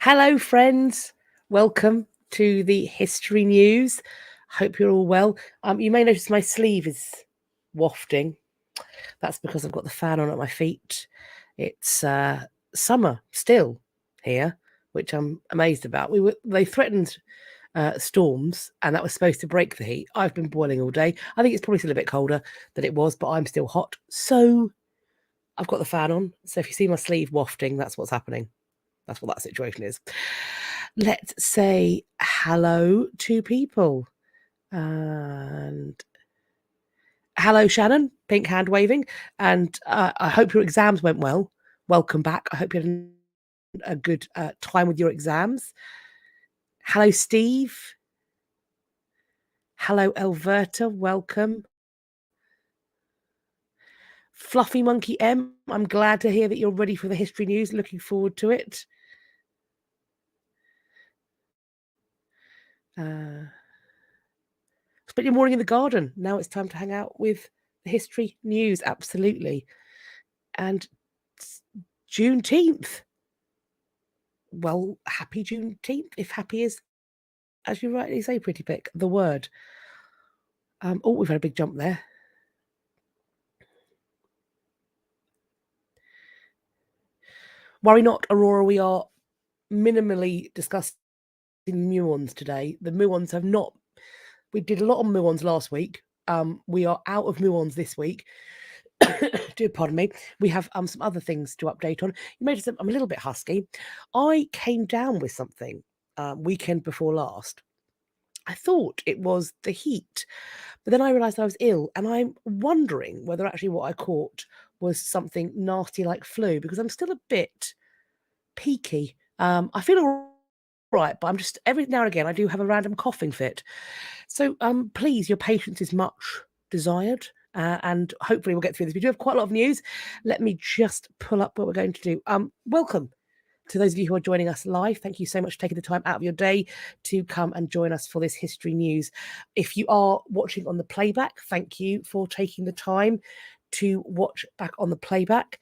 Hello, friends. Welcome to the History News. Hope you're all well. You may notice my sleeve is wafting. That's because I've got the fan on at my feet. It's summer still here, which I'm amazed about. They threatened storms, and that was supposed to break the heat. I've been boiling all day. I think it's probably still a bit colder than it was, but I'm still hot. So I've got the fan on. So if you see my sleeve wafting, that's what's happening. That's what that situation is. Let's say hello to people. And hello, Shannon, pink hand waving. And I hope your exams went well. Welcome back. I hope you had a good time with your exams. Hello, Steve. Hello, Elverta. Welcome. Fluffy Monkey M, I'm glad to hear that you're ready for the history news. Looking forward to it. Spent your morning in the garden. Now it's time to hang out with the history news. Absolutely. And Juneteenth. Well, happy Juneteenth, if happy is, as you rightly say, Pretty Pic, the word. Oh, we've had a big jump there. Worry not, Aurora, we are minimally discussing muons today. The muons have not... We did a lot on muons last week. We are out of muons this week. Do pardon me. We have some other things to update on. You notice I'm a little bit husky. I came down with something weekend before last. I thought it was the heat, but then I realised I was ill, and I'm wondering whether actually what I caught was something nasty like flu, because I'm still a bit peaky. I feel all right, but I'm just, every now and again I do have a random coughing fit. So please, your patience is much desired. And hopefully we'll get through this. We do have quite a lot of news. Let me just pull up what we're going to do. Welcome to those of you who are joining us live. Thank you so much for taking the time out of your day to come and join us for this history news. If you are watching on the playback, thank you for taking the time to watch back on the playback.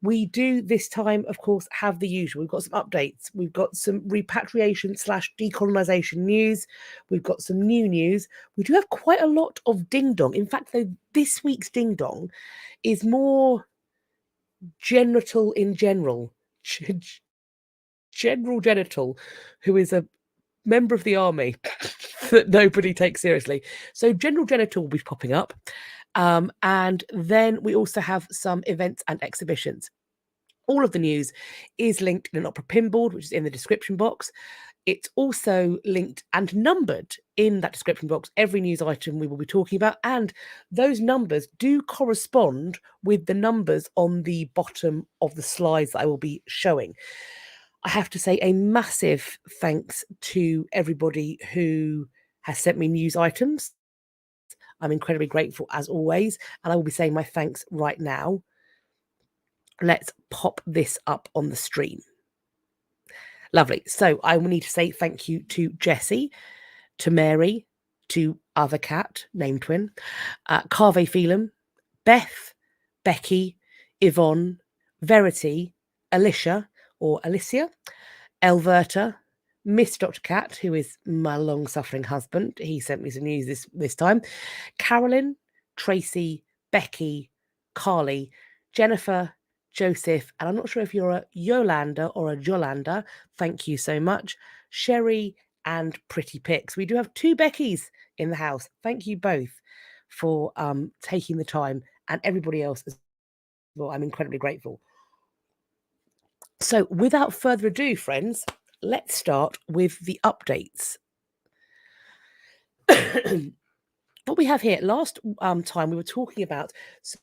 We do this time, of course, have the usual. We've got some updates. We've got some repatriation / decolonization news. We've got some new news. We do have quite a lot of ding dong. In fact, though, this week's ding dong is more genital in general. General Genital, who is a member of the army that nobody takes seriously. So General Genital will be popping up. And then we also have some events and exhibitions. All of the news is linked in an opera pinboard, which is in the description box. It's also linked and numbered in that description box, every news item we will be talking about. And those numbers do correspond with the numbers on the bottom of the slides that I will be showing. I have to say a massive thanks to everybody who has sent me news items. I'm incredibly grateful as always, and I will be saying my thanks right now. Let's pop this up on the stream. Lovely. So I will need to say thank you to Jessie, to Mary, to Other Cat, name twin, Carve Felem, Beth, Becky, Yvonne, Verity, Alicia or Alicia, Elverta, Miss Dr. Cat, who is my long-suffering husband. He sent me some news this time. Karolyn, Tracy, Becky, Carly, Jennifer, Joseph, and I'm not sure if you're a Yolanda or a Jolanda. Thank you so much. Sheri and Pretty Pic. We do have 2 Beckys in the house. Thank you both for taking the time, and everybody else as well. I'm incredibly grateful. So without further ado, friends, let's start with the updates. What we have here, last time we were talking about some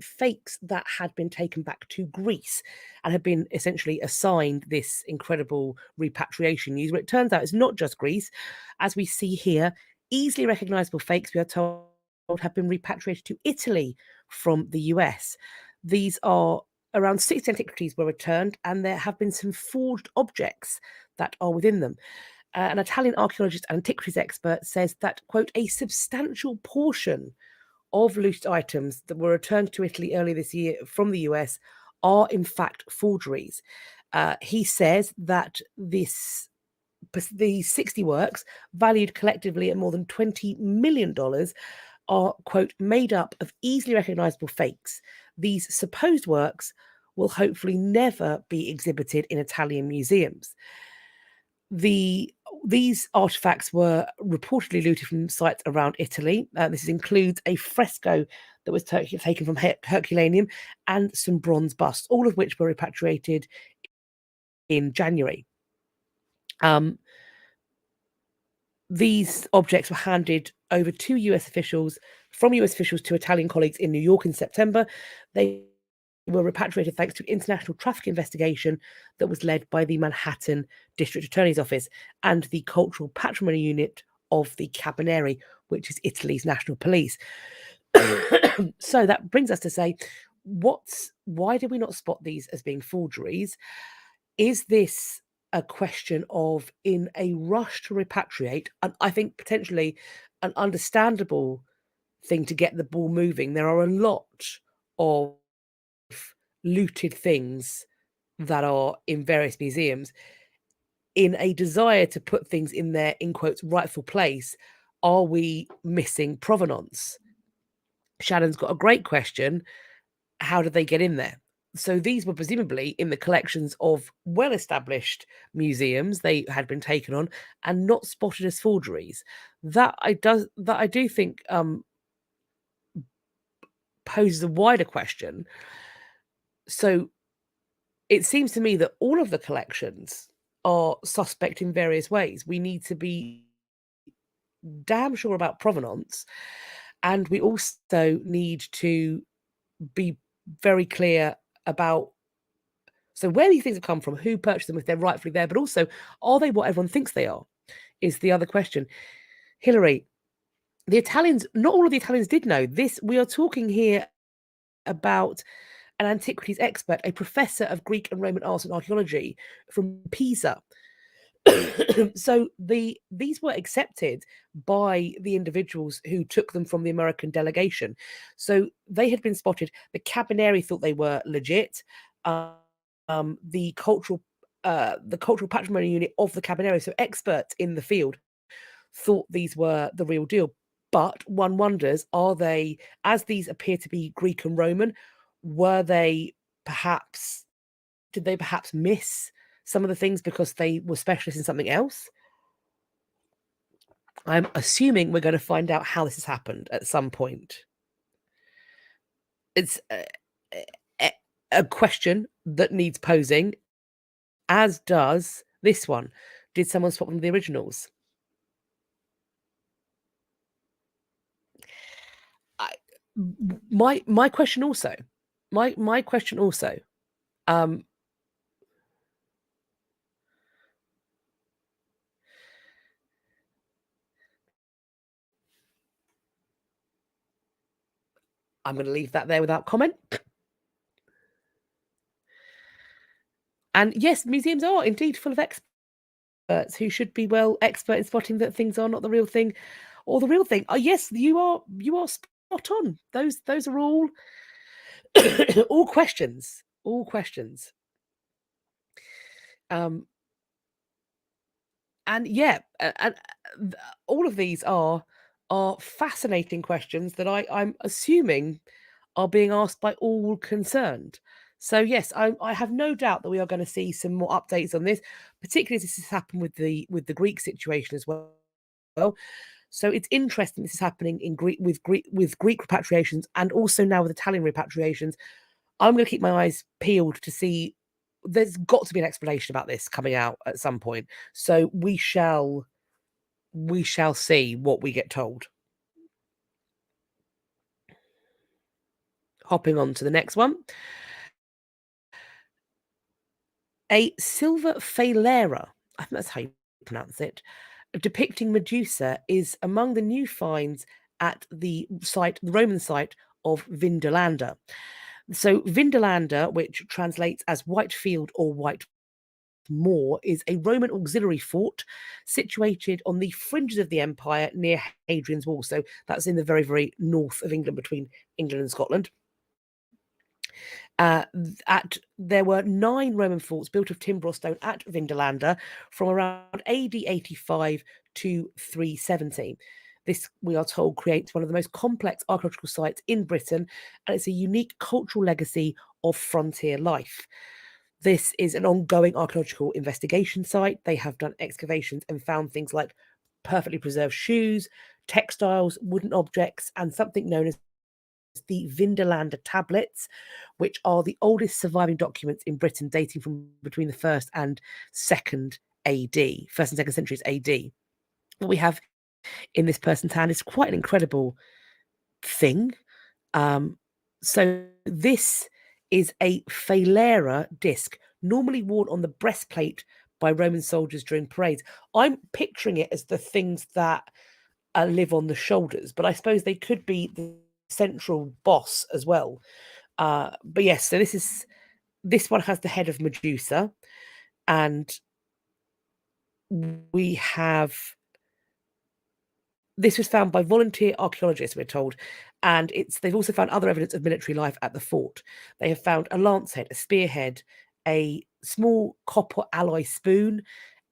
fakes that had been taken back to Greece and had been essentially assigned this incredible repatriation news, where it turns out it's not just Greece. As we see here, easily recognizable fakes, we are told, have been repatriated to Italy from the US. These are around 60 antiquities were returned, and there have been some forged objects that are within them. An Italian archaeologist and antiquities expert says that, quote, a substantial portion of looted items that were returned to Italy earlier this year from the US are in fact forgeries. He says that these 60 works, valued collectively at more than $20 million, are, quote, made up of easily recognizable fakes. These supposed works will hopefully never be exhibited in Italian museums. These artifacts were reportedly looted from sites around Italy. This includes a fresco that was taken from Herculaneum and some bronze busts, all of which were repatriated in January. These objects were handed over to US officials, from US officials to Italian colleagues in New York in September. They were repatriated thanks to an international traffic investigation that was led by the Manhattan District Attorney's Office and the Cultural Patrimony Unit of the Carabinieri, which is Italy's national police. So that brings us to say, why did we not spot these as being forgeries? Is this a question of, in a rush to repatriate, and I think potentially an understandable thing to get the ball moving? There are a lot of looted things that are in various museums. In a desire to put things in their, in quotes, rightful place, are we missing provenance? Shannon's got a great question. How did they get in there? So these were presumably in the collections of well-established museums they had been taken on and not spotted as forgeries. That I do think poses a wider question. So it seems to me that all of the collections are suspect in various ways. We need to be damn sure about provenance, and we also need to be very clear about where these things have come from, who purchased them, if they're rightfully there, but also, are they what everyone thinks they are, is the other question. Hilary, the Italians, not all of the Italians did know this. We are talking here about an antiquities expert, a professor of Greek and Roman art and archaeology from Pisa. So these were accepted by the individuals who took them from the American delegation. So they had been spotted. The Carabinieri thought they were legit. The cultural patrimony unit of the Carabinieri, so experts in the field, thought these were the real deal. But one wonders, are they, as these appear to be Greek and Roman, did they perhaps miss some of the things because they were specialists in something else? I'm assuming we're going to find out how this has happened at some point. It's a question that needs posing, as does this one. Did someone swap one of the originals? My question also. My question also. I'm going to leave that there without comment. And yes, museums are indeed full of experts who should be expert in spotting that things are not the real thing or the real thing. Oh, yes, you are spot on. Those are all all questions. All questions. And yeah, and all of these are fascinating questions that I'm assuming are being asked by all concerned. So yes, I have no doubt that we are going to see some more updates on this, particularly as this has happened with the Greek situation as well. So it's interesting this is happening in Greek with Greek repatriations, and also now with Italian repatriations. I'm going to keep my eyes peeled to see. There's got to be an explanation about this coming out at some point. So we shall see what we get told. Hopping on to the next one. A silver phalera, I think that's how you pronounce it, depicting Medusa, is among the new finds at the Roman site of Vindolanda. So Vindolanda, which translates as White Field or White Moor, is a Roman auxiliary fort situated on the fringes of the empire near Hadrian's Wall. So that's in the very, very north of England, between England and Scotland. There were 9 Roman forts built of timber or stone at Vindolanda from around AD 85 to 370. This, we are told, creates one of the most complex archaeological sites in Britain, and it's a unique cultural legacy of frontier life. This is an ongoing archaeological investigation site. They have done excavations and found things like perfectly preserved shoes, textiles, wooden objects, and something known as the Vindolanda tablets, which are the oldest surviving documents in Britain, dating from between the 1st and 2nd AD, 1st and 2nd centuries AD. What we have in this person's hand is quite an incredible thing. So this is a phalera disc, normally worn on the breastplate by Roman soldiers during parades. I'm picturing it as the things that live on the shoulders, but I suppose they could be the central boss as well. But yes, so this one has the head of Medusa, and we have, this was found by volunteer archaeologists, we're told, and they've also found other evidence of military life at the fort. They have found a lance head, a spearhead, a small copper alloy spoon,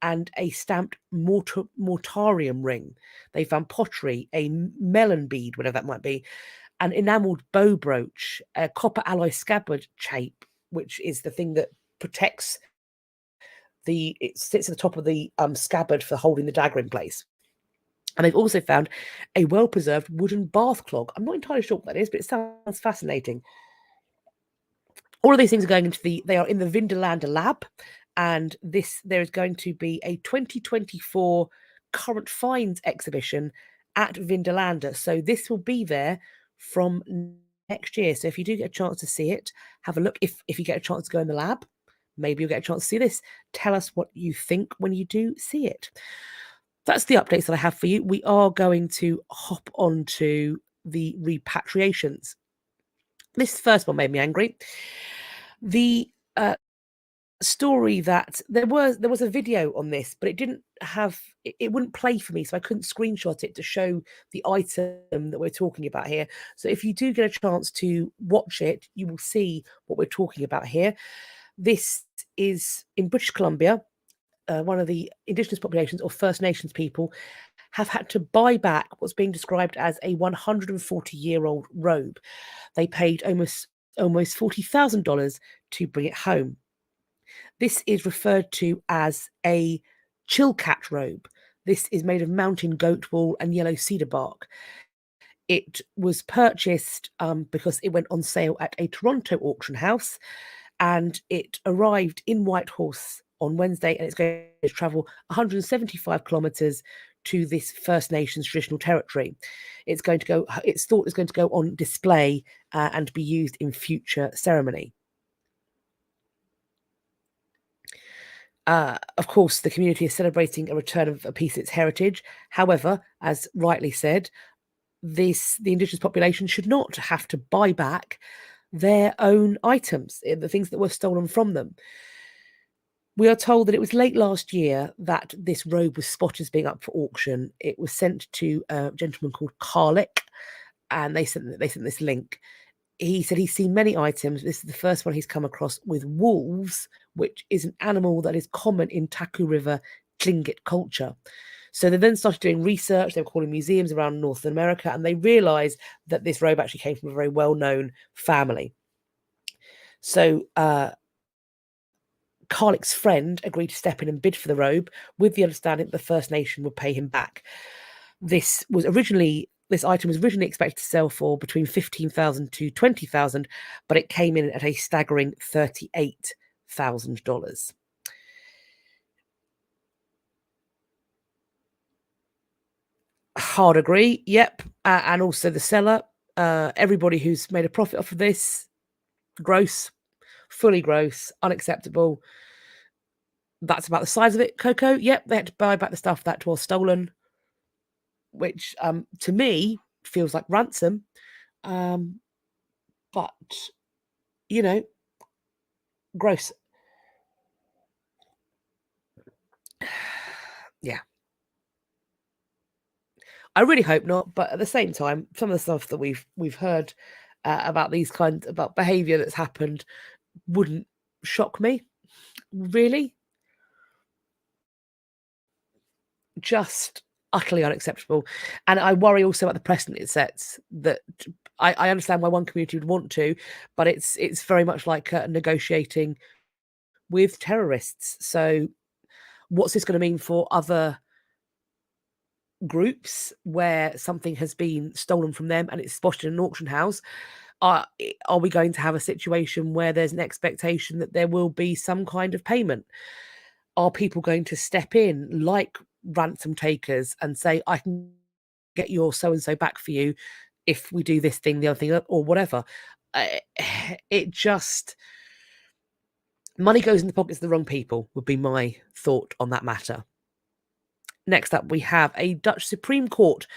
and a stamped mortarium ring. They found pottery, a melon bead, whatever that might be, an enamelled bow brooch, a copper alloy scabbard shape, which is the thing that protects it sits at the top of the scabbard for holding the dagger in place. And they've also found a well-preserved wooden bath clog. I'm not entirely sure what that is, but it sounds fascinating. All of these things are going into they are in the Vindolanda lab, and there is going to be a 2024 current finds exhibition at Vindolanda. So this will be there from next year. So if you do get a chance to see it, have a look. If you get a chance to go in the lab, maybe you'll get a chance to see this. Tell us what you think when you do see it. That's the updates that I have for you. We are going to hop on to the repatriations. This first one made me angry. The story that there was a video on this, but it wouldn't play for me, so I couldn't screenshot it to show the item that we're talking about here. So if you do get a chance to watch it, you will see what we're talking about here. This is in British Columbia. One of the indigenous populations or First Nations people have had to buy back what's being described as a 140-year-old robe. They paid almost $40,000 to bring it home. This is referred to as a chilkat robe. This is made of mountain goat wool and yellow cedar bark. It was purchased because it went on sale at a Toronto auction house, and it arrived in Whitehorse on Wednesday, and it's going to travel 175 kilometres to this First Nations traditional territory. It's thought it's going to go on display and be used in future ceremony. Of course, the community is celebrating a return of a piece of its heritage. However, as rightly said, the indigenous population should not have to buy back their own items, the things that were stolen from them. We are told that it was late last year that this robe was spotted as being up for auction. It was sent to a gentleman called Karolyn, and they sent this link. He said he's seen many items. This is the first one he's come across with wolves, which is an animal that is common in Taku River Tlingit culture. So they then started doing research. They were calling museums around North America, and they realised that this robe actually came from a very well-known family. So Karolyn's friend agreed to step in and bid for the robe with the understanding that the First Nation would pay him back. This item was originally expected to sell for between $15,000 to $20,000, but it came in at a staggering $38,000. Hard agree, yep. And also the seller, everybody who's made a profit off of this, gross, fully gross, unacceptable. That's about the size of it. Coco, yep, they had to buy back the stuff that was stolen, which to me feels like ransom. But, gross. Yeah. I really hope not, but at the same time, some of the stuff that we've heard about these kinds, about behaviour that's happened, wouldn't shock me, really. Just utterly unacceptable. And I worry also about the precedent it sets. That I understand why one community would want to, but it's very much like negotiating with terrorists. So what's this going to mean for other groups where something has been stolen from them and it's spotted in an auction house? Are we going to have a situation where there's an expectation that there will be some kind of payment? Are people going to step in like ransom takers and say, I can get your so-and-so back for you if we do this thing, the other thing, or whatever? It just... money goes in the pockets of the wrong people, would be my thought on that matter. Next up, we have a Dutch Supreme Court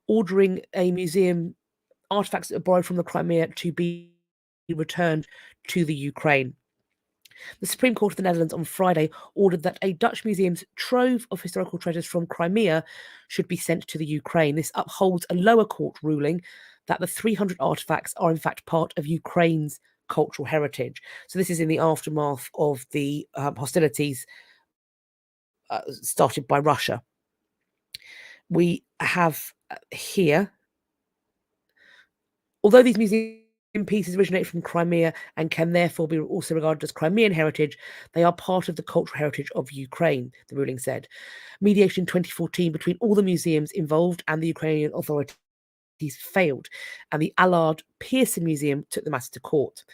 ordering a museum artifacts that are borrowed from the Crimea to be returned to the Ukraine. The Supreme Court of the Netherlands on Friday ordered that a Dutch museum's trove of historical treasures from Crimea should be sent to the Ukraine. This upholds a lower court ruling that the 300 artifacts are in fact part of Ukraine's cultural heritage. So this is in the aftermath of the hostilities started by Russia. We have here, although these museum pieces originate from Crimea and can therefore be also regarded as Crimean heritage, they are part of the cultural heritage of Ukraine, the ruling said. Mediation in 2014 between all the museums involved and the Ukrainian authorities failed, and the Allard Pearson Museum took the matter to court.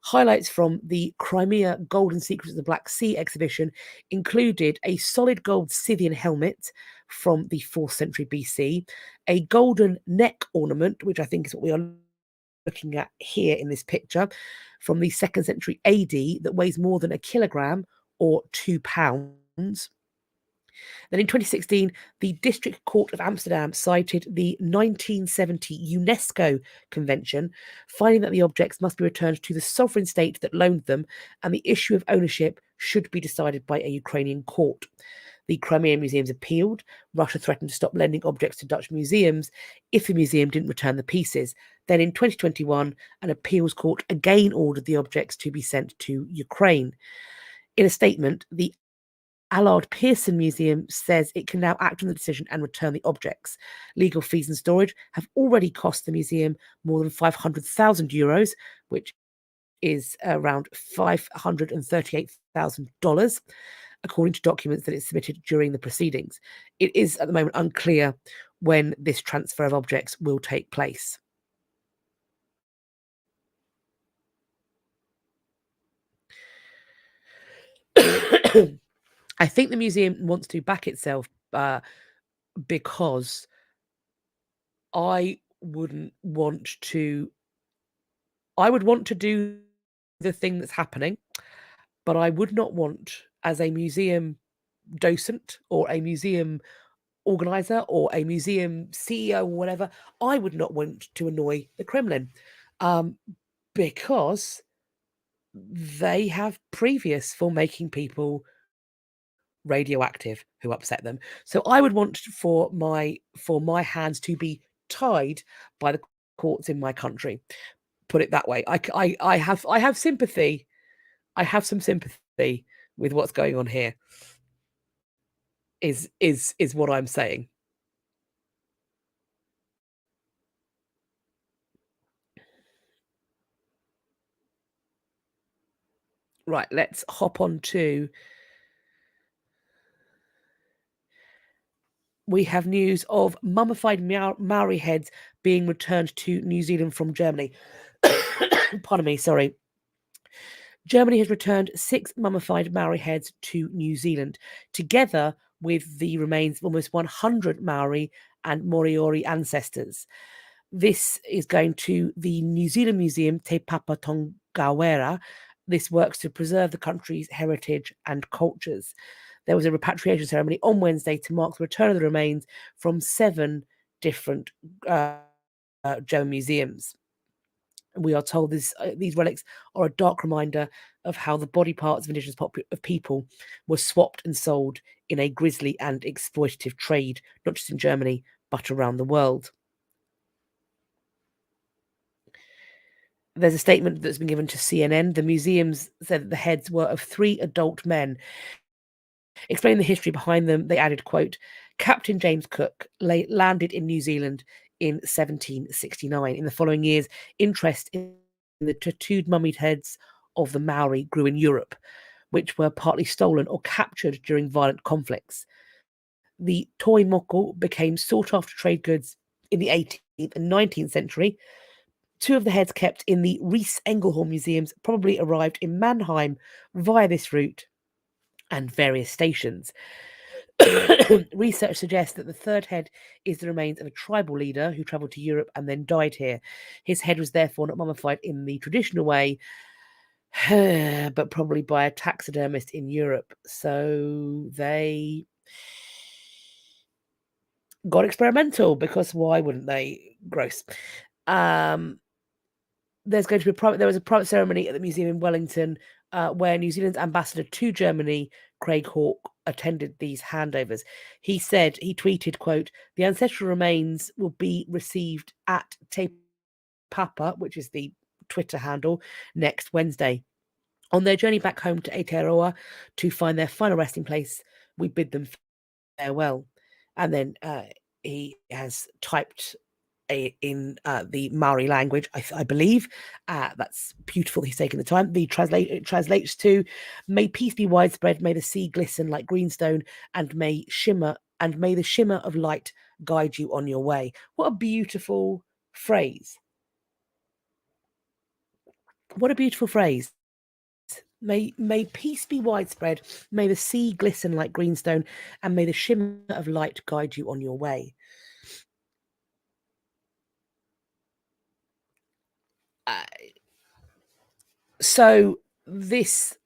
Highlights from the Crimea Golden Secrets of the Black Sea exhibition included a solid gold Scythian helmet from the 4th century BC, a golden neck ornament, which I think is what we are looking at here in this picture, from the 2nd century AD that weighs more than a kilogram or 2 pounds. Then in 2016, the District Court of Amsterdam cited the 1970 UNESCO Convention, finding that the objects must be returned to the sovereign state that loaned them, and the issue of ownership should be decided by a Ukrainian court. The Crimean museums appealed. Russia threatened to stop lending objects to Dutch museums if the museum didn't return the pieces. Then in 2021, an appeals court again ordered the objects to be sent to Ukraine. In a statement, the Allard Pearson Museum says it can now act on the decision and return the objects. Legal fees and storage have already cost the museum more than €500,000, which is around $538,000, according to documents that it submitted during the proceedings. It is at the moment unclear when this transfer of objects will take place. I think the museum wants to back itself because I would want to do the thing that's happening, but I would not want, as a museum docent or a museum organizer or a museum CEO or whatever, I would not want to annoy the Kremlin, because they have previous for making people radioactive who upset them. So I would want for my hands to be tied by the courts in my country. Put it that way. I have sympathy. I have some sympathy with what's going on here. Is what I'm saying. Right, let's hop on to... we have news of mummified Maori heads being returned to New Zealand from Germany. Pardon me, sorry. Germany has returned 6 mummified Maori heads to New Zealand, together with the remains of almost 100 Maori and Moriori ancestors. This is going to the New Zealand Museum Te Papa Tongawera. This works to preserve the country's heritage and cultures. There was a repatriation ceremony on Wednesday to mark the return of the remains from 7 different German museums. We are told these relics are a dark reminder of how the body parts of indigenous people were swapped and sold in a grisly and exploitative trade, not just in Germany, but around the world. There's a statement that's been given to CNN. The museums said that the heads were of 3 adult men. Explaining the history behind them, they added, quote, Captain James Cook landed in New Zealand in 1769. In the following years, interest in the tattooed mummied heads of the Maori grew in Europe, which were partly stolen or captured during violent conflicts. The toi moko became sought-after trade goods in the 18th and 19th century. 2 of the heads kept in the Rees Engelhorn museums probably arrived in Mannheim via this route and various stations. Research suggests that the 3rd head is the remains of a tribal leader who travelled to Europe and then died here. His head was therefore not mummified in the traditional way, but probably by a taxidermist in Europe. So they got experimental, because why wouldn't they? Gross. There's going to be there was a private ceremony at the museum in Wellington where New Zealand's ambassador to Germany, Craig Hawke, attended these handovers. He tweeted, quote, the ancestral remains will be received at Te Papa, which is the Twitter handle, next Wednesday. On their journey back home to Aotearoa to find their final resting place, we bid them farewell. And then he has typed in the Maori language, I believe. That's beautiful. He's taken the time. It translates to, may peace be widespread, may the sea glisten like greenstone, and may the shimmer of light guide you on your way. What a beautiful phrase. What a beautiful phrase. May peace be widespread, may the sea glisten like greenstone, and may the shimmer of light guide you on your way. So this,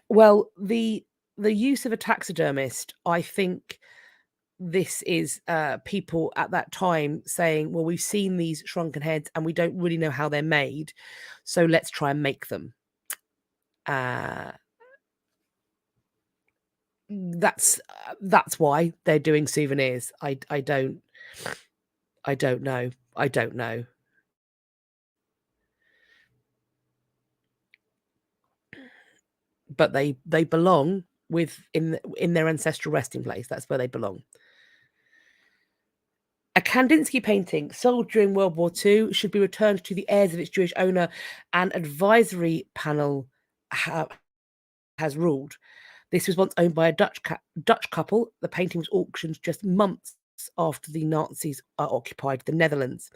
well, the use of a taxidermist, I think this is people at that time saying, well, we've seen these shrunken heads and we don't really know how they're made, so let's try and make them. That's why they're doing souvenirs. I don't know. But they belong in their ancestral resting place. That's where they belong. A Kandinsky painting sold during World War II should be returned to the heirs of its Jewish owner. An advisory panel has ruled. This was once owned by a Dutch couple. The painting was auctioned just months after the Nazis occupied the Netherlands.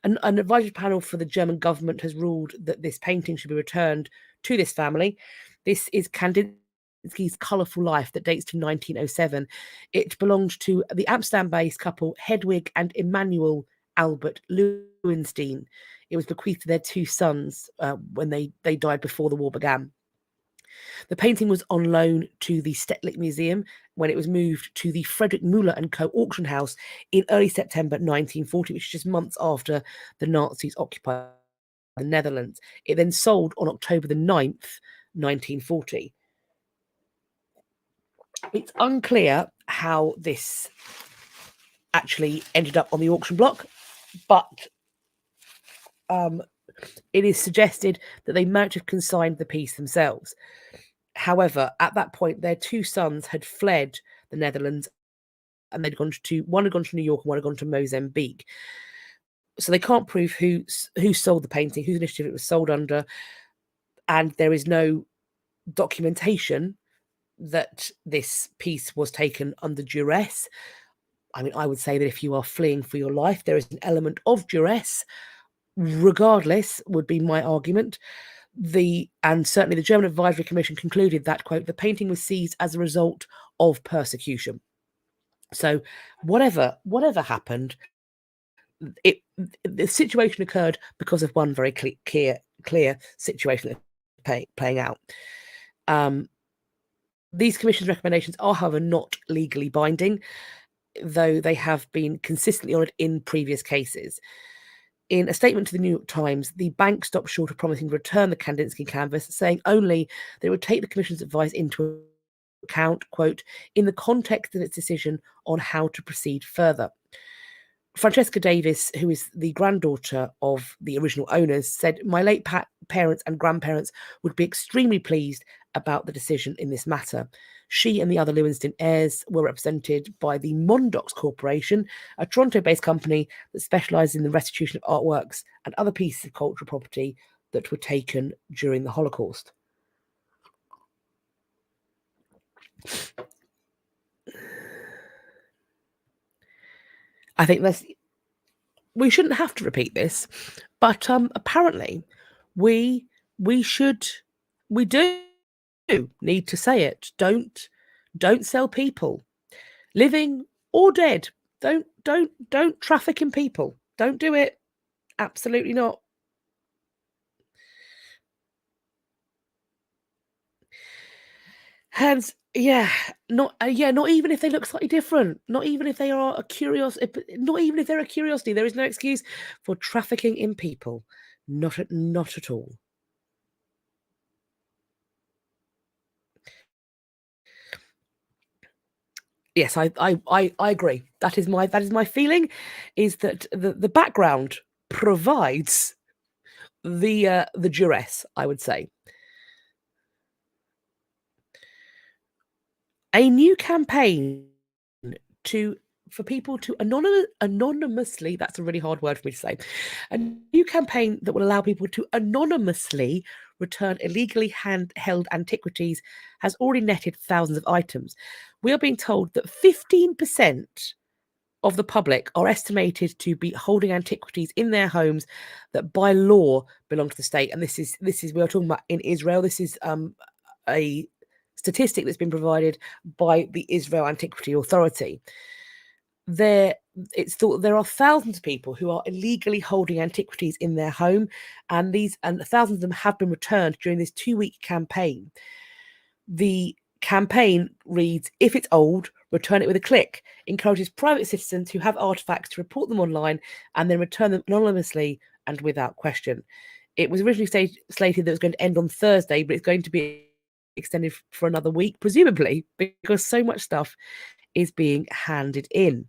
An advisory panel for the German government has ruled that this painting should be returned to this family. This is Kandinsky's Colourful Life that dates to 1907. It belonged to the Amsterdam-based couple Hedwig and Emanuel Albert Loewenstein. It was bequeathed to their 2 sons when they died before the war began. The painting was on loan to the Stedelijk Museum when it was moved to the Frederick Muller & Co. auction house in early September 1940, which is just months after the Nazis occupied the Netherlands. It then sold on October the 9th, 1940. It's unclear how this actually ended up on the auction block, but it is suggested that they might have consigned the piece themselves. However, at that point, their 2 sons had fled the Netherlands, and one had gone to New York and one had gone to Mozambique. So they can't prove who sold the painting, whose initiative it was sold under, and there is no documentation that this piece was taken under duress. I mean, I would say that if you are fleeing for your life, there is an element of duress. Regardless, would be my argument. And certainly the German Advisory Commission concluded that, quote, the painting was seized as a result of persecution. So whatever happened, the situation occurred because of one very clear situation playing out. These commission's recommendations are, however, not legally binding, though they have been consistently honoured in previous cases. In a statement to the New York Times, the bank stopped short of promising to return the Kandinsky canvas, saying only they would take the Commission's advice into account, quote, in the context of its decision on how to proceed further. Francesca Davis, who is the granddaughter of the original owners, said, "My late parents and grandparents would be extremely pleased about the decision in this matter. She and the other Lewinston heirs were represented by the Mondox Corporation, a Toronto-based company that specialises in the restitution of artworks and other pieces of cultural property that were taken during the Holocaust." I think we shouldn't have to repeat this, but apparently we do need to say it. Don't sell people, living or dead. Don't traffic in people. Don't do it. Absolutely not. Hence, not even if they look slightly different. Not even if they are a curiosity. Not even if they're a curiosity. There is no excuse for trafficking in people. Not at all. Yes, I agree. That is my feeling, is that the background provides the duress, I would say. A new campaign for people to anonymously, that's a really hard word for me to say, a new campaign that will allow people to anonymously return illegally held antiquities has already netted thousands of items. We are being told that 15% of the public are estimated to be holding antiquities in their homes that by law belong to the state. And this is we are talking about in Israel. This is a statistic that's been provided by the Israel Antiquity Authority. It's thought there are thousands of people who are illegally holding antiquities in their home, and thousands of them have been returned during this 2-week campaign. The campaign reads, "If it's old, return it with a click," encourages private citizens who have artifacts to report them online and then return them anonymously and without question. It was originally slated that it was going to end on Thursday, but it's going to be extended for another week, presumably because so much stuff is being handed in.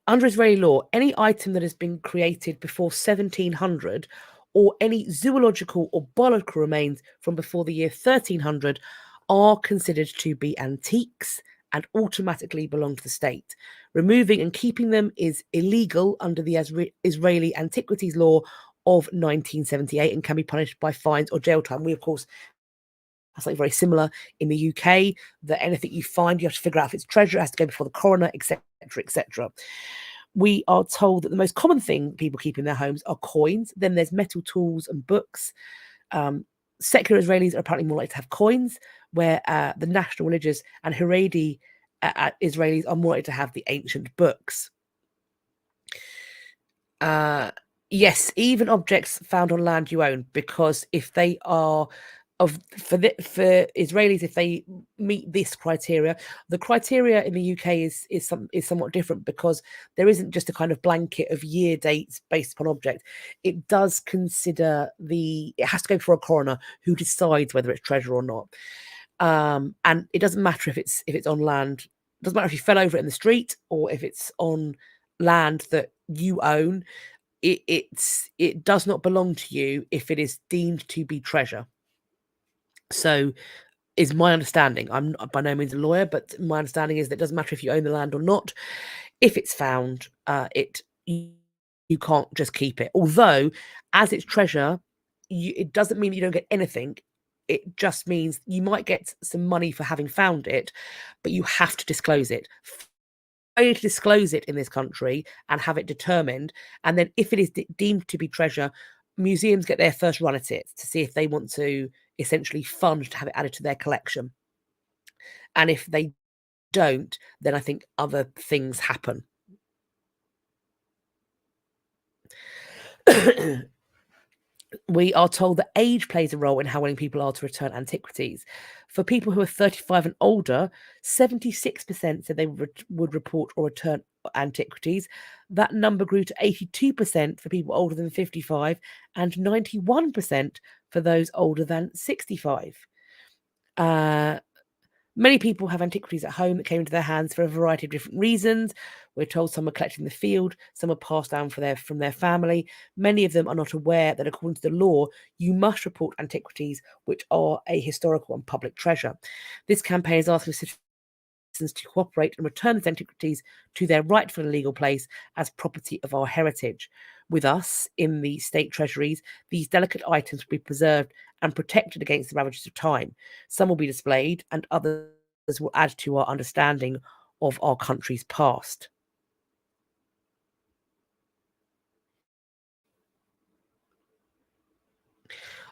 Under Israeli law, any item that has been created before 1700 or any zoological or biological remains from before the year 1300 are considered to be antiques and automatically belong to the state. Removing and keeping them is illegal under the Israeli Antiquities Law of 1978 and can be punished by fines or jail time. We, of course, have something very similar in the UK, that anything you find, you have to figure out if it's treasure, it has to go before the coroner, etc., etc. We are told that the most common thing people keep in their homes are coins. Then there's metal tools and books. Secular Israelis are apparently more likely to have coins, where the national religious and Haredi Israelis are more likely to have the ancient books. Yes, even objects found on land you own, because if they are for Israelis, if they meet this criteria, the criteria in the UK is somewhat different, because there isn't just a kind of blanket of year dates based upon object. It does consider it has to go before a coroner who decides whether it's treasure or not. And it doesn't matter if it's on land. It doesn't matter if you fell over it in the street or if it's on land that you own. It does not belong to you if it is deemed to be treasure. So is my understanding. I'm by no means a lawyer, but my understanding is that it doesn't matter if you own the land or not. If it's found, you can't just keep it. Although, as it's treasure, it doesn't mean that you don't get anything. It just means you might get some money for having found it, but you have to disclose it. Only to disclose it in this country and have it determined. And then if it is deemed to be treasure, museums get their first run at it to see if they want to essentially fund to have it added to their collection. And if they don't, then I think other things happen. We are told that age plays a role in how willing people are to return antiquities. For people who are 35 and older, 76% said they would report or return antiquities. That number grew to 82% for people older than 55 and 91% for those older than 65. Many people have antiquities at home that came into their hands for a variety of different reasons. We're told some were collected in the field, some were passed down from their family. Many of them are not aware that according to the law, you must report antiquities which are a historical and public treasure. This campaign is asking citizens to cooperate and return these antiquities to their rightful and legal place as property of our heritage. With us in the state treasuries, these delicate items will be preserved and protected against the ravages of time. Some will be displayed, and others will add to our understanding of our country's past.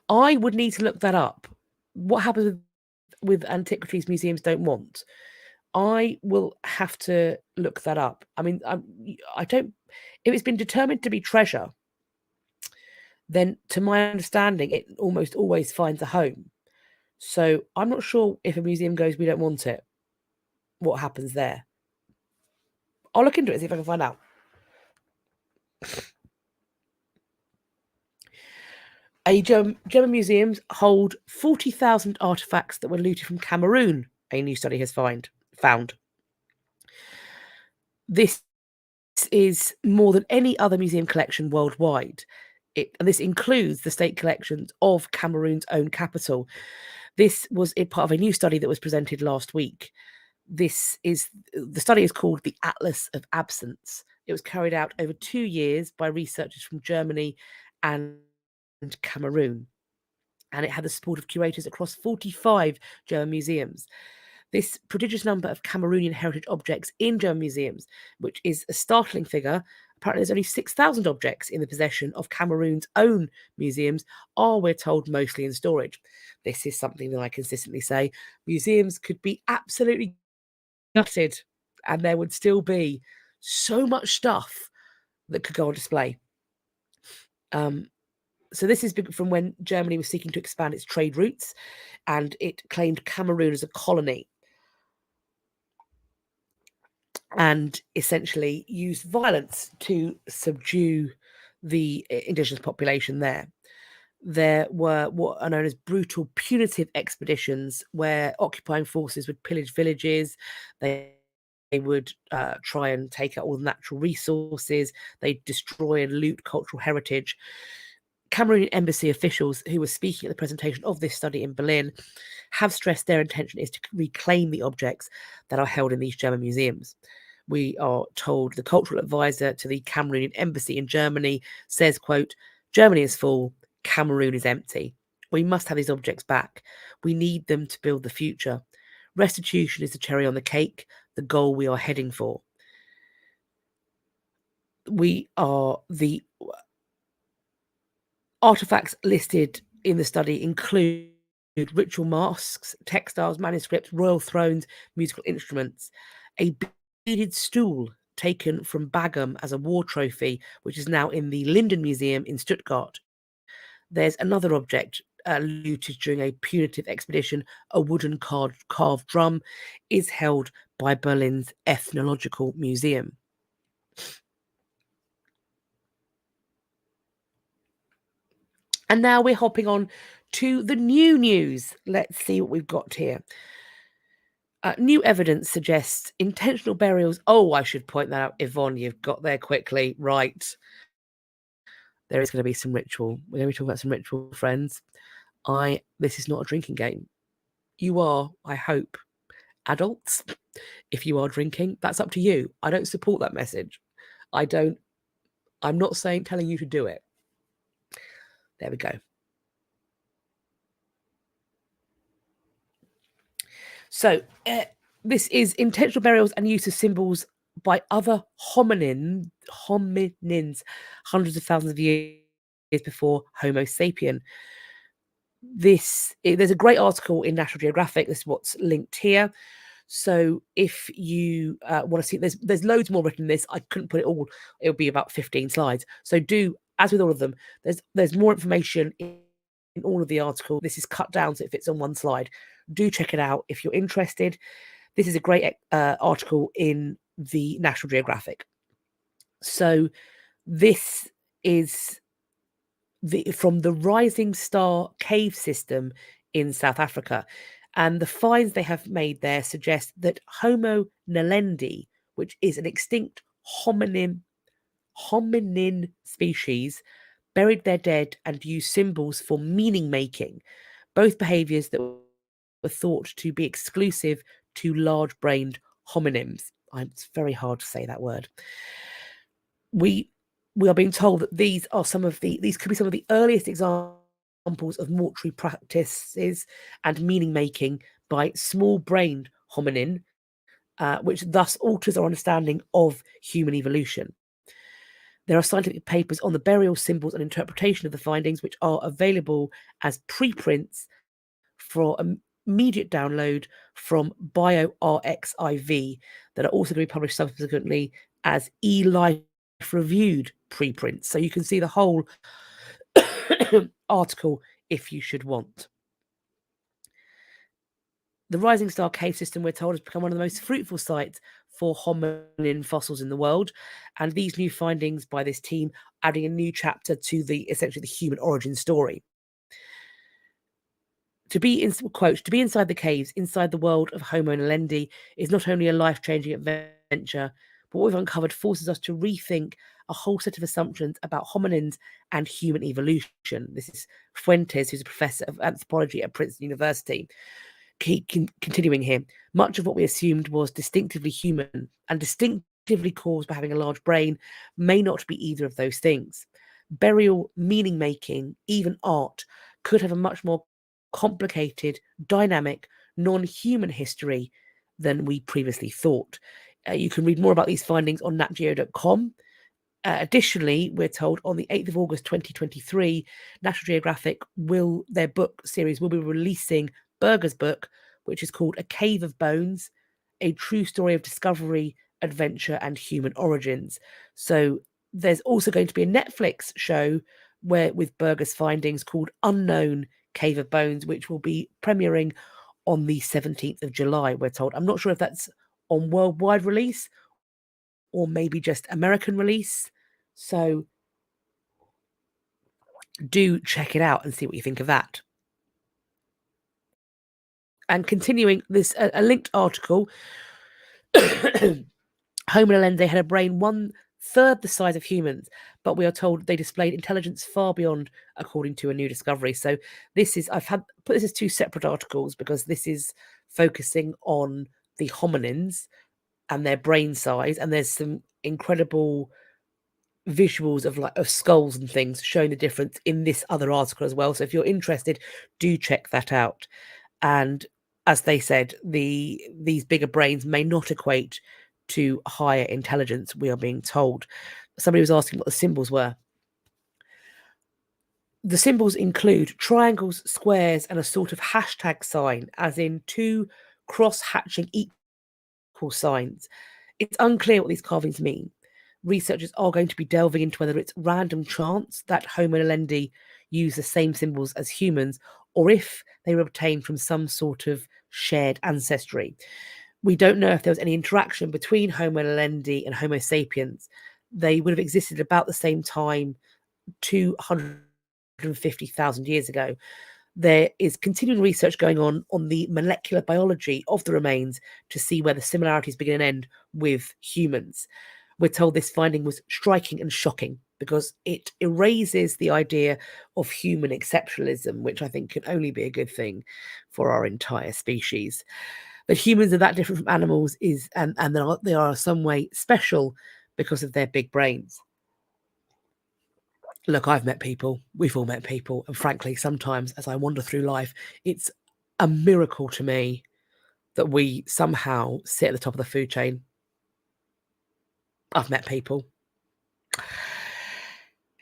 I would need to look that up. What happens with antiquities museums don't want? I will have to look that up. I mean, I don't. If it's been determined to be treasure, then to my understanding, it almost always finds a home. So I'm not sure if a museum goes, we don't want it, what happens there. I'll look into it, see if I can find out. German museums hold 40,000 artifacts that were looted from Cameroon, a new study has found. This is more than any other museum collection worldwide. And this includes the state collections of Cameroon's own capital. This was part of a new study that was presented last week. The study is called the Atlas of Absence. It was carried out over 2 years by researchers from Germany and Cameroon, and it had the support of curators across 45 German museums. This prodigious number of Cameroonian heritage objects in German museums, which is a startling figure. Apparently, there's only 6,000 objects in the possession of Cameroon's own museums, are, we're told, mostly in storage. This is something that I consistently say. Museums could be absolutely gutted, and there would still be so much stuff that could go on display. So this is from when Germany was seeking to expand its trade routes, and it claimed Cameroon as a colony, and essentially used violence to subdue the indigenous population there. There were what are known as brutal punitive expeditions, where occupying forces would pillage villages. They would try and take out all the natural resources. They'd destroy and loot cultural heritage. Cameroonian embassy officials who were speaking at the presentation of this study in Berlin have stressed their intention is to reclaim the objects that are held in these German museums. We are told the cultural advisor to the Cameroonian embassy in Germany says, quote, "Germany is full, Cameroon is empty. We must have these objects back. We need them to build the future. Restitution is the cherry on the cake, the goal we are heading for." The artifacts listed in the study include ritual masks, textiles, manuscripts, royal thrones, musical instruments, a beaded stool taken from Bagum as a war trophy, which is now in the Linden Museum in Stuttgart. There's another object looted during a punitive expedition. A wooden carved drum is held by Berlin's Ethnological Museum. And now we're hopping on to the new news. Let's see what we've got here. New evidence suggests intentional burials. Oh, I should point that out. Yvonne, you've got there quickly. Right. There is going to be some ritual. We're going to be talking about some ritual, friends. This is not a drinking game. You are, I hope, adults. If you are drinking, that's up to you. I don't support that message. I'm not telling you to do it. There we go. So this is intentional burials and use of symbols by other hominins hundreds of thousands of years before Homo sapien. There's a great article in National Geographic. This is what's linked here. So if you want to see, there's loads more written in this. I couldn't put it all. It'll be about 15 slides. So as with all of them, there's more information in all of the article. This is cut down so it fits on one slide. Do check it out if you're interested. This is a great article in the National Geographic. So this is from the Rising Star cave system in South Africa. And the finds they have made there suggest that Homo naledi, which is an extinct hominin species, buried their dead and used symbols for meaning making, both behaviours that were thought to be exclusive to large-brained hominins. It's very hard to say that word. We are being told that these could be some of the earliest examples of mortuary practices and meaning making by small-brained hominin, which thus alters our understanding of human evolution. There are scientific papers on the burial symbols and interpretation of the findings, which are available as preprints for immediate download from bioRxiv that are also going to be published subsequently as eLife reviewed preprints. So you can see the whole article if you should want. The Rising Star Cave System, we're told, has become one of the most fruitful sites for hominin fossils in the world. And these new findings by this team adding a new chapter to essentially the human origin story. To be inside the caves, inside the world of Homo naledi, is not only a life-changing adventure, but what we've uncovered forces us to rethink a whole set of assumptions about hominins and human evolution. This is Fuentes, who's a professor of anthropology at Princeton University. Continuing here, much of what we assumed was distinctively human and distinctively caused by having a large brain may not be either of those things. Burial, meaning making, even art could have a much more complicated, dynamic, non-human history than we previously thought. You can read more about these findings on natgeo.com. Additionally, we're told on the 8th of August 2023, National Geographic their book series will be releasing Berger's book, which is called A Cave of Bones, A True Story of Discovery, Adventure and Human Origins. So there's also going to be a Netflix show with Berger's findings called Unknown Cave of Bones, which will be premiering on the 17th of July, we're told. I'm not sure if that's on worldwide release or maybe just American release. So do check it out and see what you think of that. And continuing this, a linked article, Homo naledi had a brain 1/3 the size of humans, but we are told they displayed intelligence far beyond, according to a new discovery. So I've put this as two separate articles because this is focusing on the hominins and their brain size, and there's some incredible visuals of skulls and things showing the difference in this other article as well. So if you're interested, do check that out. And as they said, these bigger brains may not equate to higher intelligence, we are being told. Somebody was asking what the symbols were. The symbols include triangles, squares, and a sort of hashtag sign, as in two cross-hatching equal signs. It's unclear what these carvings mean. Researchers are going to be delving into whether it's random chance that Homo naledi use the same symbols as humans, or if they were obtained from some sort of shared ancestry. We don't know if there was any interaction between Homo naledi and Homo sapiens. They would have existed about the same time, 250,000 years ago. There is continuing research going on the molecular biology of the remains to see where the similarities begin and end with humans. We're told this finding was striking and shocking because it erases the idea of human exceptionalism, which I think can only be a good thing for our entire species. That humans are that different from animals and they are some way special because of their big brains. Look, I've met people, we've all met people, and frankly, sometimes as I wander through life, it's a miracle to me that we somehow sit at the top of the food chain. I've met people.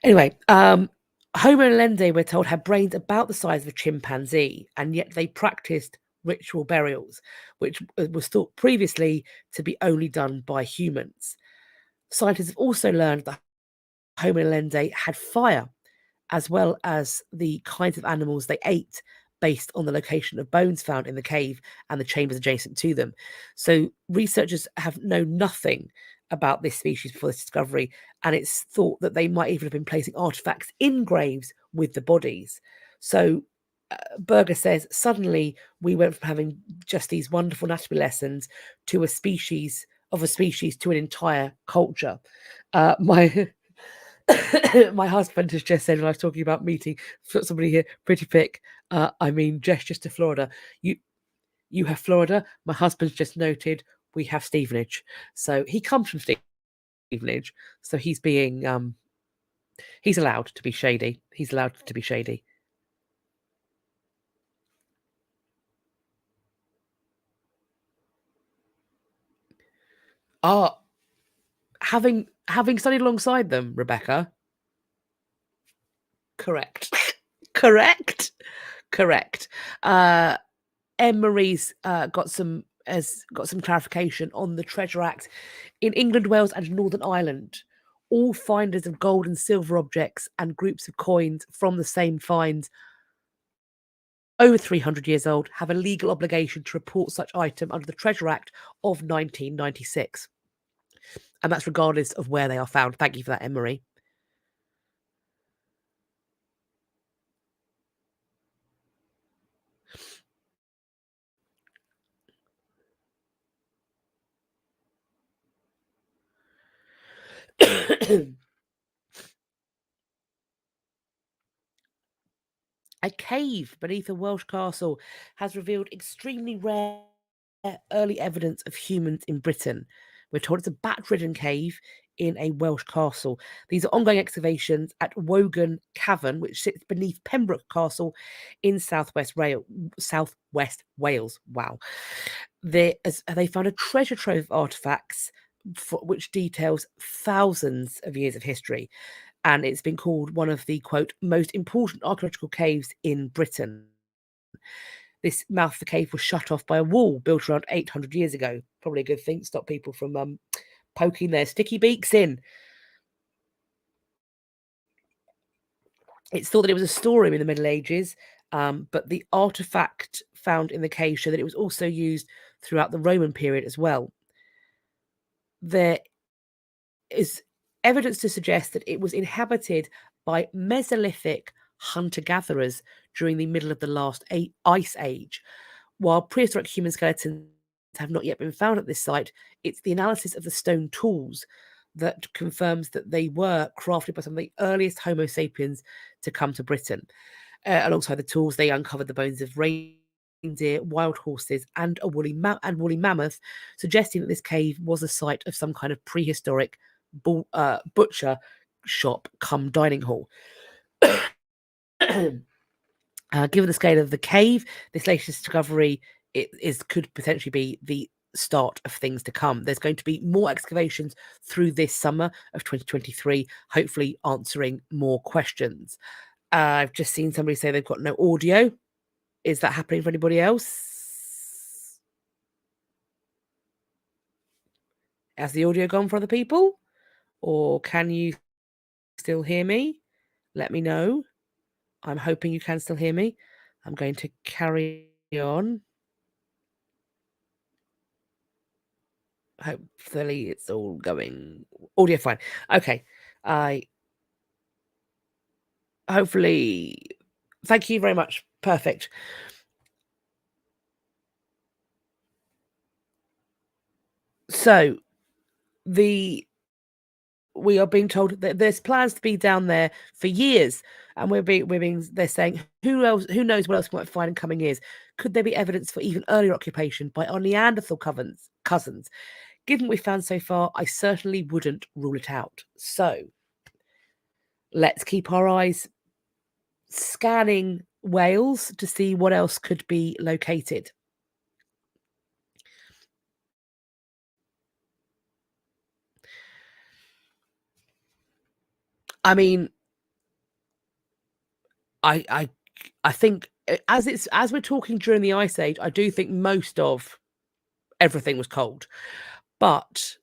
Anyway, Homo naledi, we're told, had brains about the size of a chimpanzee, and yet they practiced ritual burials, which was thought previously to be only done by humans. Scientists have also learned that Homo naledi had fire, as well as the kinds of animals they ate based on the location of bones found in the cave and the chambers adjacent to them. So researchers have known nothing about this species before this discovery, and it's thought that they might even have been placing artifacts in graves with the bodies. So Berger says, suddenly we went from having just these wonderful anatomy lessons to a species to an entire culture. My my husband has just said when I was talking about meeting somebody here, Pretty Pic, I mean gestures to Florida. You have Florida. My husband's just noted we have Stevenage. So he comes from Stevenage. So he's being he's allowed to be shady. He's allowed to be shady. Having studied alongside them, Rebecca. Correct. Correct. Marie's got some clarification on the Treasure Act in England, Wales, and Northern Ireland. All finders of gold and silver objects and groups of coins from the same finds over 300 years old have a legal obligation to report such item under the Treasure Act of 1996. And that's regardless of where they are found. Thank you for that, Emery. A cave beneath a Welsh castle has revealed extremely rare early evidence of humans in Britain. We're told it's a bat-ridden cave in a Welsh castle. These are ongoing excavations at Wogan Cavern, which sits beneath Pembroke Castle in southwest Wales. Wow. They found a treasure trove of artifacts which details thousands of years of history. And it's been called one of the, quote, most important archaeological caves in Britain. This mouth of the cave was shut off by a wall built around 800 years ago. Probably a good thing to stop people from poking their sticky beaks in. It's thought that it was a storeroom in the Middle Ages, but the artifact found in the cave show that it was also used throughout the Roman period as well. There is evidence to suggest that it was inhabited by Mesolithic hunter-gatherers during the middle of the last ice age. While prehistoric human skeletons have not yet been found at this site, it's the analysis of the stone tools that confirms that they were crafted by some of the earliest Homo sapiens to come to Britain. Alongside the tools, they uncovered the bones of reindeer, wild horses, and a woolly mammoth, suggesting that this cave was a site of some kind of prehistoric butcher shop come dining hall. Given the scale of the cave, this latest discovery could potentially be the start of things to come. There's going to be more excavations through this summer of 2023, hopefully answering more questions. I've just seen somebody say they've got no audio. Is that happening for anybody else? Has the audio gone for other people? Or can you still hear me? Let me know. I'm hoping you can still hear me. I'm going to carry on. Hopefully it's all going audio fine. Okay. Hopefully, thank you very much. Perfect. So we are being told that there's plans to be down there for years, and they're saying who knows what else we might find in coming years. Could there be evidence for even earlier occupation by our Neanderthal cousins? Given what we found so far, I certainly wouldn't rule it out. So let's keep our eyes scanning Wales to see what else could be located. I mean, I think as we're talking during the Ice Age, I do think most of everything was cold, but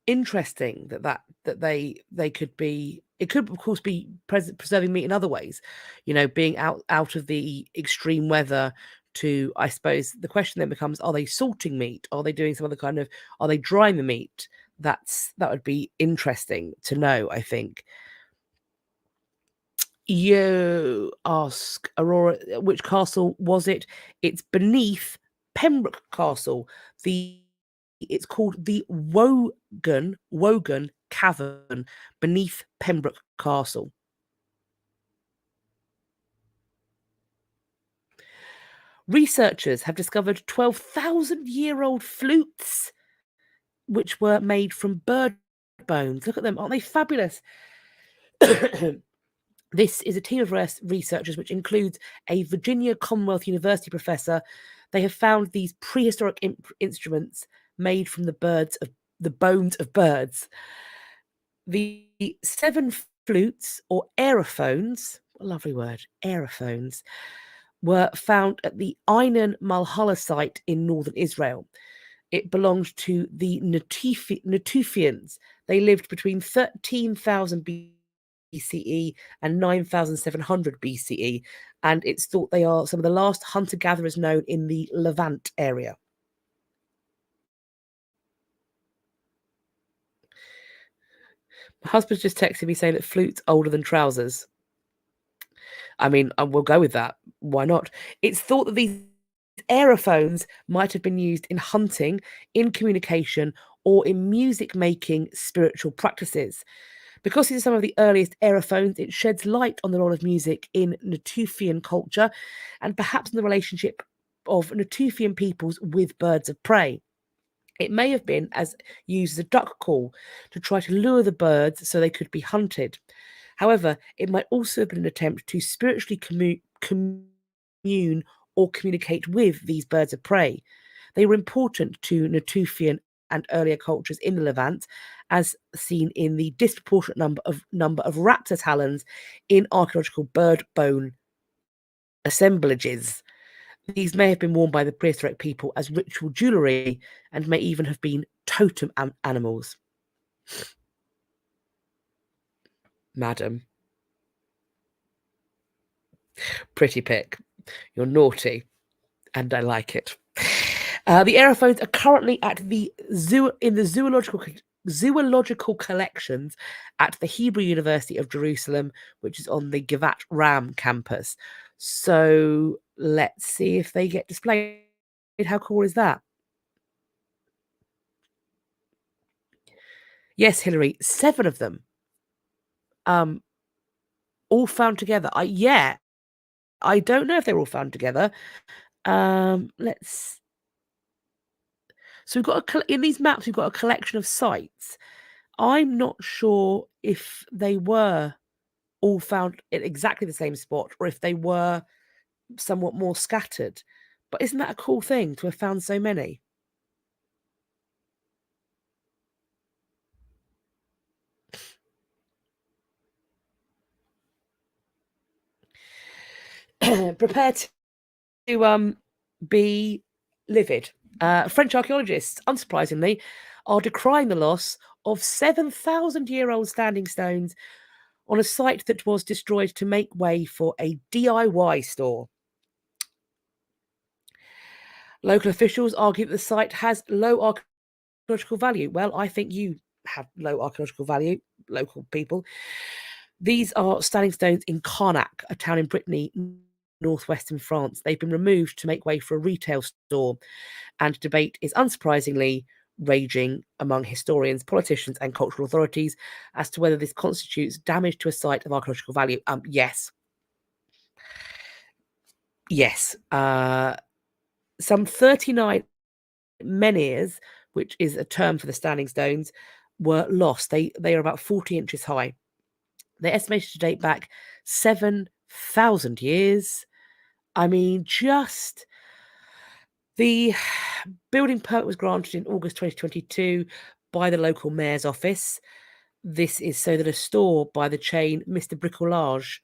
interesting that they could be. It could of course be preserving meat in other ways, being out of the extreme weather. To, I suppose the question then becomes: are they salting meat? Are they doing some other kind of? Are they drying the meat? That would be interesting to know. I think. You ask, Aurora, which castle was it? It's beneath Pembroke Castle. It's called the Wogan Cavern beneath Pembroke Castle. Researchers have discovered 12,000-year-old flutes, which were made from bird bones. Look at them. Aren't they fabulous? This is a team of researchers, which includes a Virginia Commonwealth University professor. They have found these prehistoric instruments made from the bones of birds. The 7 flutes, or aerophones, a lovely word, aerophones, were found at the Einan Malhalla site in northern Israel. It belonged to the Natufians. They lived between 13,000 BCE and 9,700 BCE, and it's thought they are some of the last hunter-gatherers known in the Levant area. My husband's just texted me saying that flute's older than trousers. I mean, we'll go with that. Why not? It's thought that these aerophones might have been used in hunting, in communication, or in music-making spiritual practices. Because these are some of the earliest aerophones, it sheds light on the role of music in Natufian culture and perhaps in the relationship of Natufian peoples with birds of prey. It may have been used as a duck call to try to lure the birds so they could be hunted. However, it might also have been an attempt to spiritually commune or communicate with these birds of prey. They were important to Natufian and earlier cultures in the Levant, as seen in the disproportionate number of raptor talons in archaeological bird bone assemblages. These may have been worn by the prehistoric people as ritual jewellery and may even have been totem animals. Madam. Pretty Pic. You're naughty, and I like it. The aerophones are currently at the zoological collections at the Hebrew University of Jerusalem, which is on the Givat Ram campus. So let's see if they get displayed. How cool is that? Yes, Hilary, 7 of them. All found together. I don't know if they're all found together. Let's. So we've got in these maps. We've got a collection of sites. I'm not sure if they were all found at exactly the same spot or if they were somewhat more scattered. But isn't that a cool thing to have found so many? Prepare to be livid. French archaeologists, unsurprisingly, are decrying the loss of 7,000-year-old standing stones on a site that was destroyed to make way for a DIY store. Local officials argue that the site has low archaeological value. Well, I think you have low archaeological value, local people. These are standing stones in Carnac, a town in Brittany, northwestern France. They've been removed to make way for a retail store, and debate is unsurprisingly raging among historians, politicians, and cultural authorities as to whether this constitutes damage to a site of archaeological value. Yes. Yes. Some 39 menhirs, which is a term for the standing stones, were lost. They are about 40 inches high. They're estimated to date back 7,000 years. I mean, just the building permit was granted in August 2022 by the local mayor's office. This is so that a store by the chain Mr. Bricolage,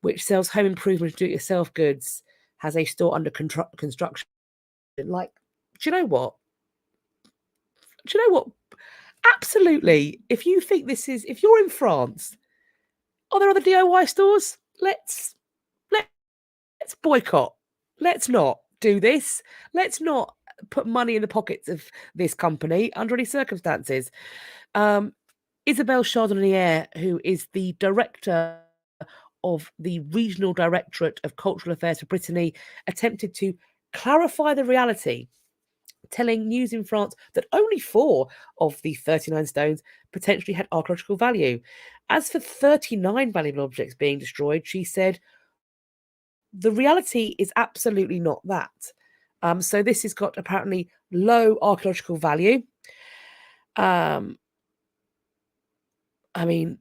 which sells home improvement and do-it-yourself goods, has a store under construction. Like, do you know what? Absolutely. If you think if you're in France, are there other DIY stores? Let's boycott. Let's not do this. Let's not put money in the pockets of this company under any circumstances. Isabelle Chardonnier, who is the director of the Regional Directorate of Cultural Affairs for Brittany attempted to clarify the reality, telling News in France that only 4 of the 39 stones potentially had archaeological value. As for 39 valuable objects being destroyed, she said, the reality is absolutely not that. So this has got apparently low archaeological value. I mean,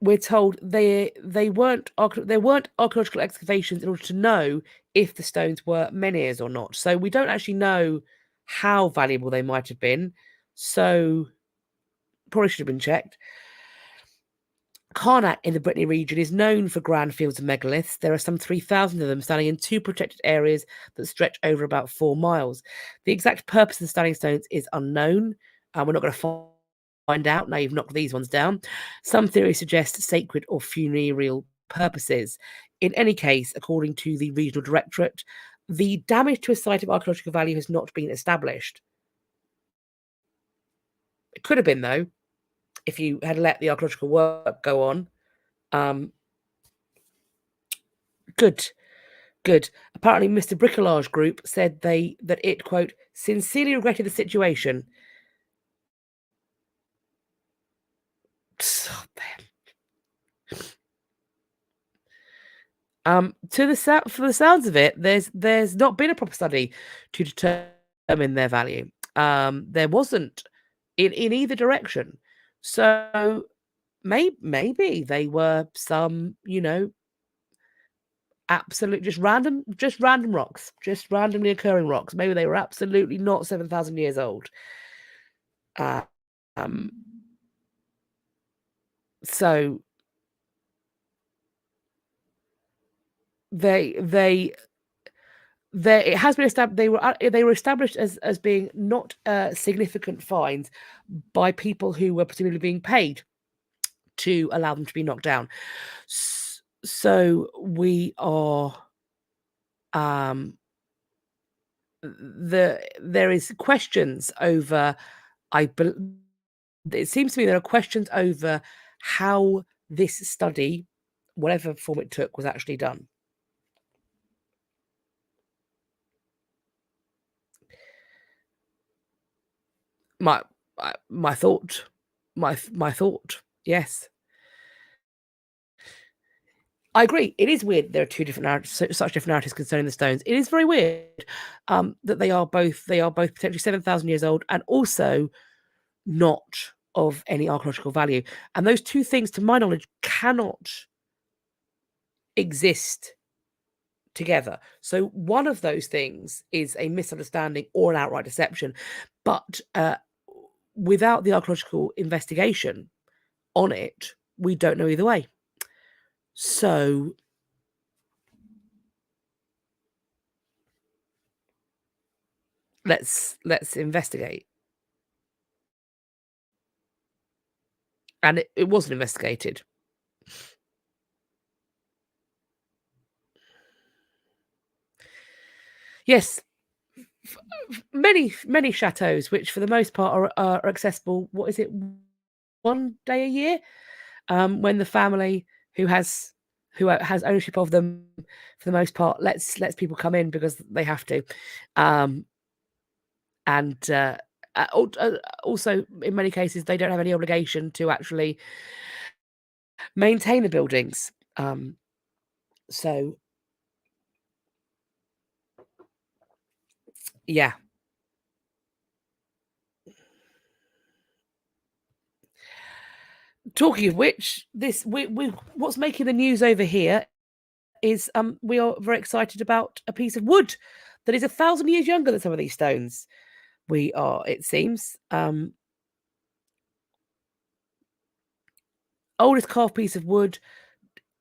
we're told there weren't archaeological excavations in order to know if the stones were menhirs or not. So we don't actually know how valuable they might have been. So probably should have been checked. Karnak in the Brittany region is known for grand fields of megaliths. There are some 3,000 of them standing in 2 protected areas that stretch over about 4 miles. The exact purpose of the standing stones is unknown. We're not going to find out now you've knocked these ones down. Some theories suggest sacred or funereal purposes. In any case, according to the regional directorate, the damage to a site of archaeological value has not been established. It could have been, though, if you had let the archaeological work go on. Good. Apparently, Mr. Bricolage Group said that it, quote, sincerely regretted the situation. For the sounds of it, there's not been a proper study to determine their value. There wasn't in either direction. So maybe they were some, absolute just random rocks, just randomly occurring rocks. Maybe they were absolutely not 7,000 years old. So it has been established they were established as being not significant finds by people who were presumably being paid to allow them to be knocked down. So we are there is questions over it seems to me there are questions over how this study, whatever form it took, was actually done. My thought, yes. I agree. It is weird. There are 2 different narratives, such different narratives concerning the stones. It is very weird that they are both potentially 7,000 years old and also not of any archaeological value. And those 2 things, to my knowledge, cannot exist together. So one of those things is a misunderstanding or an outright deception. But without the archaeological investigation on it, we don't know either way. So let's investigate. And it wasn't investigated. Yes, many chateaux, which for the most part are accessible. What is it? 1 day a year, when the family who has ownership of them, for the most part, lets people come in because they have to, and also in many cases they don't have any obligation to actually maintain the buildings. So yeah. Talking of which, what's making the news over here is we are very excited about a piece of wood that is 1,000 years younger than some of these stones. We are, it seems. Oldest carved piece of wood,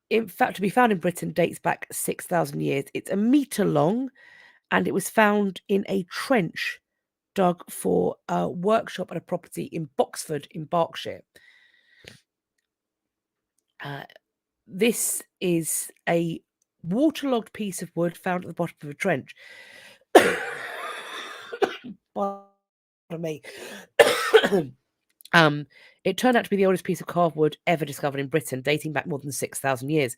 in fact, to be found in Britain, dates back 6,000 years. It's 1 meter long, and it was found in a trench dug for a workshop at a property in Boxford in Berkshire. This is a waterlogged piece of wood found at the bottom of a trench. Pardon me. It turned out to be the oldest piece of carved wood ever discovered in Britain, dating back more than 6,000 years.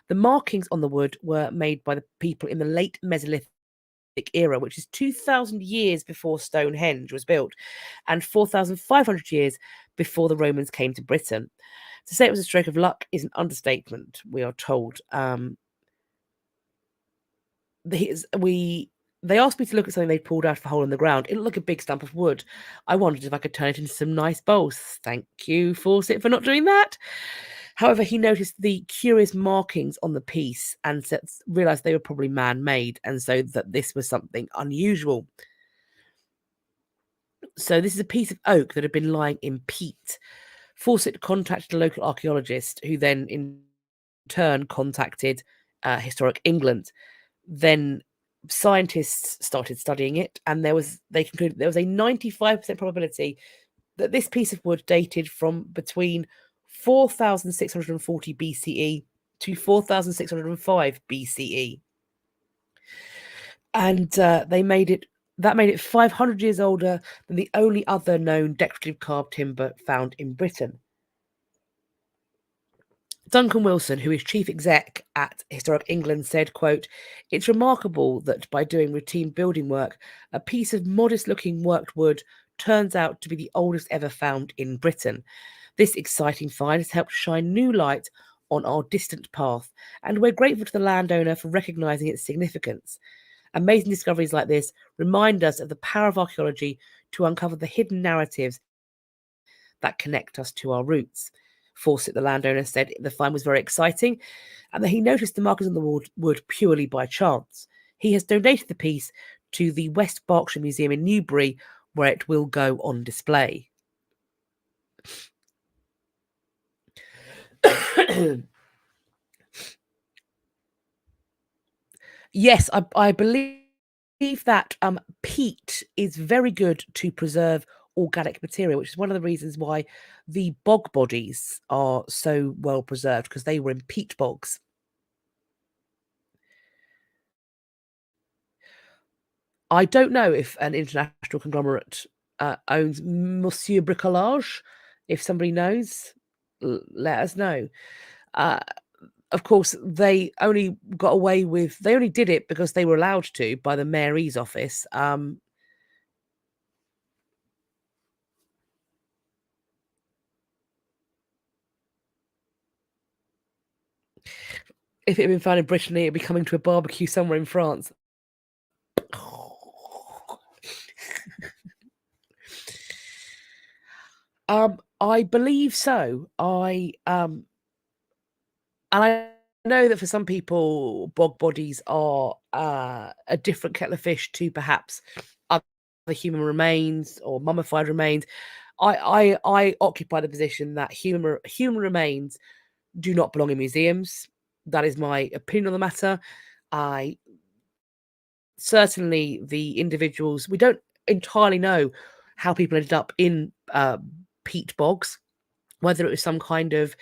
The markings on the wood were made by the people in the late Mesolithic era, which is 2,000 years before Stonehenge was built and 4,500 years before the Romans came to Britain. To say it was a stroke of luck is an understatement, we are told. They asked me to look at something they pulled out of a hole in the ground. It looked like a big stump of wood. I wondered if I could turn it into some nice bowls. Thank you, Fawcett, for not doing that. However, he noticed the curious markings on the piece and realised they were probably man-made, and so that this was something unusual. So this is a piece of oak that had been lying in peat. Fawcett contacted a local archaeologist, who then in turn contacted Historic England. Then scientists started studying it, and they concluded there was a 95% probability that this piece of wood dated from between 4,640 BCE to 4,605 BCE, and that made it 500 years older than the only other known decorative carved timber found in Britain. Duncan Wilson, who is chief exec at Historic England, said, quote, "It's remarkable that by doing routine building work, a piece of modest-looking worked wood turns out to be the oldest ever found in Britain. This exciting find has helped shine new light on our distant past, and we're grateful to the landowner for recognising its significance. Amazing discoveries like this remind us of the power of archaeology to uncover the hidden narratives that connect us to our roots." Fawcett, the landowner, said the find was very exciting and that he noticed the markers on the wood purely by chance. He has donated the piece to the West Berkshire Museum in Newbury, where it will go on display. Yes, I believe that peat is very good to preserve organic material, which is one of the reasons why the bog bodies are so well preserved, because they were in peat bogs. I don't know if an international conglomerate owns Monsieur Bricolage. If somebody knows, let us know. Of course, they only did it because they were allowed to by the Mary's office. If it had been found in Brittany, it'd be coming to a barbecue somewhere in France. I believe so. And I know that for some people, bog bodies are a different kettle of fish to perhaps other human remains or mummified remains. I occupy the position that human remains do not belong in museums. That is my opinion on the matter. I certainly the individuals, we don't entirely know how people ended up in peat bogs, whether it was some kind of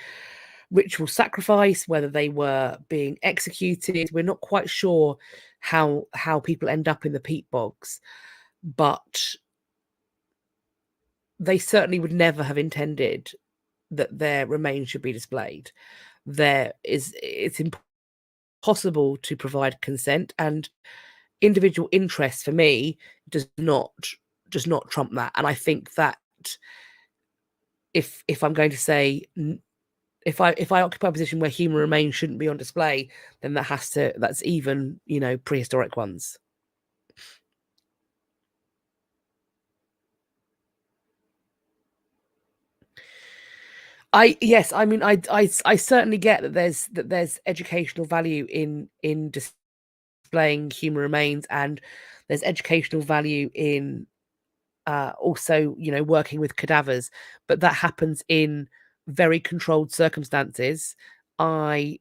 ritual sacrifice, whether they were being executed. We're not quite sure how people end up in the peat bogs, but they certainly would never have intended that their remains should be displayed. It's impossible to provide consent, and individual interest for me does not trump that. And I think that if I'm going to say if I occupy a position where human remains shouldn't be on display, then that's even, prehistoric ones. I certainly get that there's educational value in displaying human remains, and there's educational value in also, working with cadavers, but that happens in very controlled circumstances. I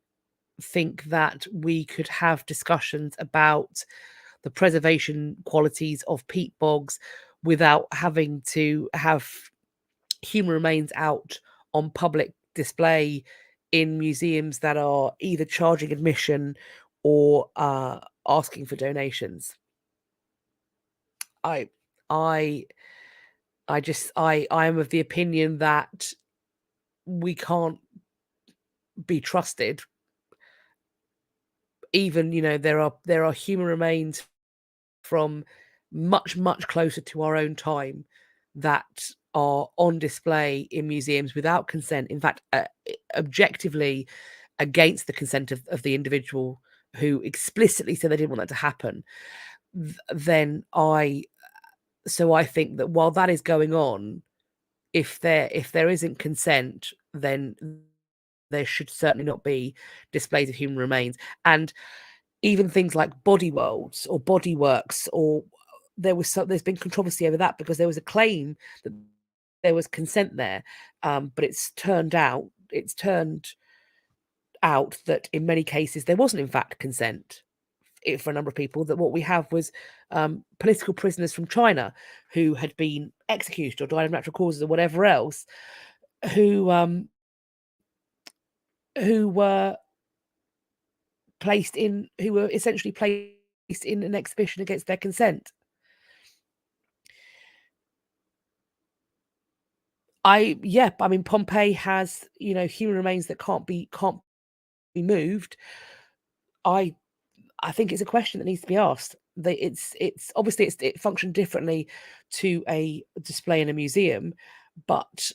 think that we could have discussions about the preservation qualities of peat bogs without having to have human remains out on public display in museums that are either charging admission or asking for donations. I I I am of the opinion that we can't be trusted. Even, there are human remains from much, much closer to our own time that are on display in museums without consent. In fact, objectively against the consent of the individual who explicitly said they didn't want that to happen. Then I think that while that is going on, if there isn't consent, then there should certainly not be displays of human remains. And even things like body worlds or body works, or there's been controversy over that because there was a claim that there was consent there, but it's turned out that in many cases there wasn't in fact consent for a number of people. That what we have was political prisoners from China who had been executed or died of natural causes or whatever else, who were essentially placed in an exhibition against their consent. Pompeii has, human remains that can't be moved. I think it's a question that needs to be asked. It's obviously it functioned differently to a display in a museum, but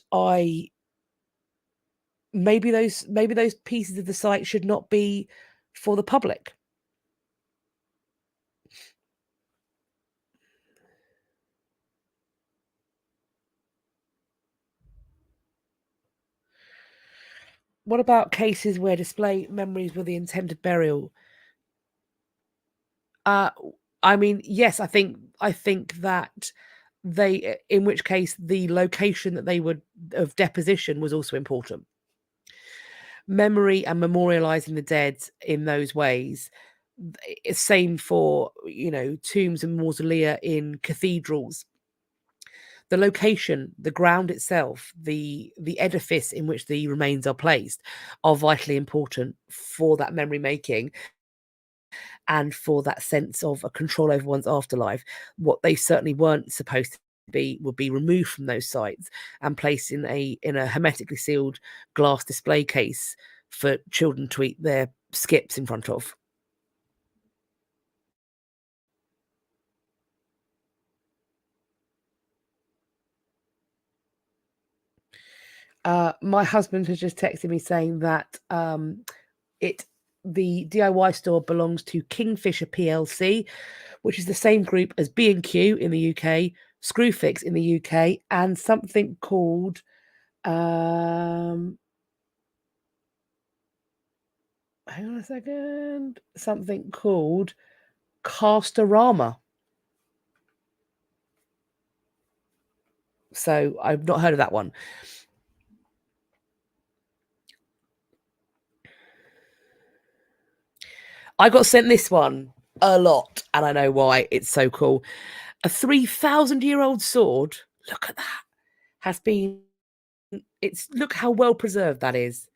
maybe those pieces of the site should not be for the public. What about cases where display memories were the intended burial? Yes, I think that in which case the location that they would of deposition was also important. Memory and memorializing the dead in those ways. Same for, tombs and mausolea in cathedrals. The location, the ground itself, the edifice in which the remains are placed are vitally important for that memory making and for that sense of a control over one's afterlife. What they certainly weren't supposed to be would be removed from those sites and placed in a hermetically sealed glass display case for children to eat their skips in front of. My husband has just texted me saying that the DIY store belongs to Kingfisher PLC, which is the same group as B&Q in the UK, Screwfix in the UK, and something called hang on a second, something called Castorama. So I've not heard of that one. I got sent this one a lot, and I know why. It's so cool. A 3,000-year-old sword. Look at that. Look how well preserved that is.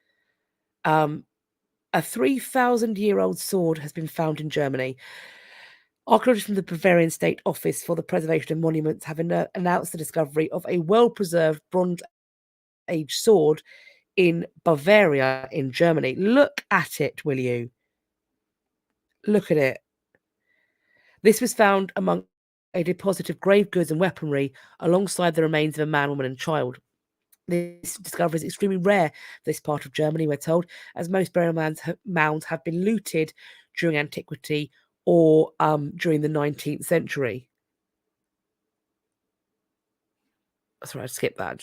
A 3,000-year-old sword has been found in Germany. Archaeologists from the Bavarian State Office for the Preservation of Monuments have announced the discovery of a well-preserved Bronze Age sword in Bavaria in Germany. Look at it, will you? Look at it. This was found among a deposit of grave goods and weaponry alongside the remains of a man, woman, and child. This discovery is extremely rare for this part of Germany, we're told, as most burial mounds have been looted during antiquity or during the 19th century. Sorry, I skipped that.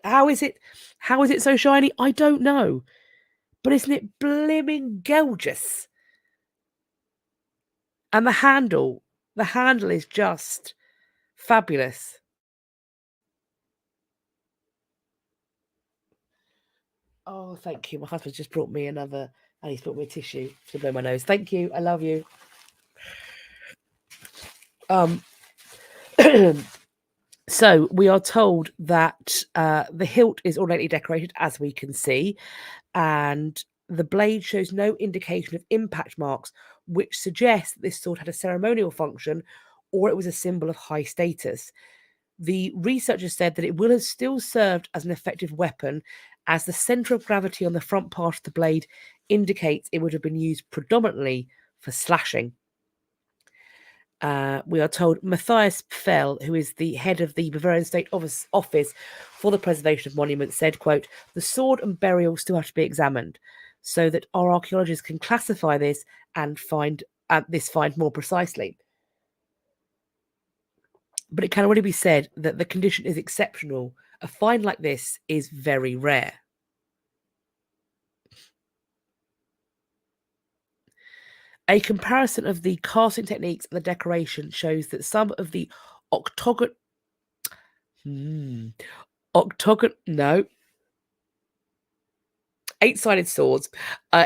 How is it so shiny? I don't know. But isn't it blimmin' gorgeous? And the handle is just fabulous. Oh, thank you. My husband's just brought me and he's brought me a tissue to blow my nose. Thank you. I love you. So we are told that the hilt is ornately decorated, as we can see, and the blade shows no indication of impact marks, which suggests that this sword had a ceremonial function or it was a symbol of high status. The researchers said that it will have still served as an effective weapon, as the centre of gravity on the front part of the blade indicates it would have been used predominantly for slashing. We are told Matthias Fell, who is the head of the Bavarian State Office for the Preservation of Monuments, said, quote, "The sword and burial still have to be examined so that our archaeologists can classify this and find more precisely. But it can already be said that the condition is exceptional. A find like this is very rare." A comparison of the casting techniques and the decoration shows that some of the eight-sided swords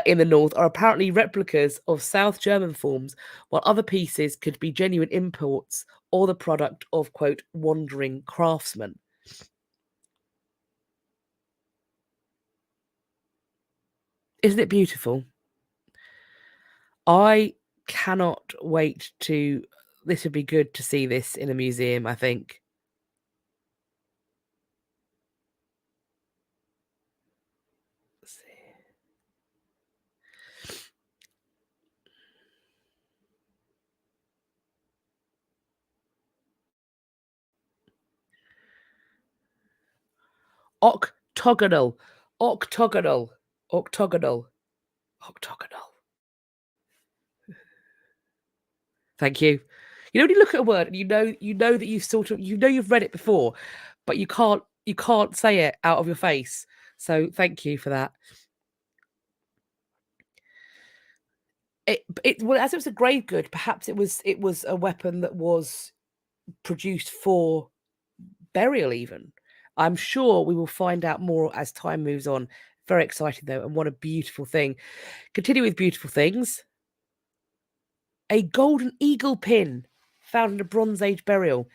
in the north are apparently replicas of South German forms, while other pieces could be genuine imports or the product of, quote, wandering craftsmen. Isn't it beautiful? I cannot wait to... This would be good to see this in a museum, I think. Let's see. Octagonal. Thank you. You know, when you look at a word and you know that you've read it before, but you can't say it out of your face. So thank you for that. Well, as it was a grave good, perhaps it was a weapon that was produced for burial even. I'm sure we will find out more as time moves on. Very exciting though, and what a beautiful thing. Continue with beautiful things. A golden eagle pin found in a Bronze Age burial.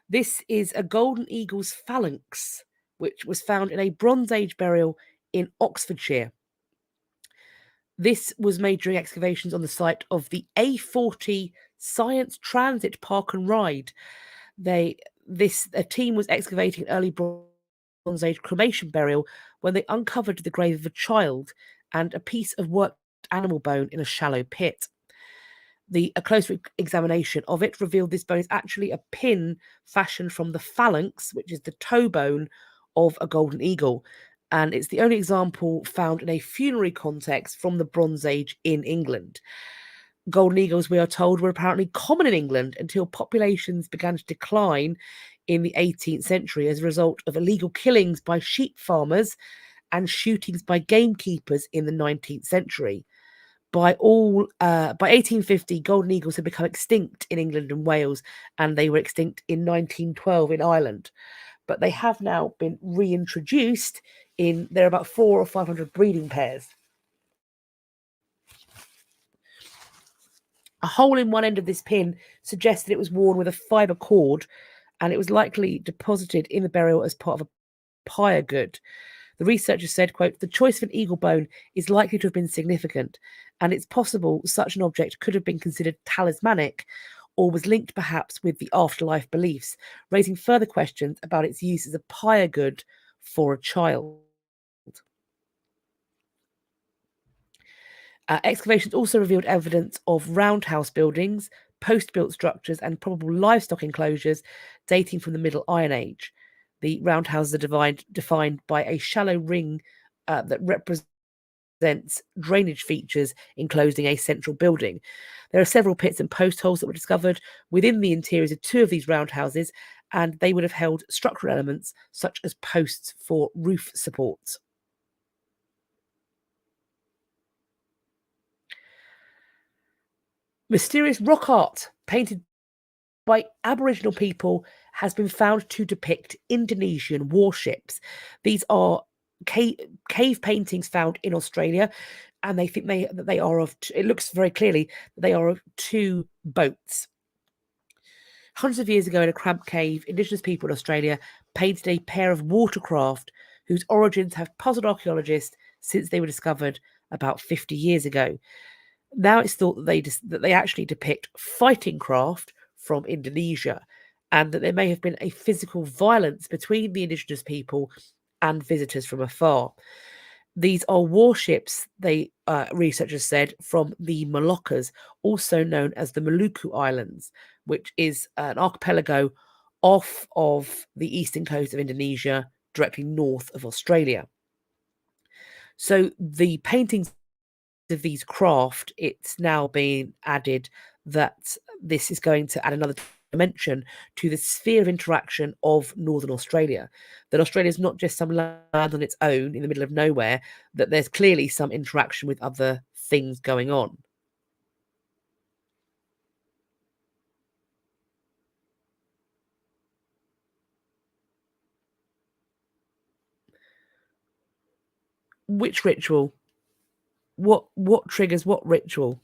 This is a golden eagle's phalanx, which was found in a Bronze Age burial in Oxfordshire. This was made during excavations on the site of the A40 Science Transit Park and Ride. A team was excavating an early Bronze Age cremation burial when they uncovered the grave of a child and a piece of worked animal bone in a shallow pit. A closer examination of it revealed this bone is actually a pin fashioned from the phalanx, which is the toe bone of a golden eagle. And it's the only example found in a funerary context from the Bronze Age in England. Golden eagles, we are told, were apparently common in England until populations began to decline in the 18th century as a result of illegal killings by sheep farmers and shootings by gamekeepers in the 19th century. By 1850, golden eagles had become extinct in England and Wales, and they were extinct in 1912 in Ireland. But they have now been reintroduced there are about 400 or 500 breeding pairs. A hole in one end of this pin suggested it was worn with a fibre cord, and it was likely deposited in the burial as part of a pyre good. The researchers said, quote, "The choice of an eagle bone is likely to have been significant, and it's possible such an object could have been considered talismanic or was linked perhaps with the afterlife beliefs, raising further questions about its use as a pyre good for a child." Excavations also revealed evidence of roundhouse buildings, post-built structures, and probable livestock enclosures dating from the Middle Iron Age. The roundhouses are defined by a shallow ring that represents drainage features enclosing a central building. There are several pits and post holes that were discovered within the interiors of two of these roundhouses, and they would have held structural elements such as posts for roof supports. Mysterious rock art painted by Aboriginal people has been found to depict Indonesian warships. These are cave paintings found in Australia, and they think that they are of... It looks very clearly that they are of two boats. Hundreds of years ago, in a cramped cave, Indigenous people in Australia painted a pair of watercraft whose origins have puzzled archaeologists since they were discovered about 50 years ago. Now it's thought that they actually depict fighting craft from Indonesia, and that there may have been a physical violence between the indigenous people and visitors from afar. These are warships, researchers said, from the Moluccas, also known as the Maluku Islands, which is an archipelago off of the eastern coast of Indonesia, directly north of Australia. So the paintings of these craft, it's now been added that this is going to add another dimension to the sphere of interaction of Northern Australia. That Australia is not just some land on its own in the middle of nowhere, that there's clearly some interaction with other things going on. Which ritual? What triggers what ritual?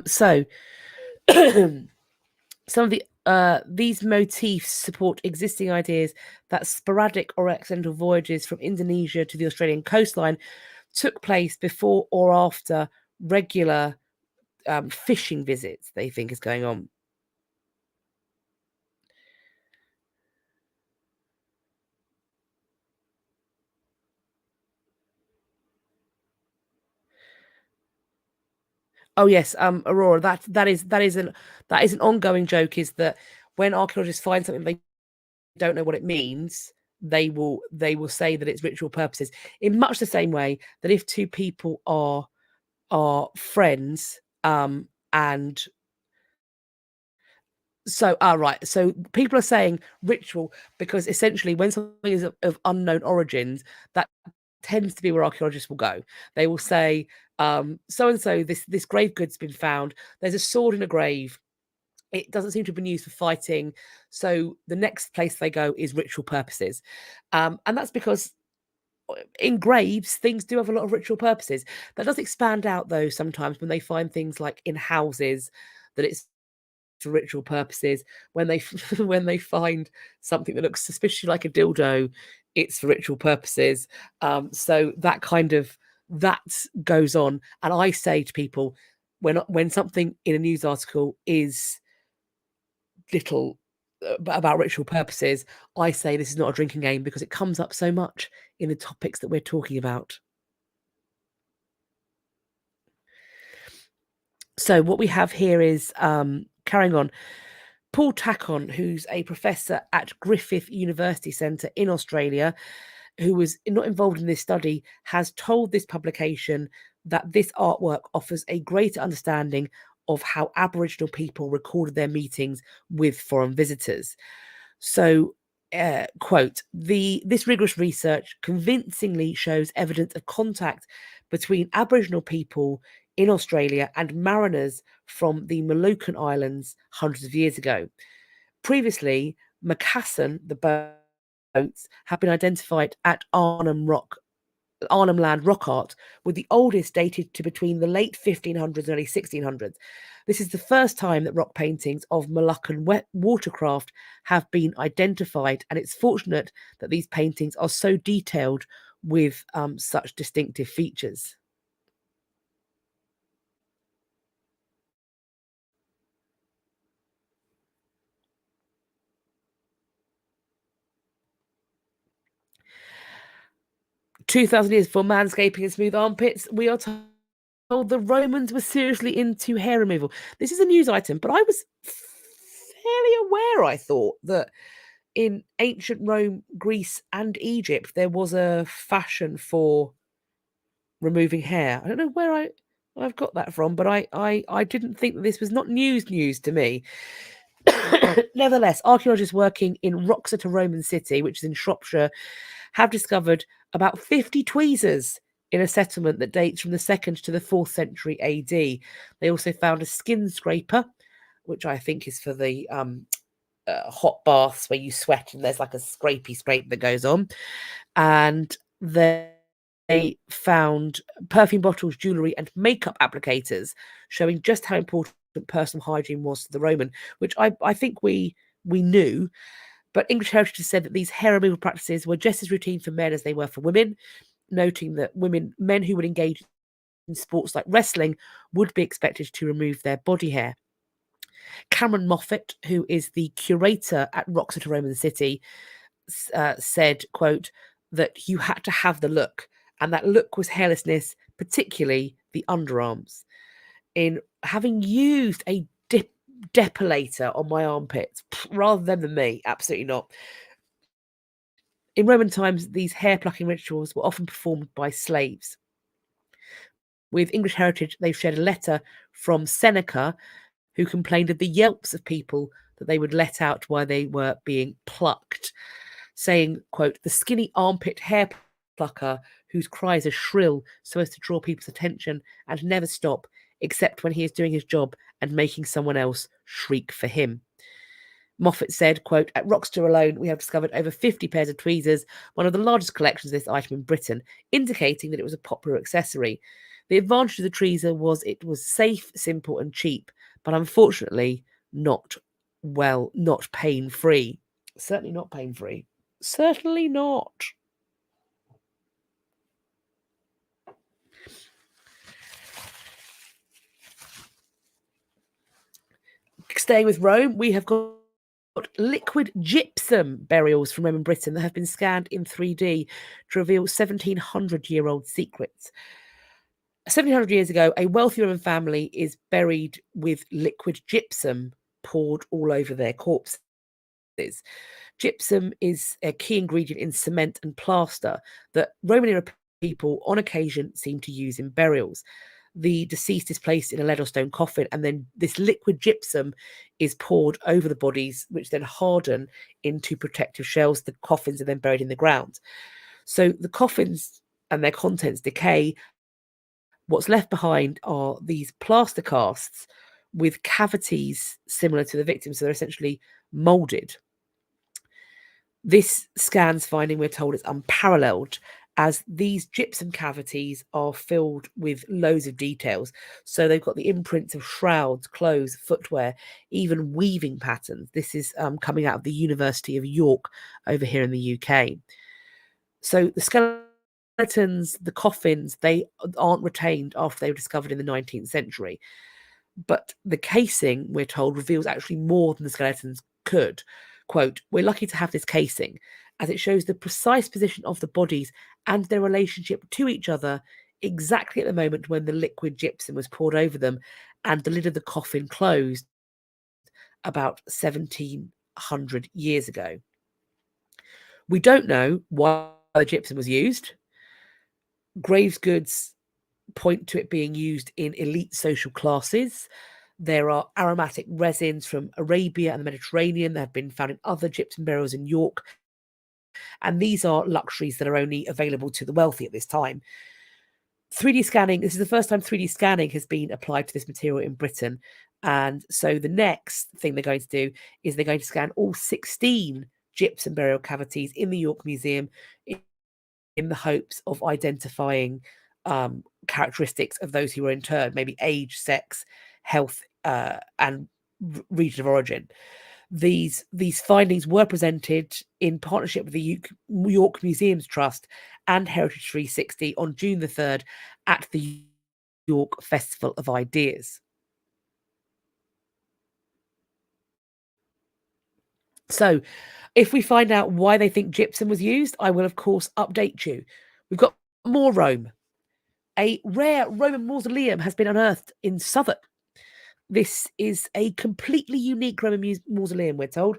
So some of these motifs support existing ideas that sporadic or accidental voyages from Indonesia to the Australian coastline took place before or after regular fishing visits, they think is going on. Oh yes, Aurora. That is an ongoing joke. Is that when archaeologists find something they don't know what it means, they will say that it's ritual purposes. In much the same way that if two people are friends, and so right, so people are saying ritual because essentially when something is of unknown origins, that tends to be where archaeologists will go. They will say, so and so, this grave good's been found. There's a sword in a grave. It doesn't seem to have been used for fighting. So the next place they go is ritual purposes. And that's because in graves, things do have a lot of ritual purposes. That does expand out, though, sometimes when they find things like in houses, that it's for ritual purposes. When they when they find something that looks suspiciously like a dildo, it's for ritual purposes. So that goes on. And I say to people, when something in a news article is little about ritual purposes, I say this is not a drinking game because it comes up so much in the topics that we're talking about. So what we have here is carrying on. Paul Tackon, who's a professor at Griffith University Centre in Australia, who was not involved in this study, has told this publication that this artwork offers a greater understanding of how Aboriginal people recorded their meetings with foreign visitors. So, quote, this rigorous research convincingly shows evidence of contact between Aboriginal people in Australia and mariners from the Moluccan Islands hundreds of years ago. Previously, Macassan, the boats, have been identified at Arnhem Land Rock Art, with the oldest dated to between the late 1500s and early 1600s. This is the first time that rock paintings of Moluccan watercraft have been identified, and it's fortunate that these paintings are so detailed with such distinctive features. "2,000 years before manscaping and smooth armpits, we are told the Romans were seriously into hair removal." This is a news item, but I was fairly aware, I thought, that in ancient Rome, Greece, and Egypt, there was a fashion for removing hair. I don't know where I've got that from, but I didn't think that this was not news to me. Nevertheless, archaeologists working in Wroxeter Roman City, which is in Shropshire, have discovered about 50 tweezers in a settlement that dates from the 2nd to the 4th century AD. They also found a skin scraper, which I think is for the hot baths where you sweat and there's like a scrape that goes on. And they found perfume bottles, jewellery, and makeup applicators, showing just how important personal hygiene was to the Roman, which I think we knew. But English Heritage has said that these hair removal practices were just as routine for men as they were for women, noting that men who would engage in sports like wrestling would be expected to remove their body hair. Cameron Moffat, who is the curator at Roxeter Roman City, said, quote, that you had to have the look, and that look was hairlessness, particularly the underarms. In having used a depilator on my armpits, rather than me, absolutely not. In Roman times, these hair plucking rituals were often performed by slaves. With English Heritage, they've shared a letter from Seneca, who complained of the yelps of people that they would let out while they were being plucked, saying, quote, the skinny armpit hair plucker whose cries are shrill so as to draw people's attention and never stop, except when he is doing his job and making someone else shriek for him. Moffat said, quote, at Roxeter alone, we have discovered over 50 pairs of tweezers, one of the largest collections of this item in Britain, indicating that it was a popular accessory. The advantage of the tweezer was it was safe, simple, and cheap, but unfortunately not pain-free. Certainly not pain-free. Certainly not. Staying with Rome, we have got liquid gypsum burials from Roman Britain that have been scanned in 3D to reveal 1700-year-old secrets. 1700 years ago, a wealthy Roman family is buried with liquid gypsum poured all over their corpses. Gypsum is a key ingredient in cement and plaster that Roman era people on occasion seem to use in burials. The deceased is placed in a lead or stone coffin, and then this liquid gypsum is poured over the bodies, which then harden into protective shells. The coffins are then buried in the ground. So the coffins and their contents decay. What's left behind are these plaster casts with cavities similar to the victims, so they're essentially moulded. This scan's finding, we're told, is unparalleled, as these gypsum cavities are filled with loads of details. So they've got the imprints of shrouds, clothes, footwear, even weaving patterns. This is coming out of the University of York over here in the UK. So the skeletons, the coffins, they aren't retained after they were discovered in the 19th century. But the casing, we're told, reveals actually more than the skeletons could. Quote, we're lucky to have this casing, as it shows the precise position of the bodies and their relationship to each other exactly at the moment when the liquid gypsum was poured over them and the lid of the coffin closed about 1700 years ago. We don't know why the gypsum was used. Graves goods point to it being used in elite social classes. There are aromatic resins from Arabia and the Mediterranean that have been found in other gypsum burials in York. And these are luxuries that are only available to the wealthy at this time. 3D scanning, this is the first time 3D scanning has been applied to this material in Britain. And so the next thing they're going to do is they're going to scan all 16 gypsum burial cavities in the York Museum in the hopes of identifying characteristics of those who were interred, maybe age, sex, health, and region of origin. These findings were presented in partnership with the York Museums Trust and Heritage 360 on June the 3rd at the York Festival of Ideas. So, if we find out why they think gypsum was used, I will, of course, update you. We've got more Rome. A rare Roman mausoleum has been unearthed in Southwark. This is a completely unique Roman mausoleum, we're told.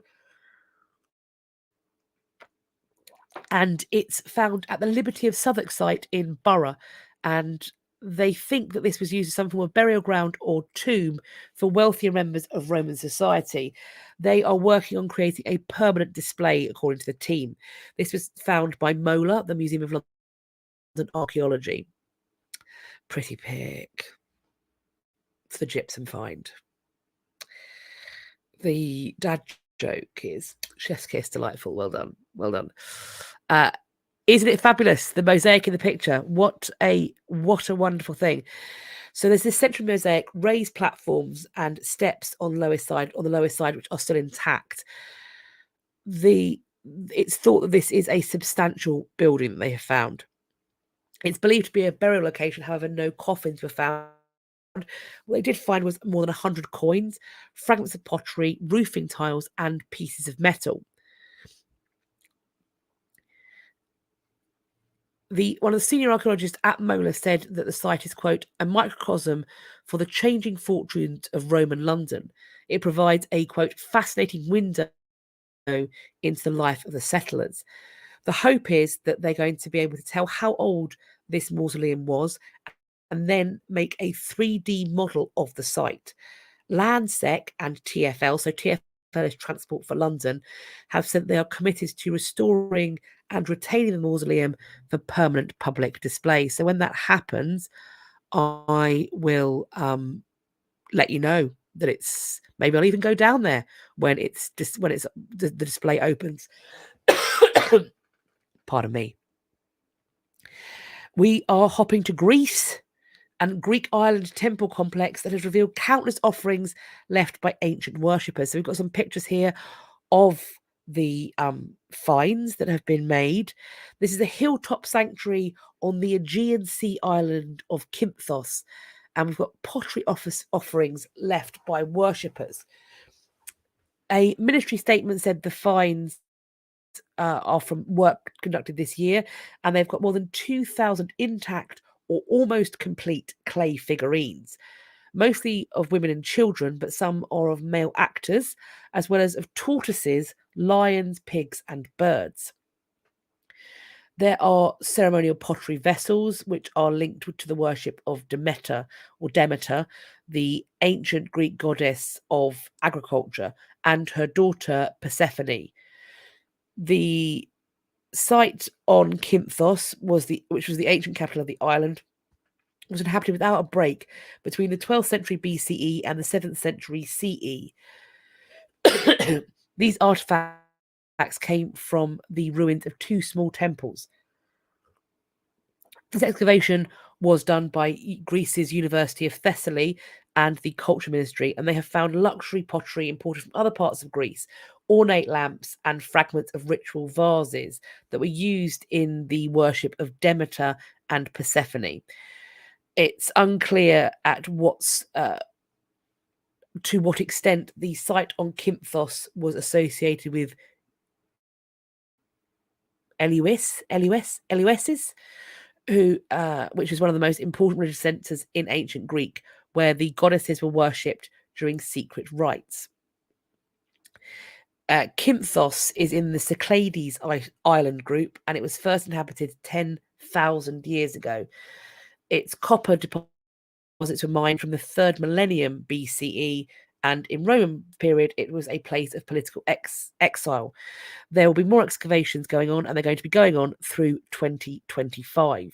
And it's found at the Liberty of Southwark site in Borough. And they think that this was used as some form of burial ground or tomb for wealthier members of Roman society. They are working on creating a permanent display, according to the team. This was found by MOLA, the Museum of London Archaeology. Pretty Pic. It's the gypsum find. The dad joke is chef's kiss, delightful. Well done. Well done. Isn't it fabulous? The mosaic in the picture. What a wonderful thing. So there's this central mosaic, raised platforms and steps on the lowest side, which are still intact. it's thought that this is a substantial building that they have found. It's believed to be a burial location, however, no coffins were found. What they did find was more than 100 coins, fragments of pottery, roofing tiles, and pieces of metal. One of the senior archaeologists at Megalith said that the site is, quote, a microcosm for the changing fortunes of Roman London. It provides a, quote, fascinating window into the life of the settlers. The hope is that they're going to be able to tell how old this mausoleum was and then make a 3D model of the site. Landsec and TfL, so TfL is Transport for London, have said they are committed to restoring and retaining the mausoleum for permanent public display. So when that happens, I will let you know that it's, maybe I'll even go down there when the display opens. Pardon me. We are hopping to Greece and Greek island temple complex that has revealed countless offerings left by ancient worshippers. So we've got some pictures here of the finds that have been made. This is a hilltop sanctuary on the Aegean Sea island of Kynthos, and we've got pottery offerings left by worshippers. A ministry statement said the finds are from work conducted this year, and they've got more than 2,000 intact or almost complete clay figurines, mostly of women and children, but some are of male actors, as well as of tortoises, lions, pigs, and birds. There are ceremonial pottery vessels, which are linked to the worship of Demeter, the ancient Greek goddess of agriculture, and her daughter Persephone. The site on Kynthos which was the ancient capital of the island, was inhabited without a break between the 12th century BCE and the 7th century CE. These artifacts came from the ruins of two small temples. This excavation was done by Greece's University of Thessaly and the Culture Ministry, and they have found luxury pottery imported from other parts of Greece, ornate lamps, and fragments of ritual vases that were used in the worship of Demeter and Persephone. It's unclear to what extent the site on Kynthos was associated with Eleusis, which was one of the most important religious centers in ancient Greek, where the goddesses were worshipped during secret rites. Kynthos is in the Cyclades island group, and it was first inhabited 10,000 years ago. Its copper deposits were mined from the 3rd millennium BCE, and in Roman period, it was a place of political exile. There will be more excavations going on, and they're going to be going on through 2025.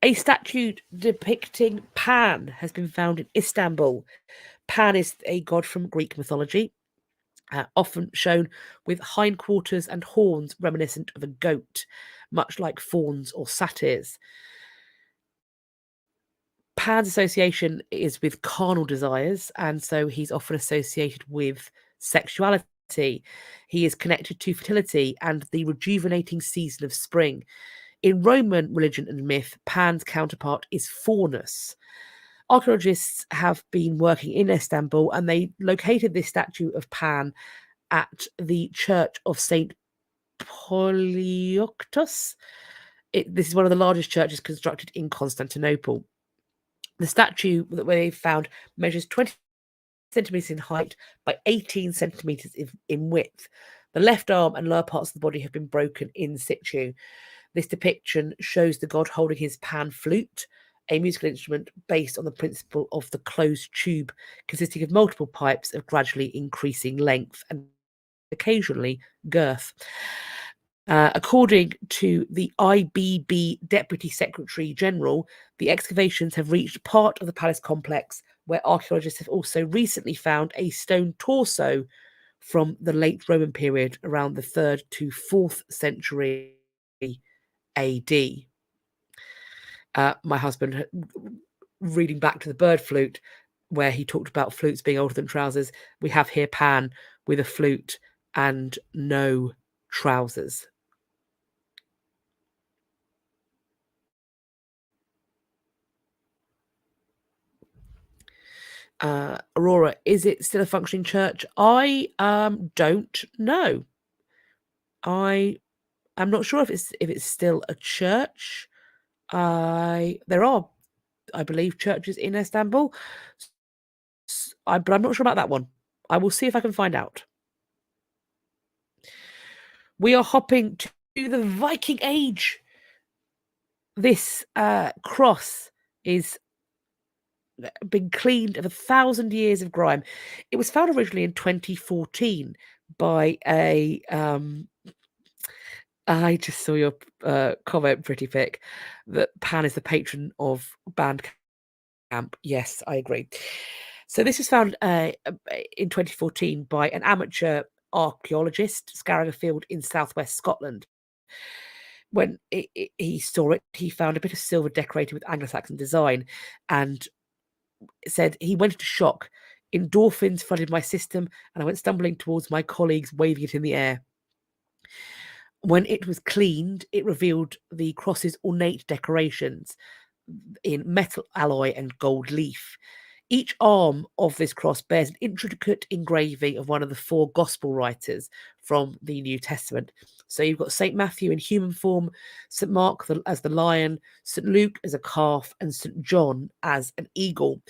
A statue depicting Pan has been found in Istanbul. Pan is a god from Greek mythology, often shown with hindquarters and horns reminiscent of a goat, much like fawns or satyrs. Pan's association is with carnal desires, and so he's often associated with sexuality. He is connected to fertility and the rejuvenating season of spring. In Roman religion and myth, Pan's counterpart is Faunus. Archaeologists have been working in Istanbul, and they located this statue of Pan at the Church of St. Polyoktos. This is one of the largest churches constructed in Constantinople. The statue that they found measures 20 centimetres in height by 18 centimetres in width. The left arm and lower parts of the body have been broken in situ. This depiction shows the god holding his pan flute, a musical instrument based on the principle of the closed tube, consisting of multiple pipes of gradually increasing length and occasionally girth. According to the IBB Deputy Secretary General, the excavations have reached part of the palace complex, where archaeologists have also recently found a stone torso from the late Roman period around the 3rd to 4th century AD. My husband reading back to the bird flute, where he talked about flutes being older than trousers, we have here Pan with a flute and no trousers. Aurora, is it still a functioning church? I don't know. I am not sure if it's still a church. There are, I believe, churches in Istanbul, but I'm not sure about that one. I will see if I can find out. We are hopping to the Viking Age. This cross is been cleaned of 1,000 years of grime. It was found originally in 2014 by a I just saw your comment, Pretty Pic, that Pan is the patron of band camp. Yes, I agree. So this was found in 2014 by an amateur archaeologist scouring a field in southwest Scotland. When he saw it, he found a bit of silver decorated with Anglo-Saxon design, and said he went into shock. Endorphins flooded my system, and I went stumbling towards my colleagues, waving it in the air. When it was cleaned, it revealed the cross's ornate decorations in metal alloy and gold leaf. Each arm of this cross bears an intricate engraving of one of the 4 gospel writers from the New Testament. So you've got St. Matthew in human form, St. Mark as the lion, St. Luke as a calf, and St. John as an eagle.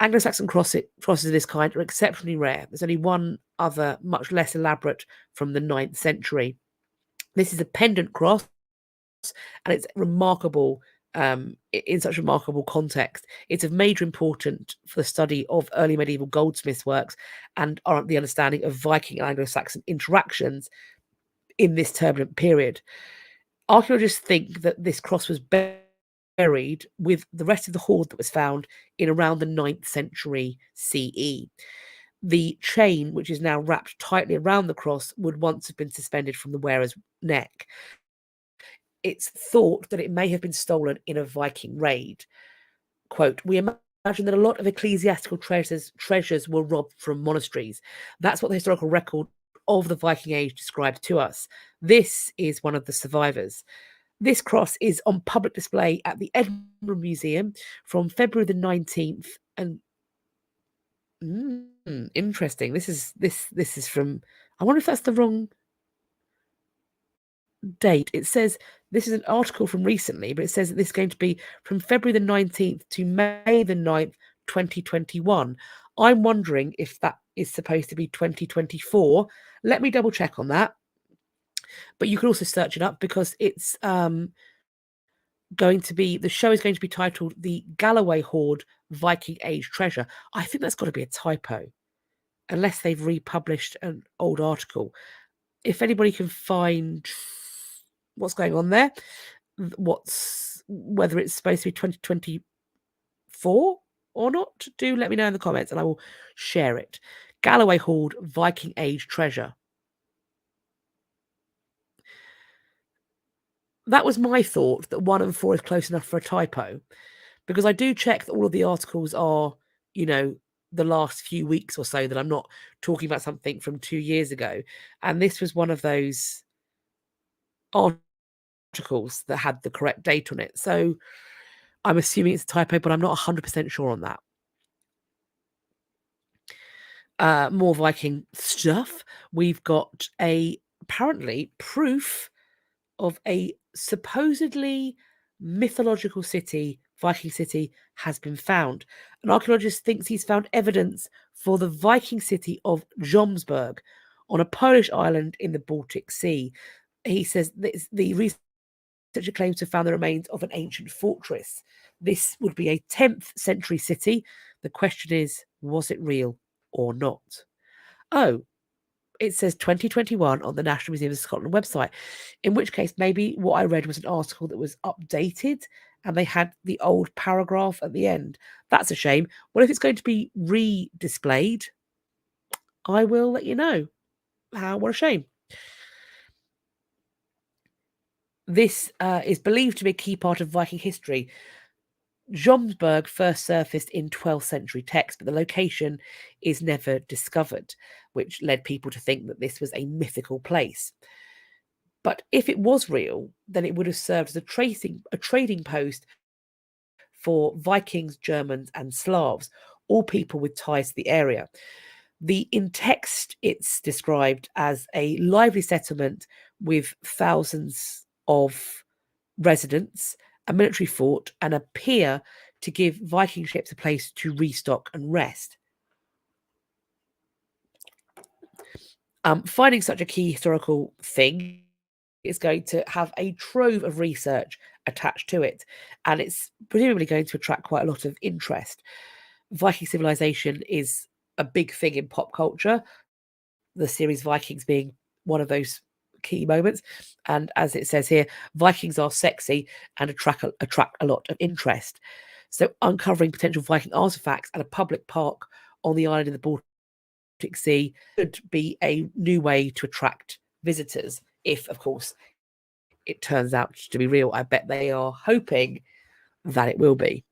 Anglo-Saxon crosses of this kind are exceptionally rare. There's only one other, much less elaborate, from the 9th century. This is a pendant cross, and it's remarkable in such remarkable context. It's of major importance for the study of early medieval goldsmiths' works and the understanding of Viking and Anglo-Saxon interactions in this turbulent period. Archaeologists think that this cross was buried with the rest of the hoard that was found in around the 9th century CE. The chain, which is now wrapped tightly around the cross, would once have been suspended from the wearer's neck. It's thought that it may have been stolen in a Viking raid. Quote, we imagine that a lot of ecclesiastical treasures were robbed from monasteries. That's what the historical record of the Viking Age describes to us. This is one of the survivors. This cross is on public display at the Edinburgh Museum from February the 19th. And interesting. This is from, I wonder if that's the wrong date. It says this is an article from recently, but it says that this is going to be from February the 19th to May the 9th, 2021. I'm wondering if that is supposed to be 2024. Let me double check on that. But you can also search it up, because it's going to be, the show is going to be titled The Galloway Hoard Viking Age Treasure. I think that's got to be a typo, unless they've republished an old article. If anybody can find what's going on there, whether it's supposed to be 2024 or not, do let me know in the comments and I will share it. Galloway Hoard Viking Age Treasure. That was my thought, that 1 and 4 is close enough for a typo, because I do check that all of the articles are, the last few weeks or so, that I'm not talking about something from 2 years ago. And this was one of those articles that had the correct date on it. So I'm assuming it's a typo, but I'm not 100% sure on that. More Viking stuff. We've got apparently proof of a supposedly mythological city, Viking city, has been found. An archaeologist thinks he's found evidence for the Viking city of Jomsburg on a Polish island in the Baltic Sea. He says the researcher claims to have found the remains of an ancient fortress. This would be a 10th century city. The question is, was it real or not? Oh, it says 2021 on the National Museum of Scotland website, in which case maybe what I read was an article that was updated and they had the old paragraph at the end. That's a shame. Well, if it's going to be re-displayed, I will let you know. What a shame. This is believed to be a key part of Viking history. Jomsburg first surfaced in 12th century texts, but the location is never discovered, which led people to think that this was a mythical place. But if it was real, then it would have served as a trading post for Vikings, Germans, and Slavs, all people with ties to the area. In text, it's described as a lively settlement with thousands of residents, a military fort, and a pier to give Viking ships a place to restock and rest. Finding such a key historical thing is going to have a trove of research attached to it, and it's presumably going to attract quite a lot of interest. Viking civilization is a big thing in pop culture, the series Vikings being one of those key moments. And as it says here, Vikings are sexy and attract a lot of interest. So uncovering potential Viking artifacts at a public park on the island in the Baltic Sea could be a new way to attract visitors, if, of course, it turns out to be real. I bet they are hoping that it will be.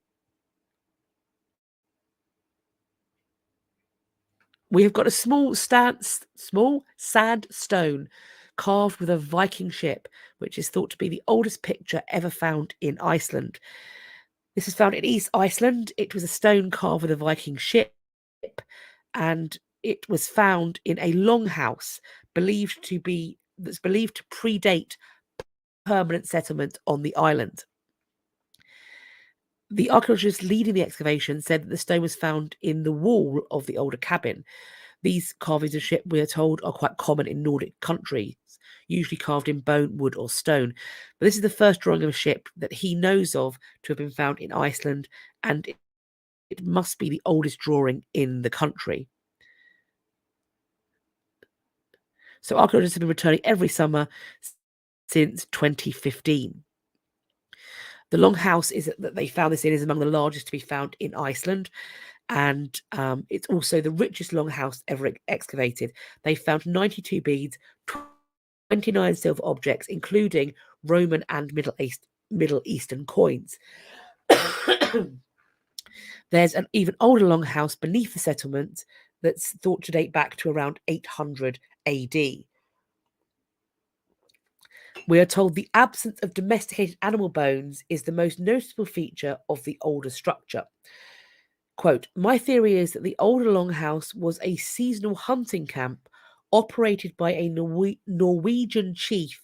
We have got a small sandstone carved with a Viking ship, which is thought to be the oldest picture ever found in Iceland. This was found in East Iceland. It was a stone carved with a Viking ship, and it was found in a longhouse that's believed to predate permanent settlement on the island. The archaeologist leading the excavation said that the stone was found in the wall of the older cabin. These carvings of ship, we are told, are quite common in Nordic countries, usually carved in bone, wood, or stone. But this is the first drawing of a ship that he knows of to have been found in Iceland, and it must be the oldest drawing in the country. So archaeologists have been returning every summer since 2015. The longhouse that they found this in is among the largest to be found in Iceland, and it's also the richest longhouse ever excavated. They found 92 beads, 29 silver objects, including Roman and Middle Eastern coins. There's an even older longhouse beneath the settlement that's thought to date back to around 800 AD. We are told the absence of domesticated animal bones is the most noticeable feature of the older structure. Quote, my theory is that the older longhouse was a seasonal hunting camp operated by a Norwegian chief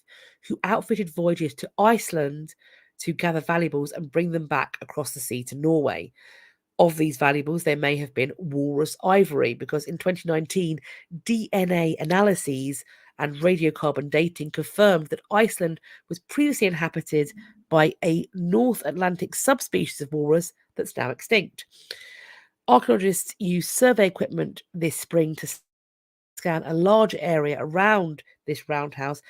who outfitted voyages to Iceland to gather valuables and bring them back across the sea to Norway. Of these valuables, there may have been walrus ivory, because in 2019, DNA analyses and radiocarbon dating confirmed that Iceland was previously inhabited by a North Atlantic subspecies of walrus that's now extinct. Archaeologists used survey equipment this spring to scan a large area around this roundhouse,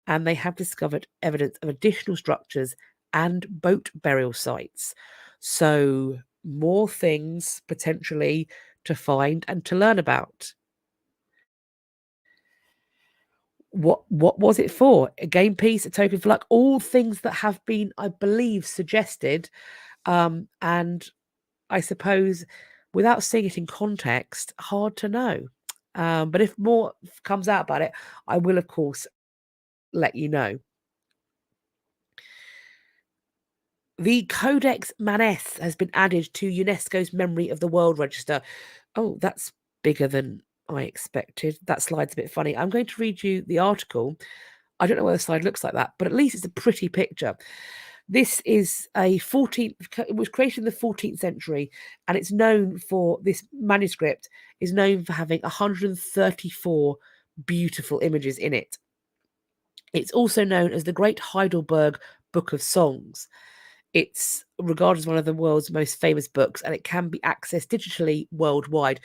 and they have discovered evidence of additional structures and boat burial sites. So more things potentially to find and to learn about. What was it for? A game piece, a token for luck, all things that have been, I believe, suggested. And I suppose without seeing it in context, hard to know. But if more comes out about it, I will, of course, let you know. The Codex Manesse has been added to UNESCO's Memory of the World Register. Oh, that's bigger than I expected. That slide's a bit funny. I'm going to read you the article. I don't know whether the slide looks like that, but at least it's a pretty picture. This is it was created in the 14th century, and it's known for, this manuscript is known for having 134 beautiful images in it. It's also known as the Great Heidelberg Book of Songs. It's regarded as one of the world's most famous books, and it can be accessed digitally worldwide.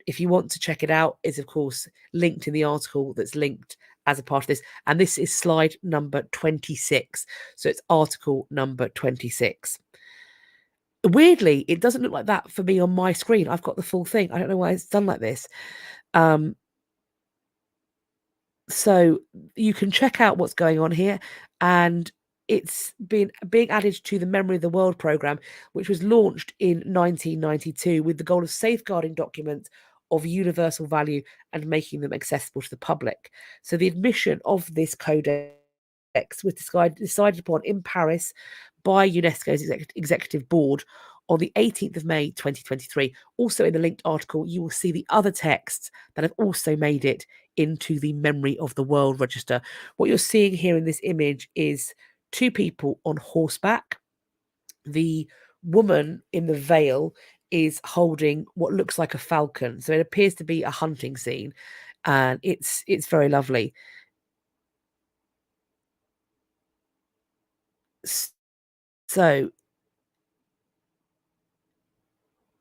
If you want to check it out, it's of course linked in the article that's linked as a part of this. And this is slide number 26. So it's article number 26. Weirdly, it doesn't look like that for me on my screen. I've got the full thing. I don't know why it's done like this. So you can check out what's going on here, and it's been being added to the Memory of the World programme, which was launched in 1992 with the goal of safeguarding documents of universal value and making them accessible to the public. So the admission of this codex was decided upon in Paris by UNESCO's executive board on the 18th of May 2023. Also in the linked article, you will see the other texts that have also made it into the Memory of the World Register. What you're seeing here in this image is two people on horseback. The woman in the veil is holding what looks like a falcon. So it appears to be a hunting scene, and it's very lovely. So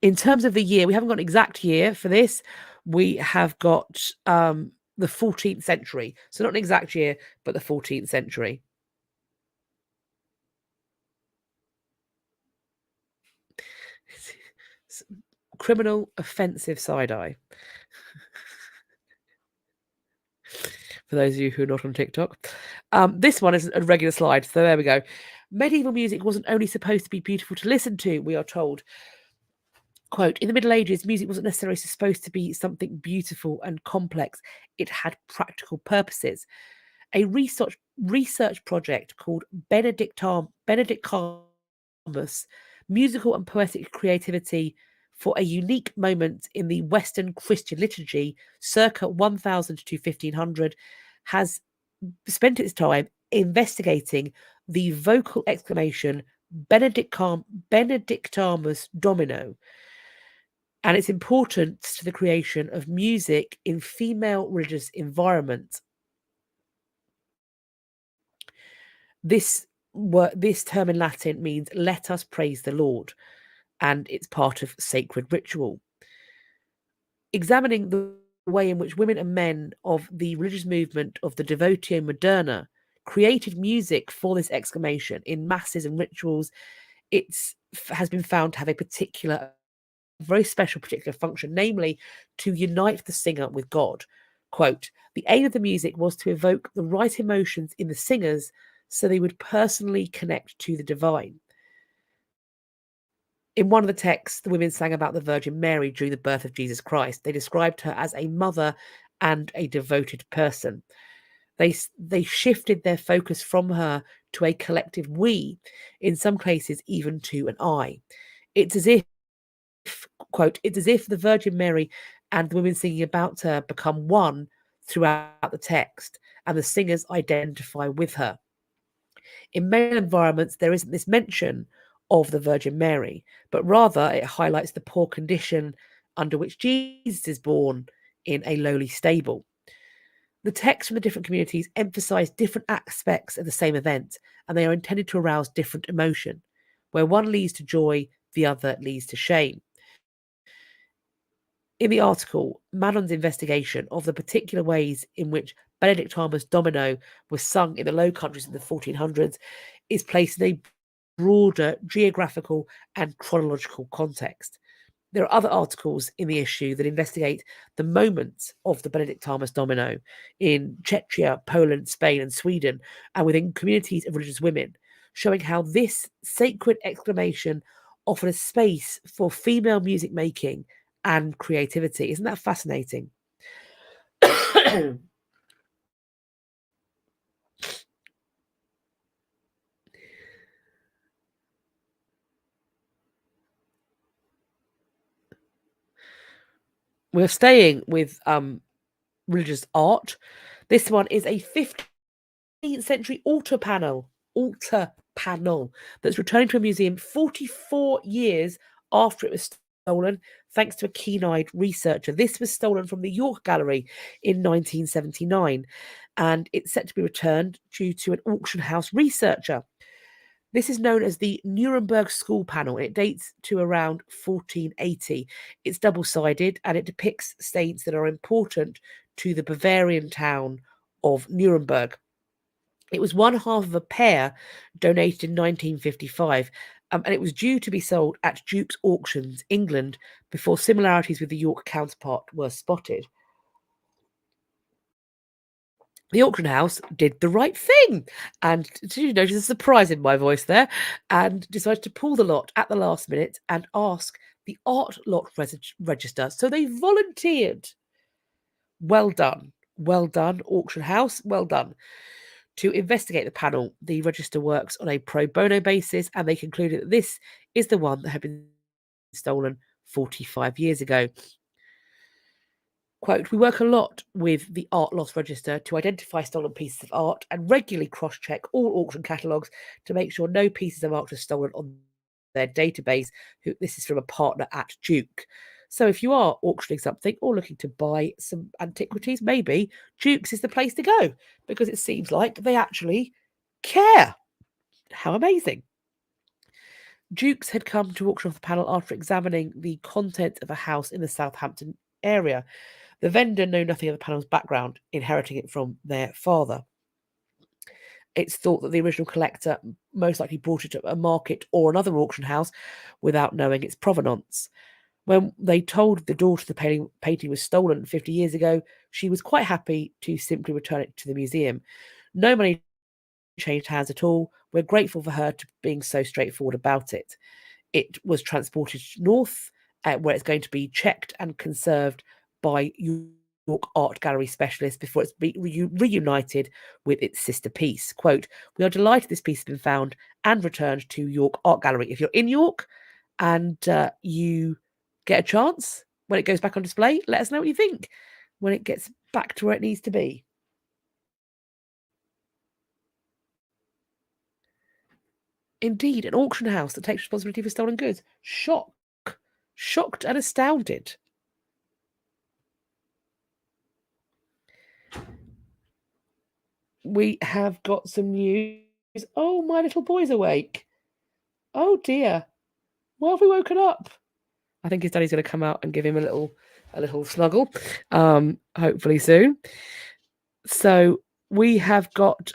in terms of the year, we haven't got an exact year for this. We have got the 14th century. So not an exact year, but the 14th century. Criminal offensive side-eye. For those of you who are not on TikTok. This one is a regular slide, so there we go. Medieval music wasn't only supposed to be beautiful to listen to, we are told. Quote, in the Middle Ages, music wasn't necessarily supposed to be something beautiful and complex. It had practical purposes. A research project called Benedictamus, Musical and Poetic Creativity for a Unique Moment in the Western Christian Liturgy, circa 1000 to 1500, has spent its time investigating the vocal exclamation Benedictamus Domino and its importance to the creation of music in female religious environments. This term in Latin means "let us praise the Lord," and it's part of sacred ritual. Examining the way in which women and men of the religious movement of the Devotio Moderna created music for this exclamation in masses and rituals, it has been found to have a very special particular function, namely to unite the singer with God. Quote, the aim of the music was to evoke the right emotions in the singers so they would personally connect to the divine. In one of the texts, the women sang about the Virgin Mary during the birth of Jesus Christ. They described her as a mother and a devoted person. They shifted their focus from her to a collective we, in some cases even to an I. It's as if, quote, it's as if the Virgin Mary and the women singing about her become one throughout the text, and the singers identify with her. In male environments, there isn't this mention of the Virgin Mary, but rather it highlights the poor condition under which Jesus is born in a lowly stable. The texts from the different communities emphasize different aspects of the same event, and they are intended to arouse different emotion. Where one leads to joy, the other leads to shame. In the article, Manon's investigation of the particular ways in which Benedictamus Domino was sung in the Low Countries in the 1400s is placed in a broader geographical and chronological context. There are other articles in the issue that investigate the moments of the Benedictamus Domino in Czechia, Poland, Spain, and Sweden, and within communities of religious women, showing how this sacred exclamation offered a space for female music making and creativity. Isn't that fascinating? We're staying with religious art. This one is a 15th century altar panel that's returning to a museum 44 years after it was stolen, thanks to a keen-eyed researcher. This was stolen from the York Gallery in 1979, and it's set to be returned due to an auction house researcher. This is known as the Nuremberg School Panel, and it dates to around 1480. It's double-sided, and it depicts saints that are important to the Bavarian town of Nuremberg. It was one half of a pair donated in 1955, and it was due to be sold at Duke's Auctions, England, before similarities with the York counterpart were spotted. The auction house did the right thing, and did you notice a surprise in my voice there? And decided to pull the lot at the last minute and ask the art lot register. So they volunteered. Well done, auction house, well done. To investigate the panel, the register works on a pro bono basis, and they concluded that this is the one that had been stolen 45 years ago. Quote, we work a lot with the Art Loss Register to identify stolen pieces of art and regularly cross-check all auction catalogues to make sure no pieces of art are stolen on their database. This is from a partner at Duke. So if you are auctioning something or looking to buy some antiquities, maybe Duke's is the place to go, because it seems like they actually care. How amazing. Duke's had come to auction off the panel after examining the contents of a house in the Southampton area. The vendor knew nothing of the panel's background, inheriting it from their father. It's thought that the original collector most likely brought it to a market or another auction house without knowing its provenance. When they told the daughter the painting was stolen 50 years ago, she was quite happy to simply return it to the museum. No money changed hands at all. We're grateful for her to being so straightforward about it. It was transported north, where it's going to be checked and conserved by York Art Gallery specialists before it's reunited with its sister piece. Quote, we are delighted this piece has been found and returned to York Art Gallery. If you're in York and you get a chance, when it goes back on display, let us know what you think when it gets back to where it needs to be. Indeed, an auction house that takes responsibility for stolen goods. Shocked and astounded. We have got some news. Oh, my little boy's awake. Oh dear. Why have we woken up? I think his daddy's going to come out and give him a little snuggle. Hopefully soon. So we have got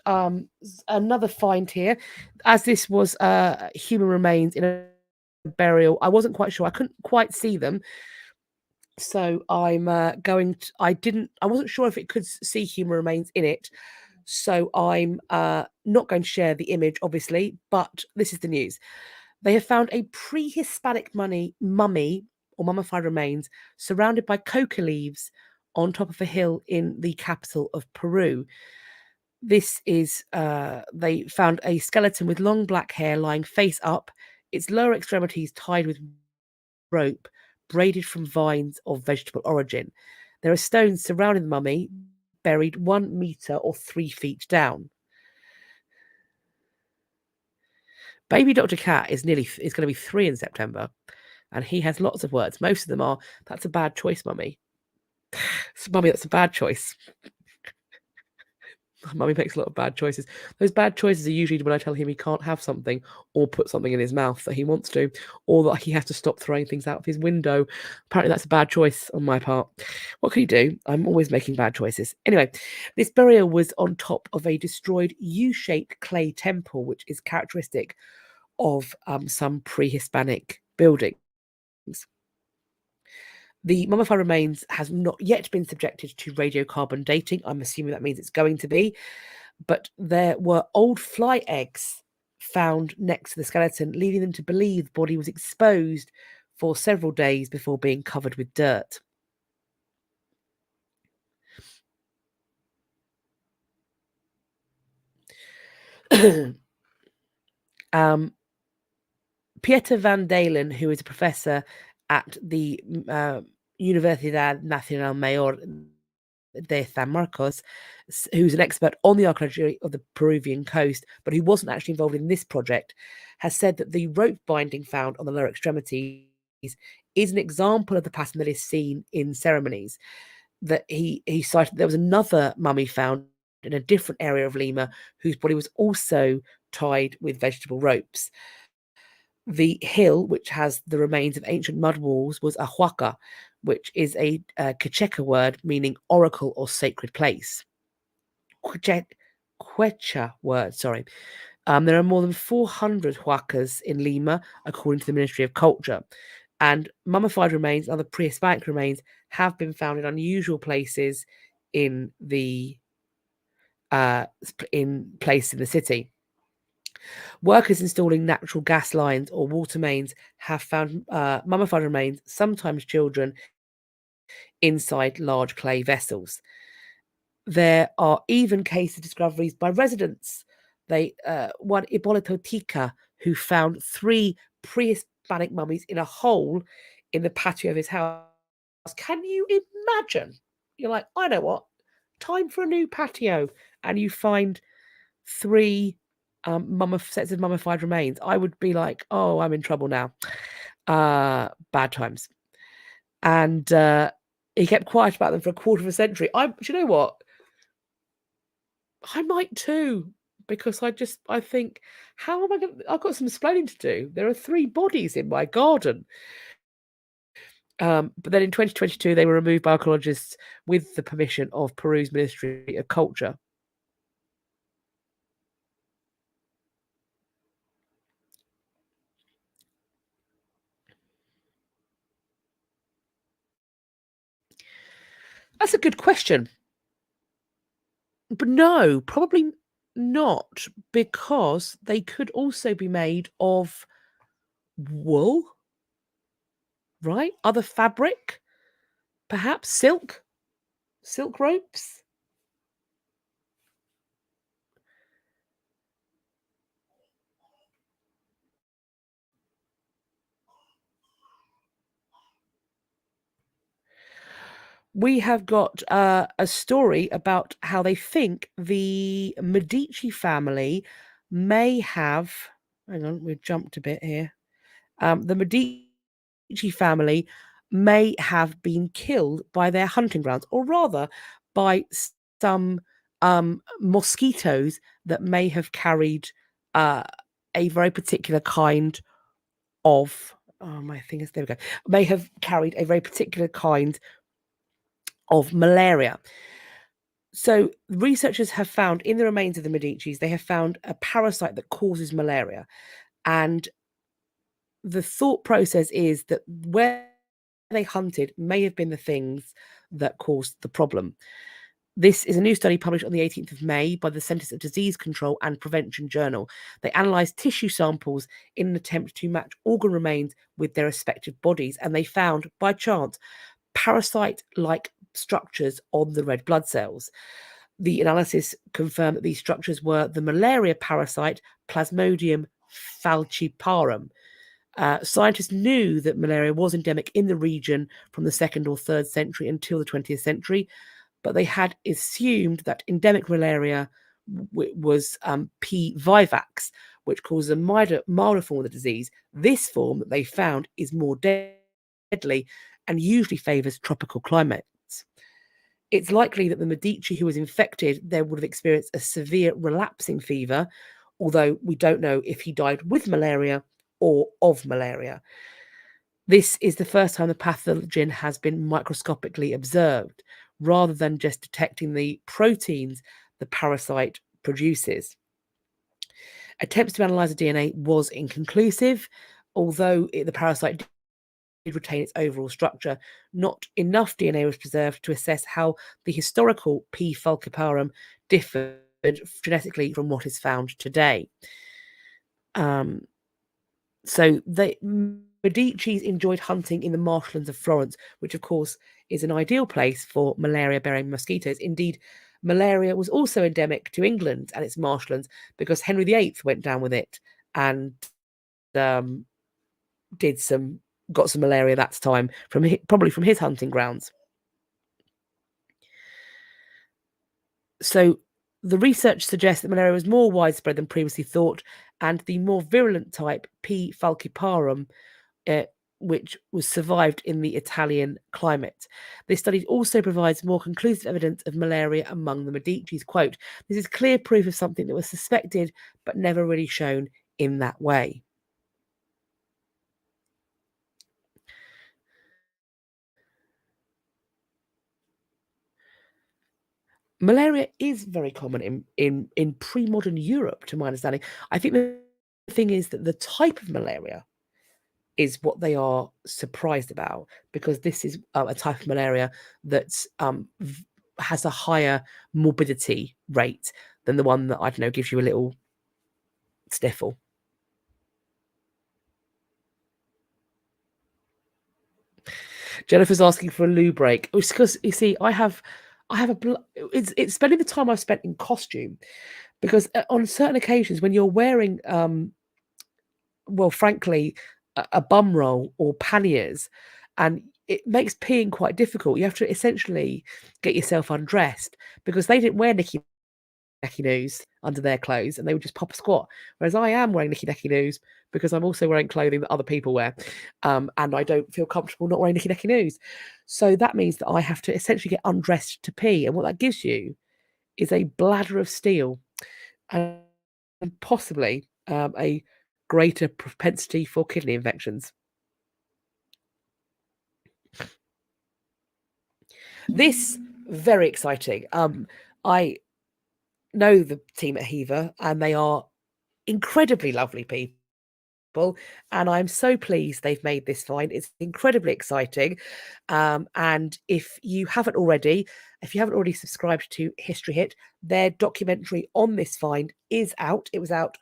another find here. As this was human remains in a burial, I wasn't quite sure. I couldn't quite see them. So I'm I wasn't sure if it could see human remains in it. So I'm not going to share the image, obviously, but this is the news. They have found a pre-Hispanic mummy or mummified remains surrounded by coca leaves on top of a hill in the capital of Peru. This is, they found a skeleton with long black hair lying face up, its lower extremities tied with rope, braided from vines of vegetable origin. There are stones surrounding the mummy, buried 1 meter or 3 feet down. Baby Dr. Cat is going to be 3 in September, and he has lots of words. Most of them are, that's a bad choice, mummy. Mummy, that's a bad choice. Mummy makes a lot of bad choices. Those bad choices are usually when I tell him he can't have something or put something in his mouth that he wants to, or that he has to stop throwing things out of his window. Apparently that's a bad choice on my part. What can you do? I'm always making bad choices. Anyway, this burial was on top of a destroyed U-shaped clay temple, which is characteristic of some pre-Hispanic buildings. The mummified remains has not yet been subjected to radiocarbon dating. I'm assuming that means it's going to be. But there were old fly eggs found next to the skeleton, leading them to believe the body was exposed for several days before being covered with dirt. Pieter van Dalen, who is a professor at the Universidad Nacional Mayor de San Marcos, who's an expert on the archaeology of the Peruvian coast, but who wasn't actually involved in this project, has said that the rope binding found on the lower extremities is an example of the pattern that is seen in ceremonies. That he cited there was another mummy found in a different area of Lima whose body was also tied with vegetable ropes. The hill, which has the remains of ancient mud walls, was a huaca, which is a Quechua word meaning oracle or sacred place. Quechua word, sorry. There are more than 400 huacas in Lima, according to the Ministry of Culture. And mummified remains, other pre-Hispanic remains, have been found in unusual places in the in place in the city. Workers installing natural gas lines or water mains have found mummified remains, sometimes children, inside large clay vessels. There are even case discoveries by residents. One Hipólito Tica, who found 3 pre-Hispanic mummies in a hole in the patio of his house. Can you imagine? You're like, I know what, time for a new patio, and you find 3 sets of mummified remains. I would be like, oh, I'm in trouble now. Bad times. And he kept quiet about them for a quarter of a century. Do you know what? I might too, because I think, how am I going? I've got some explaining to do. There are 3 bodies in my garden. But then in 2022, they were removed by archaeologists with the permission of Peru's Ministry of Culture. That's a good question. But no, probably not, because they could also be made of wool, right? Other fabric, perhaps silk ropes. We have got a story about how they think the Medici family may have. Hang on, we've jumped a bit here. The Medici family may have been killed by their hunting grounds, or rather, by some mosquitoes that may have carried a very particular kind of. Oh, my fingers. There we go. May have carried a very particular kind of malaria. So researchers have found in the remains of the Medicis, they have found a parasite that causes malaria. And the thought process is that where they hunted may have been the things that caused the problem. This is a new study published on the 18th of May by the Centers of Disease Control and Prevention Journal. They analysed tissue samples in an attempt to match organ remains with their respective bodies, and they found, by chance, parasite-like structures on the red blood cells. The analysis confirmed that these structures were the malaria parasite Plasmodium falciparum. Scientists knew that malaria was endemic in the region from the 2nd or 3rd century until the 20th century, but they had assumed that endemic malaria was P. vivax, which causes a milder form of the disease. This form that they found is more deadly and usually favours tropical climates. It's likely that the Medici who was infected there would have experienced a severe relapsing fever, although we don't know if he died with malaria or of malaria. This is the first time the pathogen has been microscopically observed, rather than just detecting the proteins the parasite produces. Attempts to analyse the DNA was inconclusive, although the parasite did retain its overall structure. Not enough DNA was preserved to assess how the historical P. falciparum differed genetically from what is found today. So the Medicis enjoyed hunting in the marshlands of Florence, which of course is an ideal place for malaria-bearing mosquitoes. Indeed, malaria was also endemic to England and its marshlands because Henry VIII went down with it and got some malaria that time probably from his hunting grounds. So the research suggests that malaria was more widespread than previously thought, and the more virulent type, P. falciparum, which was survived in the Italian climate. This study also provides more conclusive evidence of malaria among the Medicis. Quote, this is clear proof of something that was suspected but never really shown in that way. Malaria is very common in pre-modern Europe, to my understanding. I think the thing is that the type of malaria is what they are surprised about, because this is a type of malaria that's has a higher morbidity rate than the one that, I don't know, gives you a little sniffle. Jennifer's asking for a loo break. It's because, you see, I have it's spending the time I've spent in costume, because on certain occasions when you're wearing well, frankly, a bum roll or panniers, and it makes peeing quite difficult. You have to essentially get yourself undressed, because they didn't wear nicky noos under their clothes, and they would just pop a squat. Whereas I am wearing nicky noos because I'm also wearing clothing that other people wear, and I don't feel comfortable not wearing nicky noos. So that means that I have to essentially get undressed to pee, and what that gives you is a bladder of steel, and possibly a greater propensity for kidney infections. This very exciting. I know the team at Hiva, and they are incredibly lovely people, and I'm so pleased they've made this find. It's incredibly exciting. And if you haven't already subscribed to History Hit, their documentary on this find is out. It was out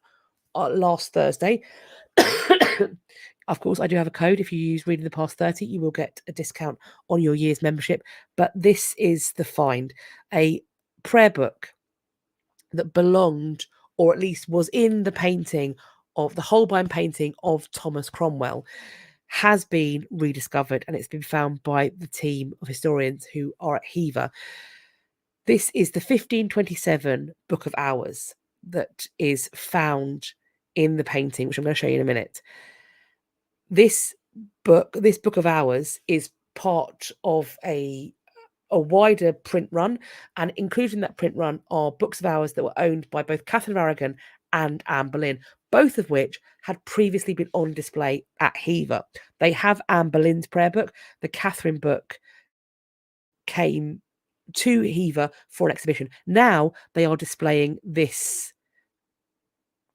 last Thursday. Of course, I do have a code. If you use Reading the Past 30, you will get a discount on your year's membership. But this is the find: a prayer book that belonged, or at least was in the painting of the Holbein painting of Thomas Cromwell, has been rediscovered, and it's been found by the team of historians who are at Hiva. This is the 1527 Book of Hours that is found in the painting, which I'm going to show you in a minute. This book of Hours, is part of a wider print run, and included in that print run are books of hours that were owned by both Catherine of Aragon and Anne Boleyn, both of which had previously been on display at Hiva. They have Anne Boleyn's prayer book. The Catherine book came to Hiva for an exhibition. Now they are displaying this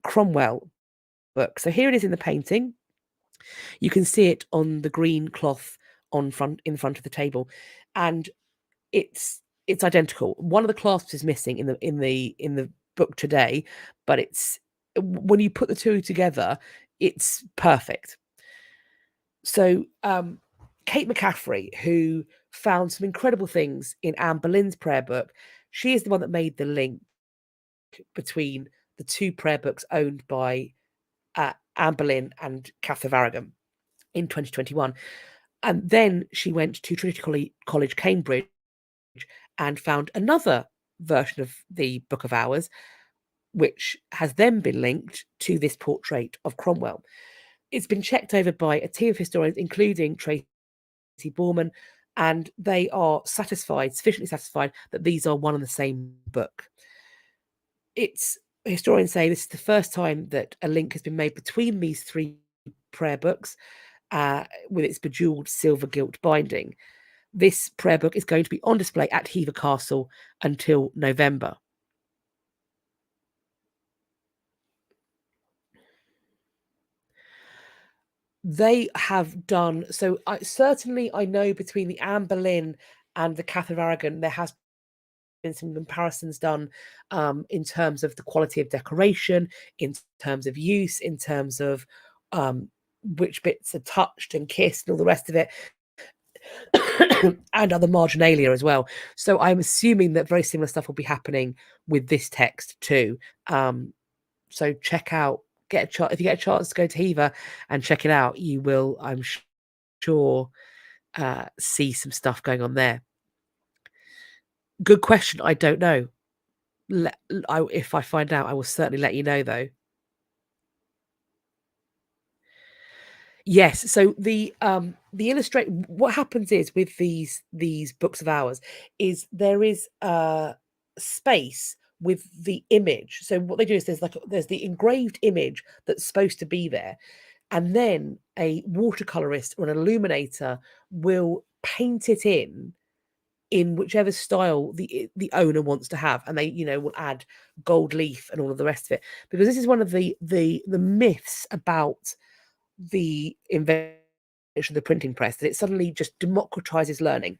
Cromwell book. So here it is in the painting. You can see it on the green cloth in front of the table, and it's identical. One of the clasps is missing in the book today, but it's, when you put the two together, it's perfect. So Kate McCaffrey, who found some incredible things in Anne Boleyn's prayer book, she is the one that made the link between the two prayer books owned by Anne Boleyn and Catherine of Aragon in 2021. And then she went to Trinity College, Cambridge, and found another version of the Book of Hours, which has then been linked to this portrait of Cromwell. It's been checked over by a team of historians, including Tracy Borman, and they are sufficiently satisfied that these are one and the same book. Historians say this is the first time that a link has been made between these three prayer books, with its bejeweled silver gilt binding. This prayer book is going to be on display at Hiva Castle until November. They have done so. I know between the Anne Boleyn and the Catherine of Aragon, there has been some comparisons done in terms of the quality of decoration, in terms of use, in terms of which bits are touched and kissed and all the rest of it, and other marginalia as well. So I'm assuming that very similar stuff will be happening with this text too. So check out, if you get a chance to go to Hiva and check it out, you will, I'm sure, see some stuff going on there. Good question. I don't know. If I find out, I will certainly let you know, though. Yes. So the illustrate, what happens is with these books of hours is there is a space with the image. So what they do is there's the engraved image that's supposed to be there, and then a watercolorist or an illuminator will paint it in whichever style the owner wants to have, and they will add gold leaf and all of the rest of it, because this is one of the myths about the invention of the printing press, that it suddenly just democratizes learning.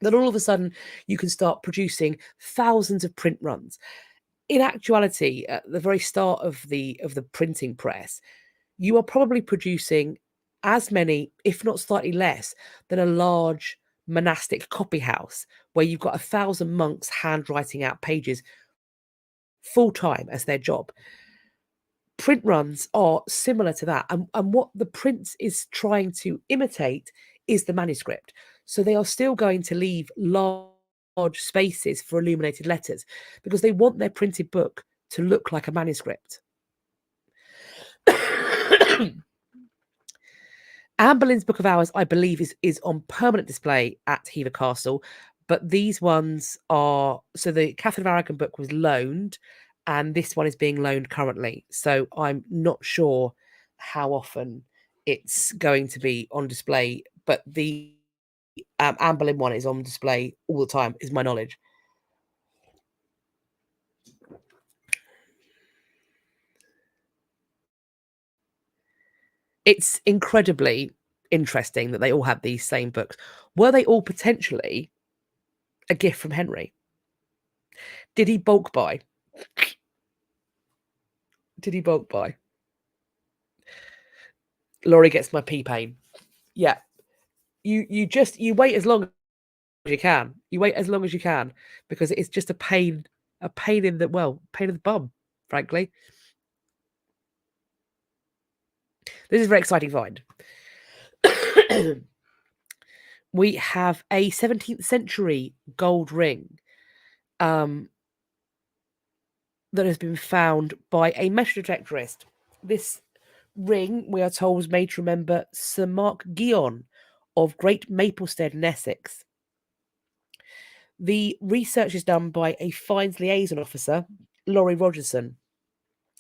then all of a sudden you can start producing thousands of print runs. In actuality, at the very start of the printing press, you are probably producing as many, if not slightly less, than a large monastic copy house where you've got 1,000 monks handwriting out pages full time as their job. Print runs are similar to that. And what the print is trying to imitate is the manuscript. So they are still going to leave large spaces for illuminated letters because they want their printed book to look like a manuscript. Anne Boleyn's Book of Hours, I believe, is on permanent display at Hever Castle, but these ones are... So the Catherine of Aragon book was loaned, and this one is being loaned currently. So I'm not sure how often it's going to be on display, but the Anne Boleyn one is on display all the time, is my knowledge. It's incredibly interesting that they all had these same books. Were they all potentially a gift from Henry? Did he bulk buy? Did he bulk buy? Laurie gets my pee pain. Yeah. You wait as long as you can. You wait as long as you can because it's just a pain in the pain in the bum, frankly. This is a very exciting find. We have a 17th century gold ring that has been found by a metal detectorist. This ring, we are told, was made to remember Sir Mark Guion of Great Maplestead in Essex. The research is done by a finds liaison officer, Laurie Rogerson,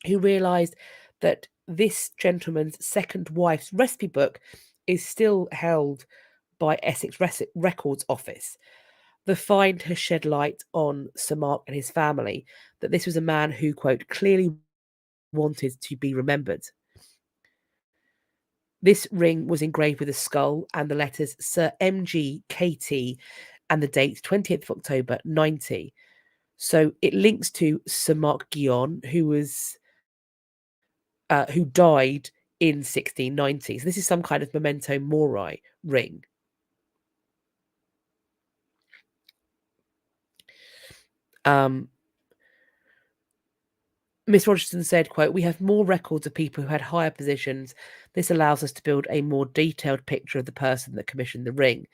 who realised that this gentleman's second wife's recipe book is still held by Essex Records Office. The find has shed light on Sir Mark and his family, that this was a man who, quote, clearly wanted to be remembered. This ring was engraved with a skull and the letters Sir M.G. KT and the date 20th of October 90. So it links to Sir Mark Guion, who died in 1690. So this is some kind of memento mori ring. Miss Rogerson said, quote, "We have more records of people who had higher positions. This allows us to build a more detailed picture of the person that commissioned the ring.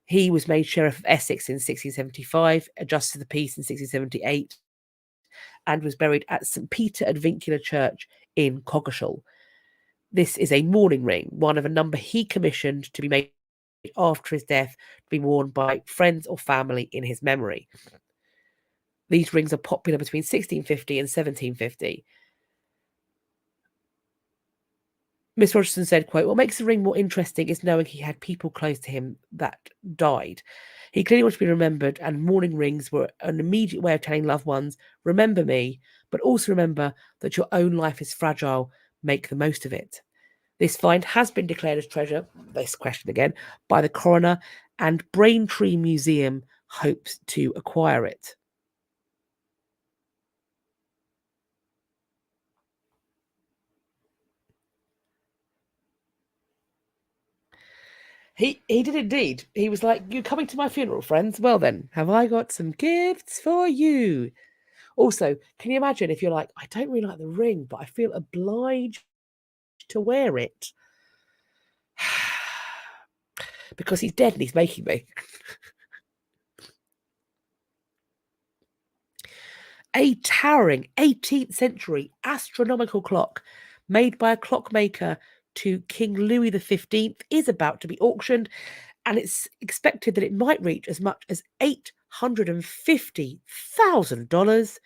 He was made Sheriff of Essex in 1675, a Justice of the Peace in 1678, and was buried at St. Peter Advincula Church in Coggeshall. This is a mourning ring, one of a number he commissioned to be made after his death, to be worn by friends or family in his memory. These rings are popular between 1650 and 1750. Miss Rogerson said, quote, "What makes the ring more interesting is knowing he had people close to him that died. He clearly wanted to be remembered, and mourning rings were an immediate way of telling loved ones, remember me, but also remember that your own life is fragile. Make the most of it. This find has been declared as treasure," this question again, "by the coroner, and Braintree Museum hopes to acquire it." He did indeed. He was like, "You're coming to my funeral, friends? Well then, have I got some gifts for you?" Also, can you imagine if you're like, "I don't really like the ring, but I feel obliged to wear it because he's dead and he's making me." A towering 18th century astronomical clock made by a clockmaker to King Louis XV is about to be auctioned, and it's expected that it might reach as much as $850,000.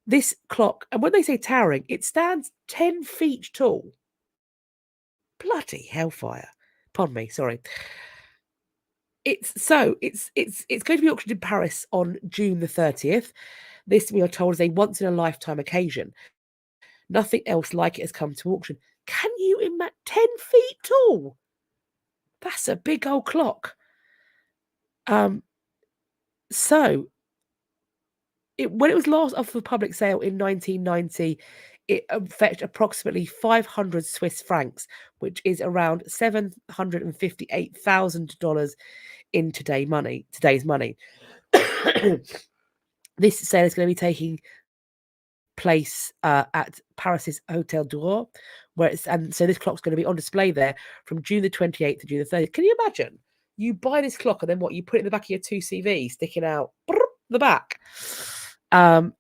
This clock, and when they say towering, it stands 10 feet tall. Bloody hellfire. Pardon me, sorry. It's going to be auctioned in Paris on June the 30th. This, we are told, is a once in a lifetime occasion. Nothing else like it has come to auction. Can you imagine 10 feet tall? That's a big old clock. So when it was last up for public sale in 1990, it fetched approximately 500 Swiss francs, which is around $758,000 in today's money. This sale is going to be taking place at Paris's Hotel d'Or, and so this clock's going to be on display there from June the 28th to June the 30th. Can you imagine? You buy this clock and then what? You put it in the back of your 2CV sticking out the back.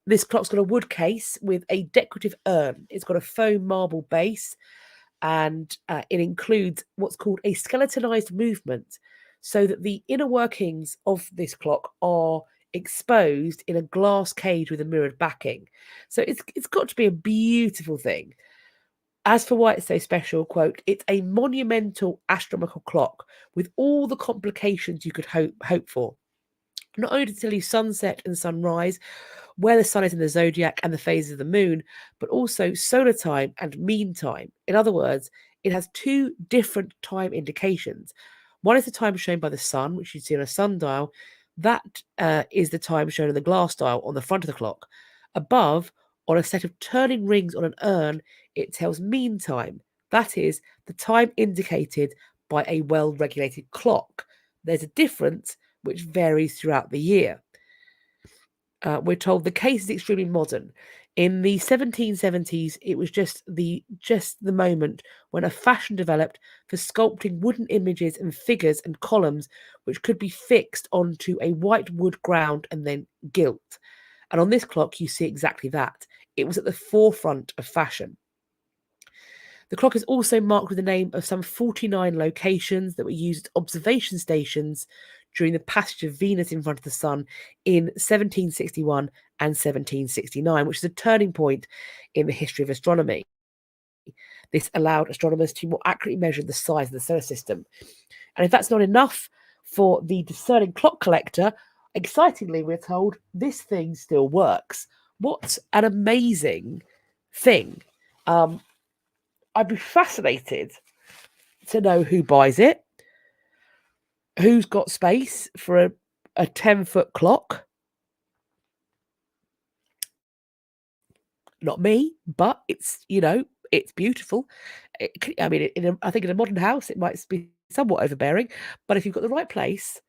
This clock's got a wood case with a decorative urn. It's got a foam marble base, and it includes what's called a skeletonized movement, so that the inner workings of this clock are exposed in a glass cage with a mirrored backing. So it's got to be a beautiful thing. As for why it's so special, quote, it's a monumental astronomical clock with all the complications you could hope for. Not only to tell you sunset and sunrise, where the sun is in the zodiac and the phases of the moon, but also solar time and mean time. In other words, it has two different time indications. One is the time shown by the sun, which you see on a sundial. That is the time shown in the glass dial on the front of the clock. Above, on a set of turning rings on an urn, it tells mean time. That is the time indicated by a well-regulated clock. There's a difference which varies throughout the year. We're told the case is extremely modern. In the 1770s, it was just the moment when a fashion developed for sculpting wooden images and figures and columns which could be fixed onto a white wood ground and then gilt. And on this clock, you see exactly that. It was at the forefront of fashion. The clock is also marked with the name of some 49 locations that were used as observation stations during the passage of Venus in front of the sun in 1761 and 1769, which is a turning point in the history of astronomy. This allowed astronomers to more accurately measure the size of the solar system. And if that's not enough for the discerning clock collector, excitingly, we're told this thing still works. What an amazing thing. I'd be fascinated to know who buys it, who's got space for a 10-foot clock. Not me, but it's, it's beautiful. I think in a modern house, it might be somewhat overbearing, but if you've got the right place,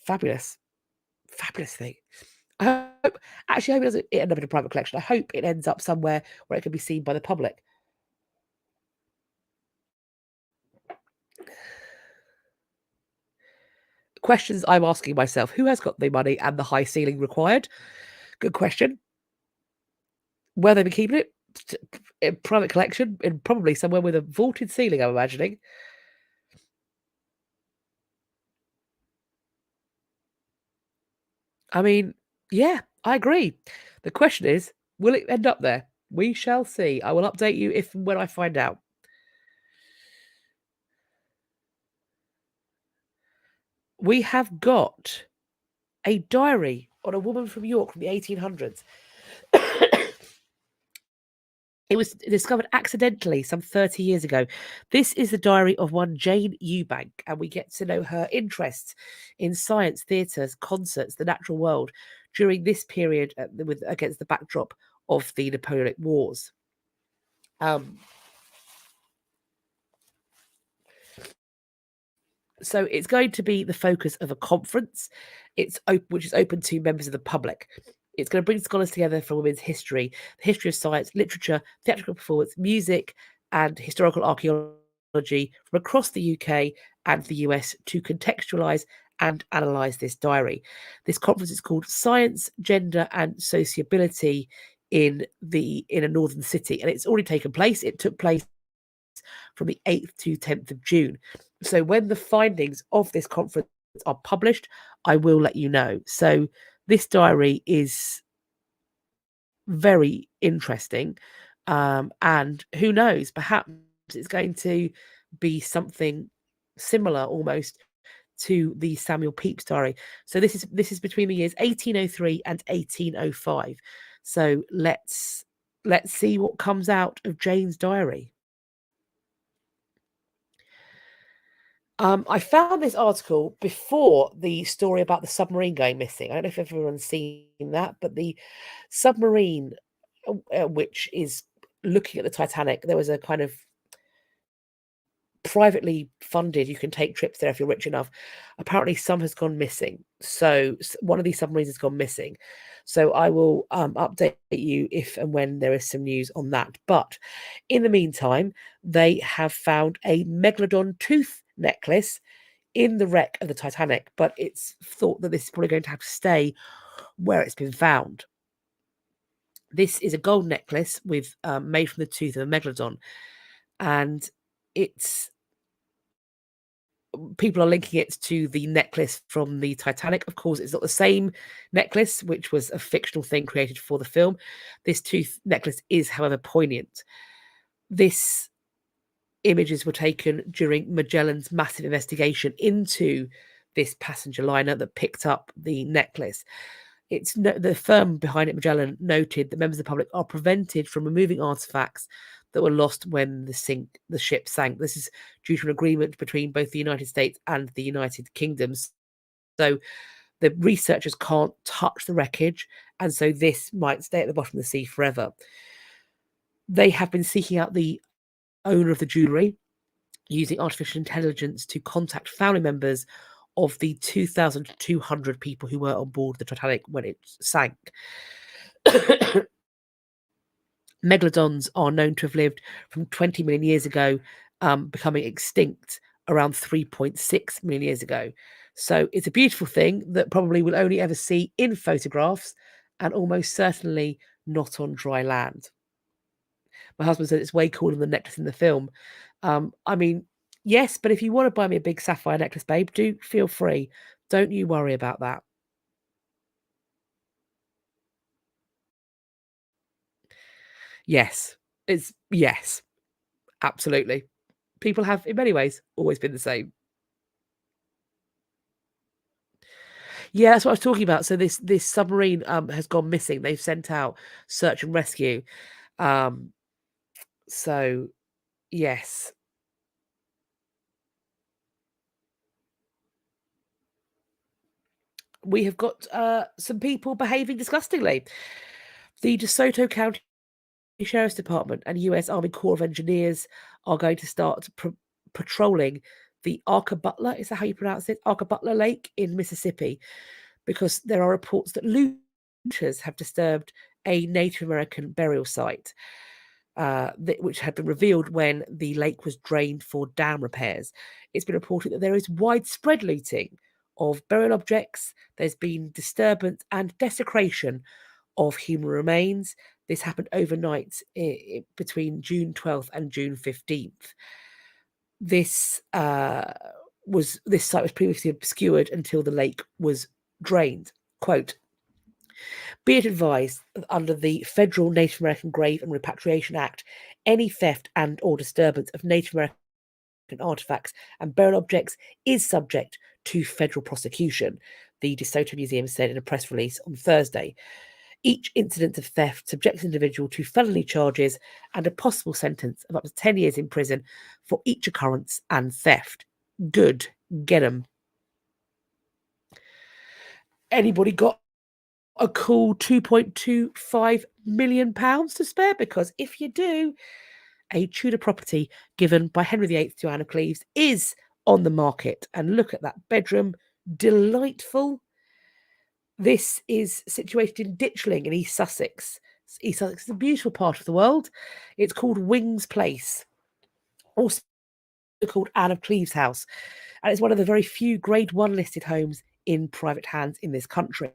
fabulous thing. I hope it doesn't end up in a private collection. I hope it ends up somewhere where it can be seen by the public. Questions I'm asking myself: who has got the money and the high ceiling required? Good question. Where they be keeping it? In private collection, in probably somewhere with a vaulted ceiling, I'm imagining. I mean, yeah, I agree. The question is, will it end up there? We shall see. I will update you if and when I find out. We have got a diary on a woman from York from the 1800s. It was discovered accidentally some 30 years ago. This is the diary of one Jane Eubank, and we get to know her interests in science, theatres, concerts, the natural world during this period against the backdrop of the Napoleonic Wars. So it's going to be the focus of a conference. Which is open to members of the public. It's going to bring scholars together from women's history, the history of science, literature, theatrical performance, music, and historical archaeology from across the UK and the US to contextualise and analyse this diary. This conference is called Science, Gender and Sociability in a northern city, and it's already taken place. It took place from the 8th to 10th of June. So when the findings of this conference are published, I will let you know. So this diary is very interesting. And who knows, perhaps it's going to be something similar almost to the Samuel Pepys diary. So this is between the years 1803 and 1805. So let's see what comes out of Jane's diary. I found this article before the story about the submarine going missing. I don't know if everyone's seen that, but the submarine, which is looking at the Titanic, there was a kind of privately funded, you can take trips there if you're rich enough. Apparently, some has gone missing. So one of these submarines has gone missing. So I will update you if and when there is some news on that. But in the meantime, they have found a megalodon tooth necklace in the wreck of the Titanic, but it's thought that this is probably going to have to stay where it's been found. This is a gold necklace with made from the tooth of a megalodon, and it's people are linking it to the necklace from the Titanic. Of course, it's not the same necklace, which was a fictional thing created for the film. This tooth necklace is, however, poignant. This images were taken during Magellan's massive investigation into this passenger liner that picked up the necklace. The firm behind it, Magellan, noted that members of the public are prevented from removing artifacts that were lost when the ship sank. This is due to an agreement between both the United States and the United Kingdom. So the researchers can't touch the wreckage, and so this might stay at the bottom of the sea forever. They have been seeking out the owner of the jewellery, using artificial intelligence to contact family members of the 2,200 people who were on board the Titanic when it sank. Megalodons are known to have lived from 20 million years ago, becoming extinct around 3.6 million years ago. So it's a beautiful thing that probably we'll only ever see in photographs and almost certainly not on dry land. My husband said it's way cooler than the necklace in the film. I mean, yes, but if you want to buy me a big sapphire necklace, babe, do feel free. Don't you worry about that. Yes, yes, absolutely. People have, in many ways, always been the same. Yeah, that's what I was talking about. So this submarine has gone missing. They've sent out search and rescue. Um, so yes, we have got some people behaving disgustingly. The DeSoto County Sheriff's Department and U.S. Army Corps of Engineers are going to start patrolling the Butler. Is that how you pronounce it? Butler Lake in Mississippi, because there are reports that looters have disturbed a Native American burial site, which had been revealed when the lake was drained for dam repairs. It's been reported that there is widespread looting of burial objects. There's been disturbance and desecration of human remains. This happened overnight between June 12th and June 15th. This site was previously obscured until the lake was drained. Quote, be it advised that under the Federal Native American Grave and Repatriation Act, any theft and or disturbance of Native American artifacts and burial objects is subject to federal prosecution, the DeSoto Museum said in a press release on Thursday. Each incident of theft subjects an individual to felony charges and a possible sentence of up to 10 years in prison for each occurrence and theft. Good. Get 'em. Anybody got a cool £2.25 million to spare? Because if you do, a Tudor property given by Henry VIII to Anne of Cleves is on the market. And look at that bedroom. Delightful. This is situated in Ditchling in East Sussex. East Sussex is a beautiful part of the world. It's called Wings Place, also called Anne of Cleves House. And it's one of the very few Grade 1 listed homes in private hands in this country.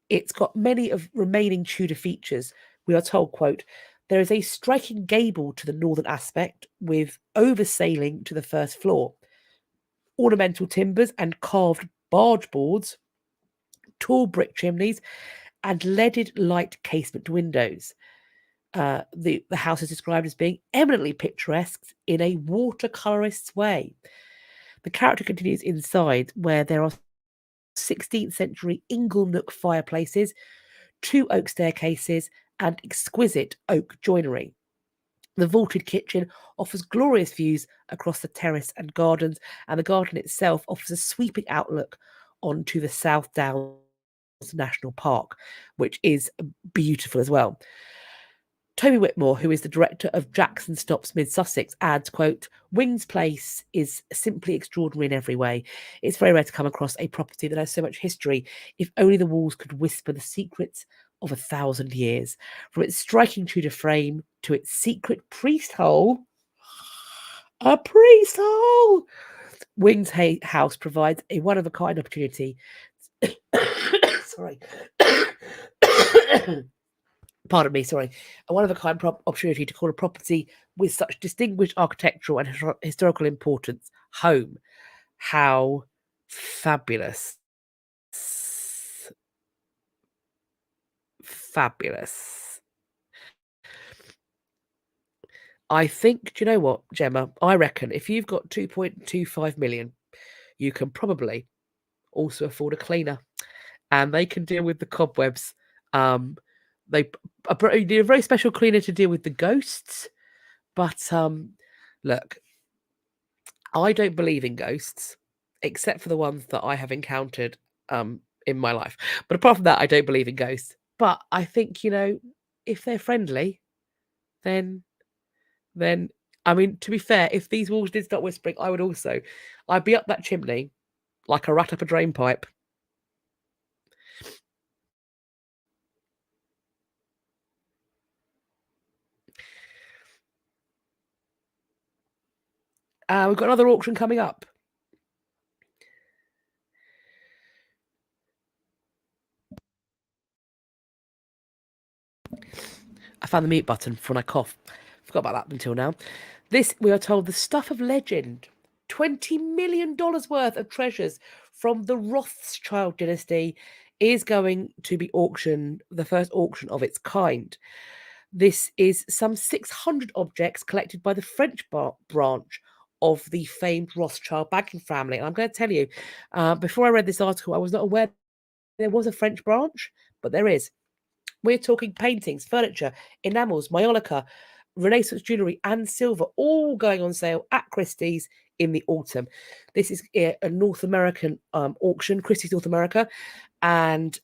It's got many of remaining Tudor features. We are told, quote, there is a striking gable to the northern aspect with oversailing to the first floor, ornamental timbers and carved barge boards, tall brick chimneys, and leaded light casement windows. The house is described as being eminently picturesque in a watercolorist's way. The character continues inside, where there are 16th century inglenook fireplaces, 2 oak staircases, and exquisite oak joinery. The vaulted kitchen offers glorious views across the terrace and gardens, and the garden itself offers a sweeping outlook onto the South Downs National Park, which is beautiful as well. Toby Whitmore, who is the director of Jackson Stops Mid Sussex, adds, quote, Wings Place is simply extraordinary in every way. It's very rare to come across a property that has so much history. If only the walls could whisper the secrets of 1,000 years. From its striking Tudor frame to its secret priest hole. A priest hole! Wings House provides a one-of-a-kind opportunity. Sorry. Pardon me, sorry. A one-of-a-kind opportunity to call a property with such distinguished architectural and historical importance home. How fabulous. Fabulous. I think, do you know what, Gemma? I reckon if you've got 2.25 million, you can probably also afford a cleaner, and they can deal with the cobwebs. They need a very special cleaner to deal with the ghosts. But look, I don't believe in ghosts, except for the ones that I have encountered in my life. But apart from that, I don't believe in ghosts. But I think, if they're friendly, then I mean, to be fair, if these walls did start whispering, I'd be up that chimney like a rat up a drain pipe. We've got another auction coming up. I found the mute button for when I cough. Forgot about that until now. This, we are told, the stuff of legend. $20 million worth of treasures from the Rothschild dynasty is going to be auctioned, the first auction of its kind. This is some 600 objects collected by the French branch of the famed Rothschild banking family. And I'm going to tell you, before I read this article, I was not aware there was a French branch, but there is. We're talking paintings, furniture, enamels, maiolica, Renaissance jewellery and silver, all going on sale at Christie's in the autumn. This is a North American auction, Christie's North America, and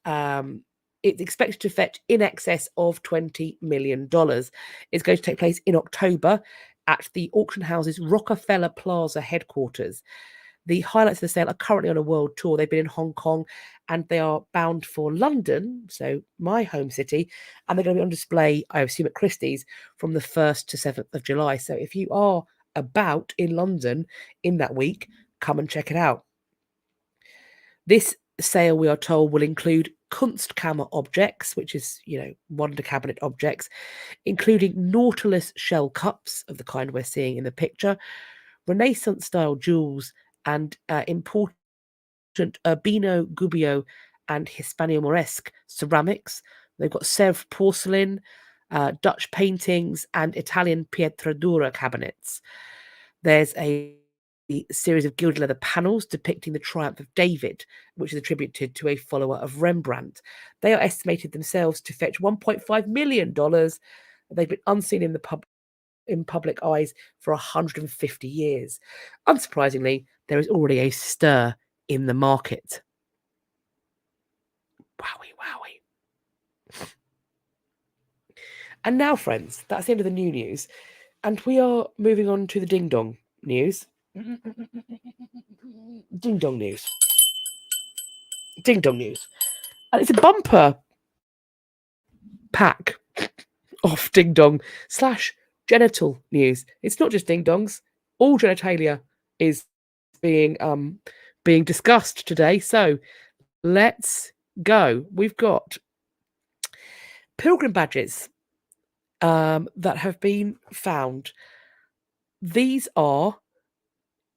it's expected to fetch in excess of $20 million. It's going to take place in October at the auction house's Rockefeller Plaza headquarters. The highlights of the sale are currently on a world tour. They've been in Hong Kong and they are bound for London, so my home city, and they're going to be on display, I assume, at Christie's from the 1st to 7th of July. So if you are about in London in that week, come and check it out. This sale, we are told, will include Kunstkammer objects, which is, wonder cabinet objects, including Nautilus shell cups of the kind we're seeing in the picture, Renaissance-style jewels, and important Urbino Gubbio and Hispano-Moresque ceramics. They've got Sèvres porcelain, Dutch paintings, and Italian Pietradura cabinets. There's a series of gilded leather panels depicting the triumph of David, which is attributed to a follower of Rembrandt. They are estimated themselves to fetch $1.5 million. They've been unseen in public eyes for 150 years. Unsurprisingly, there is already a stir in the market. Wowie. And now, friends, that's the end of the new news. And we are moving on to the ding-dong news. Ding-dong news. Ding-dong news. And it's a bumper pack of ding-dong / genital news. It's not just ding-dongs. All genitalia is being discussed today. So let's go. We've got pilgrim badges that have been found. These are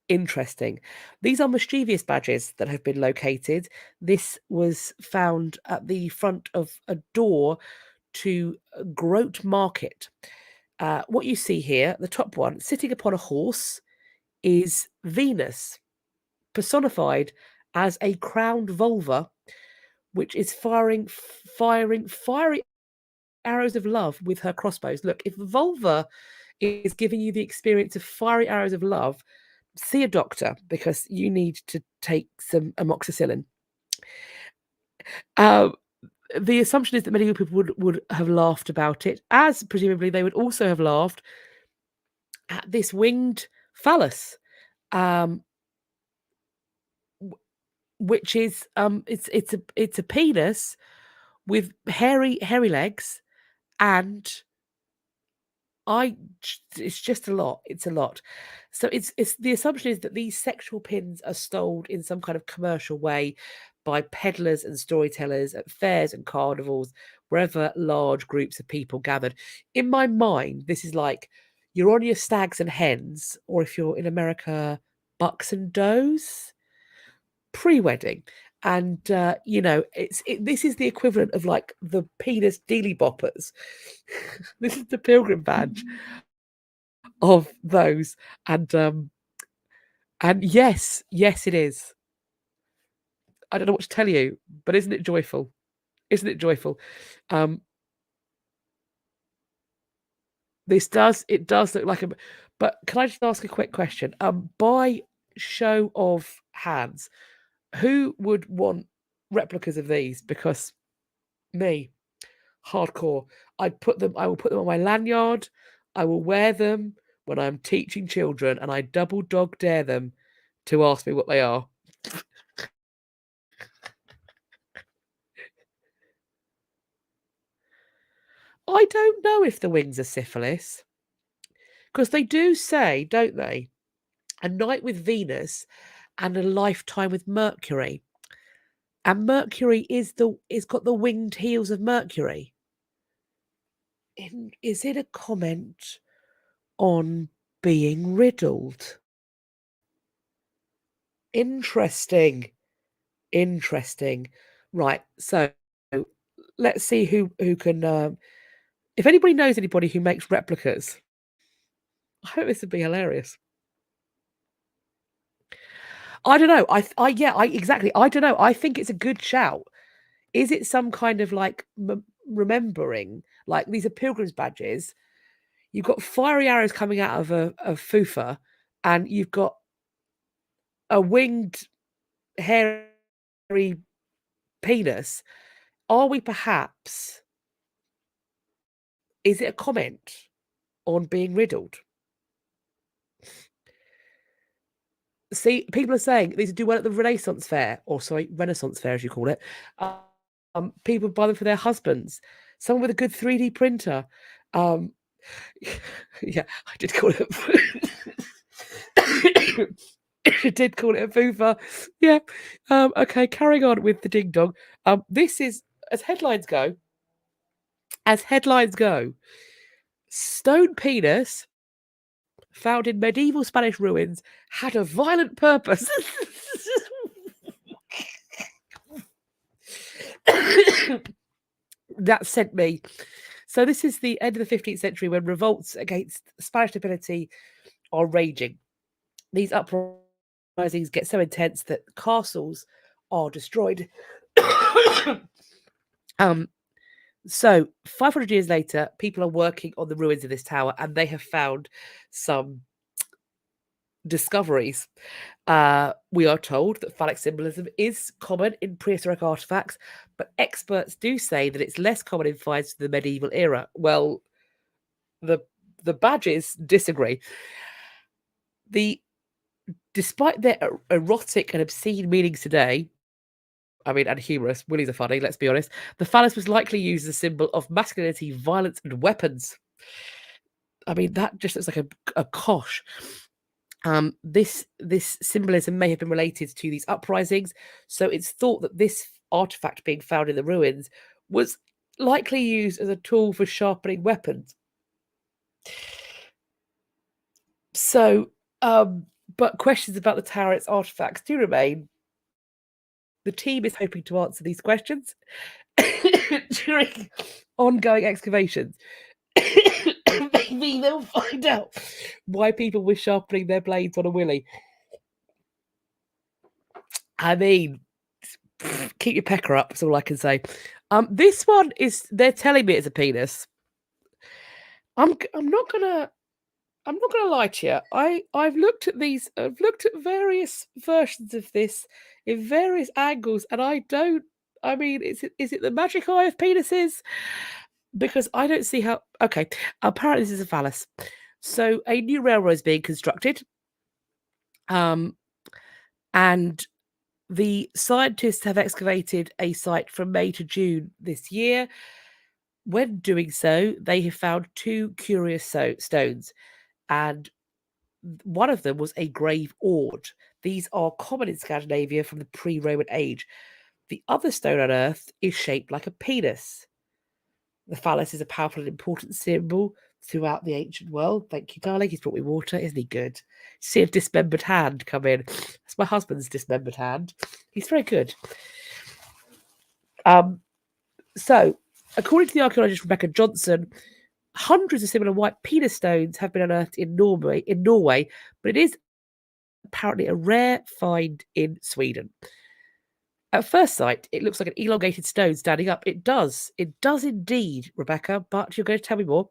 interesting. These are mischievous badges that have been located. This was found at the front of a door to Grote Market. What you see here, the top one, sitting upon a horse, is Venus, personified as a crowned vulva, which is firing fiery arrows of love with her crossbows. Look, if vulva is giving you the experience of fiery arrows of love, see a doctor because you need to take some amoxicillin. The assumption is that medieval people would have laughed about it, as presumably they would also have laughed at this winged phallus, which is it's a penis with hairy legs, and it's just a lot. It's a lot. So it's the assumption is that these sexual pins are sold in some kind of commercial way by peddlers and storytellers at fairs and carnivals, wherever large groups of people gathered. In my mind, this is like you're on your stags and hens, or if you're in America, bucks and does, pre-wedding. And this is the equivalent of like the penis dealy boppers. This is the pilgrim badge of those, and yes, it is. I don't know what to tell you, but isn't it joyful? Isn't it joyful? It does look like a. But can I just ask a quick question? By show of hands, who would want replicas of these? Because me, hardcore. I will put them on my lanyard. I will wear them when I'm teaching children, and I double dog dare them to ask me what they are. I don't know if the wings are syphilis, because they do say, don't they, a night with Venus and a lifetime with Mercury. And Mercury is got the winged heels of Mercury. Is it a comment on being riddled? Interesting. Right. So let's see who can. If anybody knows anybody who makes replicas, I hope this would be hilarious. I don't know. Exactly. I don't know. I think it's a good shout. Is it some kind of like remembering? Like these are pilgrims badges. You've got fiery arrows coming out of a fufa, and you've got a winged, hairy penis. Are we perhaps? Is it a comment on being riddled? See, people are saying these do well at the Renaissance fair, or sorry, Renaissance fair as you call it. People buy them for their husbands. Someone with a good 3D printer. Yeah, I did call it. I did call it a fufa. Yeah. Okay, carrying on with the ding dong. This is as headlines go. Stone penis found in medieval Spanish ruins had a violent purpose. That sent me. So this is the end of the 15th century when revolts against Spanish nobility are raging. These uprisings get so intense that castles are destroyed. So 500 years later, people are working on the ruins of this tower, and they have found some discoveries. We are told that phallic symbolism is common in prehistoric artifacts, but experts do say that it's less common in finds from the medieval era. Well, the badges disagree. Despite their erotic and obscene meanings today, I mean, and humorous, willies are funny, let's be honest, the phallus was likely used as a symbol of masculinity, violence, and weapons. I mean, that just looks like a kosh. This symbolism may have been related to these uprisings, so it's thought that this artifact being found in the ruins was likely used as a tool for sharpening weapons. So, but questions about the tower and its artifacts do remain. The team is hoping to answer these questions during ongoing excavations. Maybe they'll find out why people were sharpening their blades on a willy. I mean, keep your pecker up, that's all I can say. This one is, they're telling me it's a penis. I'm not gonna I'm not going to lie to you. I've looked at these. I've looked at various versions of this in various angles, and I don't. I mean, is it the magic eye of penises? Because I don't see how. Okay, apparently this is a phallus. So a new railroad is being constructed, and the scientists have excavated a site from May to June this year. When doing so, they have found two curious stones, and one of them was a grave ord. These are common in Scandinavia from the pre-Roman age. The other stone unearthed is shaped like a penis. The phallus is a powerful and important symbol throughout the ancient world. Thank you, darling. He's brought me water. Isn't he good? See a dismembered hand come in. That's my husband's dismembered hand. He's very good. So, according to the archaeologist Rebecca Johnson, hundreds of similar white penis stones have been unearthed in Norway, but it is apparently a rare find in Sweden. At first sight, it looks like an elongated stone standing up. It does indeed, Rebecca, but you're going to tell me more.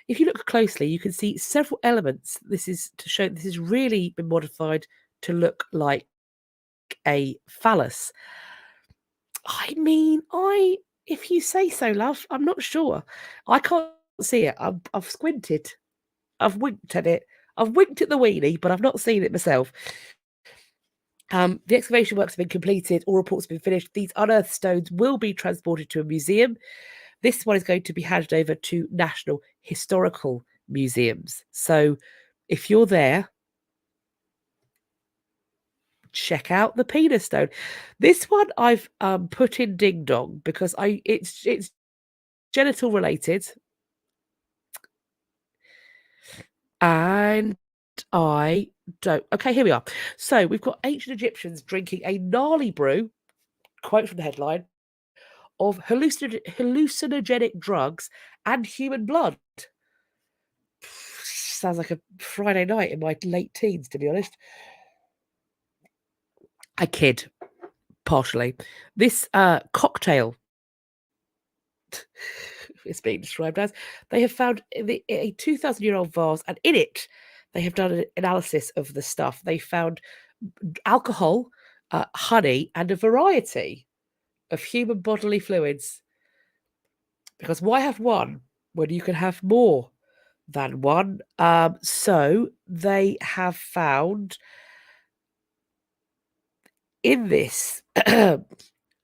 If you look closely, you can see several elements. This is to show this has really been modified to look like a phallus. I mean, if you say so, love, I'm not sure. I can't see it. I've squinted. I've winked at it. I've winked at the weenie, but I've not seen it myself. The excavation works have been completed. All reports have been finished. These unearthed stones will be transported to a museum. This one is going to be handed over to national historical museums. So if you're there, check out the penis stone. This one I've put in ding dong because it's genital related. And I don't. Okay, here we are. So we've got ancient Egyptians drinking a gnarly brew, quote from the headline, of hallucinogenic drugs and human blood. Sounds like a Friday night in my late teens, to be honest. I kid, partially. This cocktail is being described as, they have found a 2,000-year-old vase, and in it, they have done an analysis of the stuff. They found alcohol, honey, and a variety of human bodily fluids. Because why have one when you can have more than one? So they have found in this,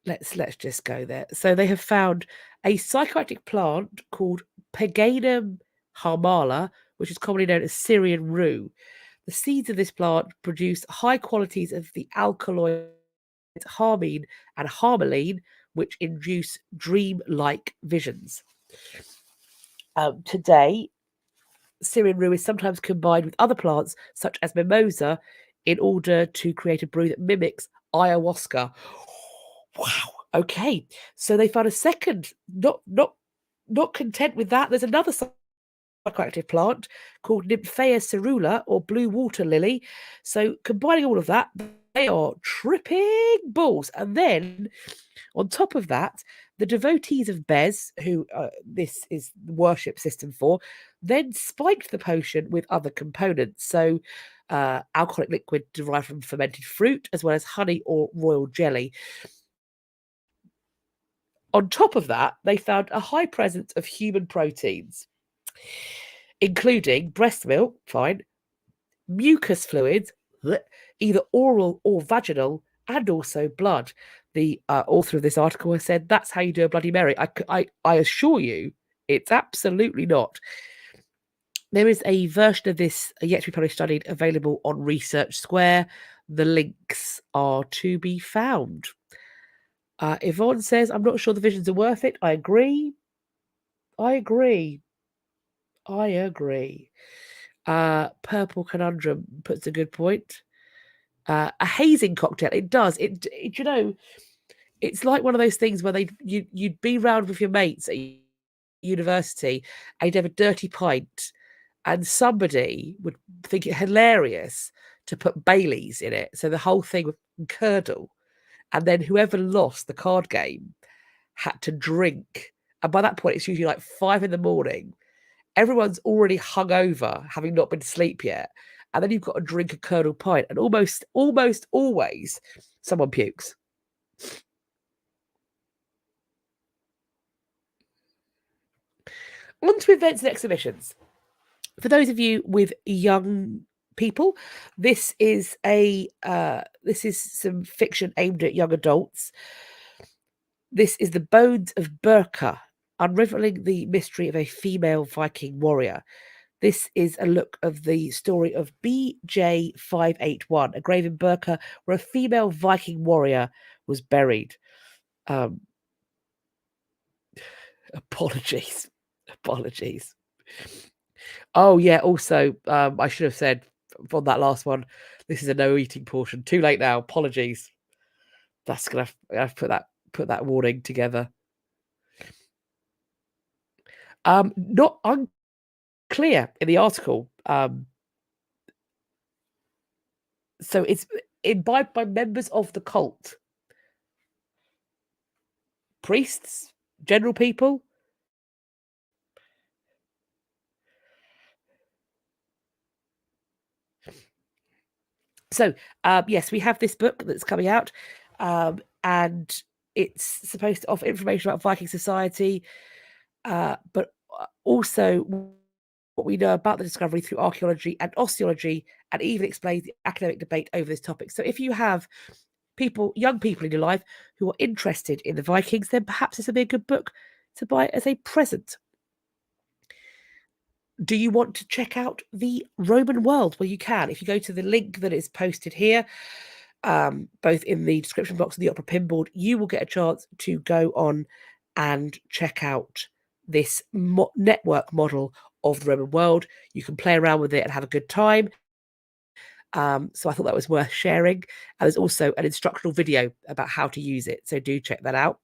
let's just go there. So they have found a psychoactive plant called Peganum harmala, which is commonly known as Syrian rue. The seeds of this plant produce high qualities of the alkaloids harmine and harmaline, which induce dream-like visions. Today, Syrian rue is sometimes combined with other plants, such as mimosa, in order to create a brew that mimics ayahuasca. Wow. Okay. So they found a second, not content with that. There's another psychoactive plant called Nymphaea cerula, or blue water lily. So combining all of that, they are tripping balls. And then on top of that, the devotees of Bez, who this is the worship system for, then spiked the potion with other components. So alcoholic liquid derived from fermented fruit, as well as honey or royal jelly. On top of that, they found a high presence of human proteins, including breast milk, fine, mucus fluids, either oral or vaginal, and also blood. The author of this article has said that's how you do a Bloody Mary. I assure you, it's absolutely not. There is a version of this yet to be published study available on Research Square. The links are to be found. Yvonne says, I'm not sure the visions are worth it. I agree. Purple Conundrum puts a good point. A hazing cocktail. It does. It you know, it's like one of those things where you'd be round with your mates at university and you'd have a dirty pint and somebody would think it hilarious to put Baileys in it. So the whole thing would curdle. And then whoever lost the card game had to drink. And by that point, it's usually like 5 a.m. everyone's already hungover, having not been to sleep yet, and then you've got to drink a kernel pint, and almost always someone pukes. On to events and exhibitions. For those of you with young people, this is some fiction aimed at young adults. This is The Bones of Berka, unraveling the mystery of a female Viking warrior. This is a look of the story of BJ581, a grave in Berka where a female Viking warrior was buried. Apologies. Oh yeah, also I should have said on that last one, this is a no eating portion. Too late now. Apologies. That's gonna I've put that warning together. Not unclear in the article. So it's imbibed by members of the cult, priests, general people. So yes, we have this book that's coming out, and it's supposed to offer information about Viking society, but also what we know about the discovery through archaeology and osteology, and even explains the academic debate over this topic. So if you have young people in your life who are interested in the Vikings, then perhaps this would be a good book to buy as a present. Do you want to check out the Roman world? Well, you can. If you go to the link that is posted here, both in the description box and the Opera Pinboard, you will get a chance to go on and check out this network model of the Roman world. You can play around with it and have a good time. So I thought that was worth sharing. And there's also an instructional video about how to use it. So do check that out.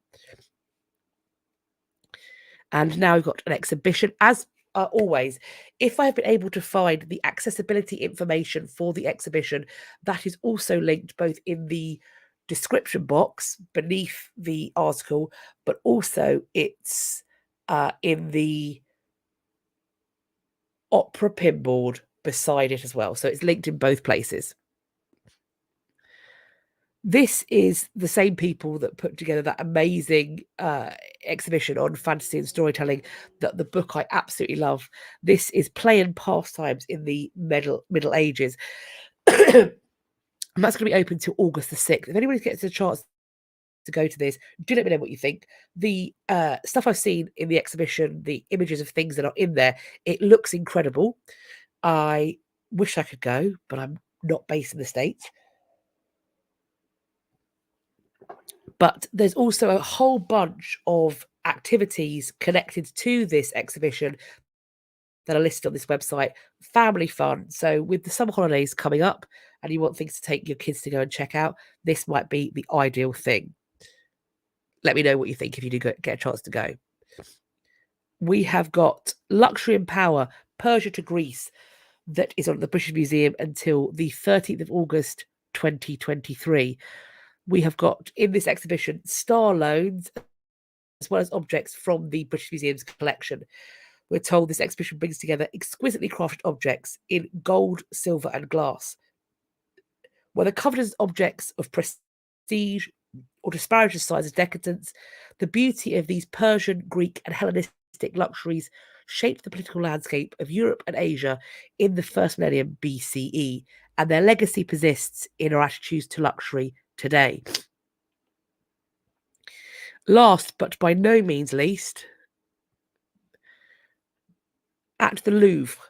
And now we've got an exhibition. As always, if I've been able to find the accessibility information for the exhibition, that is also linked both in the description box beneath the article, but also it's in the Opera Pinboard beside it as well. So it's linked in both places. This is the same people that put together that amazing exhibition on fantasy and storytelling, that the book I absolutely love. This is Play and Pastimes in the Middle Ages. And that's going to be open till August the 6th. If anybody gets a chance to go to this, do let me know what you think. The stuff I've seen in the exhibition, the images of things that are in there, it looks incredible. I wish I could go, but I'm not based in the States. But there's also a whole bunch of activities connected to this exhibition that are listed on this website. Family fun. So with the summer holidays coming up and you want things to take your kids to go and check out, this might be the ideal thing. Let me know what you think if you do get a chance to go. We have got Luxury and Power, Persia to Greece, that is on the British Museum until the 13th of August, 2023. We have got in this exhibition star loans as well as objects from the British Museum's collection. We're told this exhibition brings together exquisitely crafted objects in gold, silver, and glass. Whether covered as objects of prestige or disparaged as signs of decadence, the beauty of these Persian, Greek, and Hellenistic luxuries shaped the political landscape of Europe and Asia in the first millennium BCE, and their legacy persists in our attitudes to luxury today. Last, but by no means least, at the Louvre,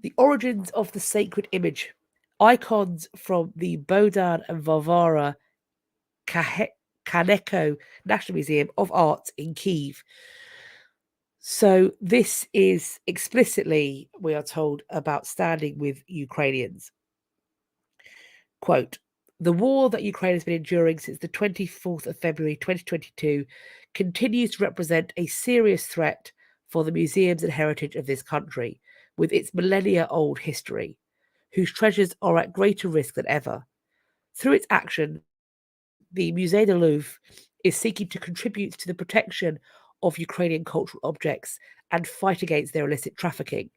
the origins of the sacred image, icons from the Bodan and Varvara Kaneko National Museum of Art in Kyiv. So this is explicitly, we are told, about standing with Ukrainians. Quote, the war that Ukraine has been enduring since the 24th of February 2022 continues to represent a serious threat for the museums and heritage of this country, with its millennia-old history, whose treasures are at greater risk than ever. Through its action, the Musée du Louvre is seeking to contribute to the protection of Ukrainian cultural objects and fight against their illicit trafficking.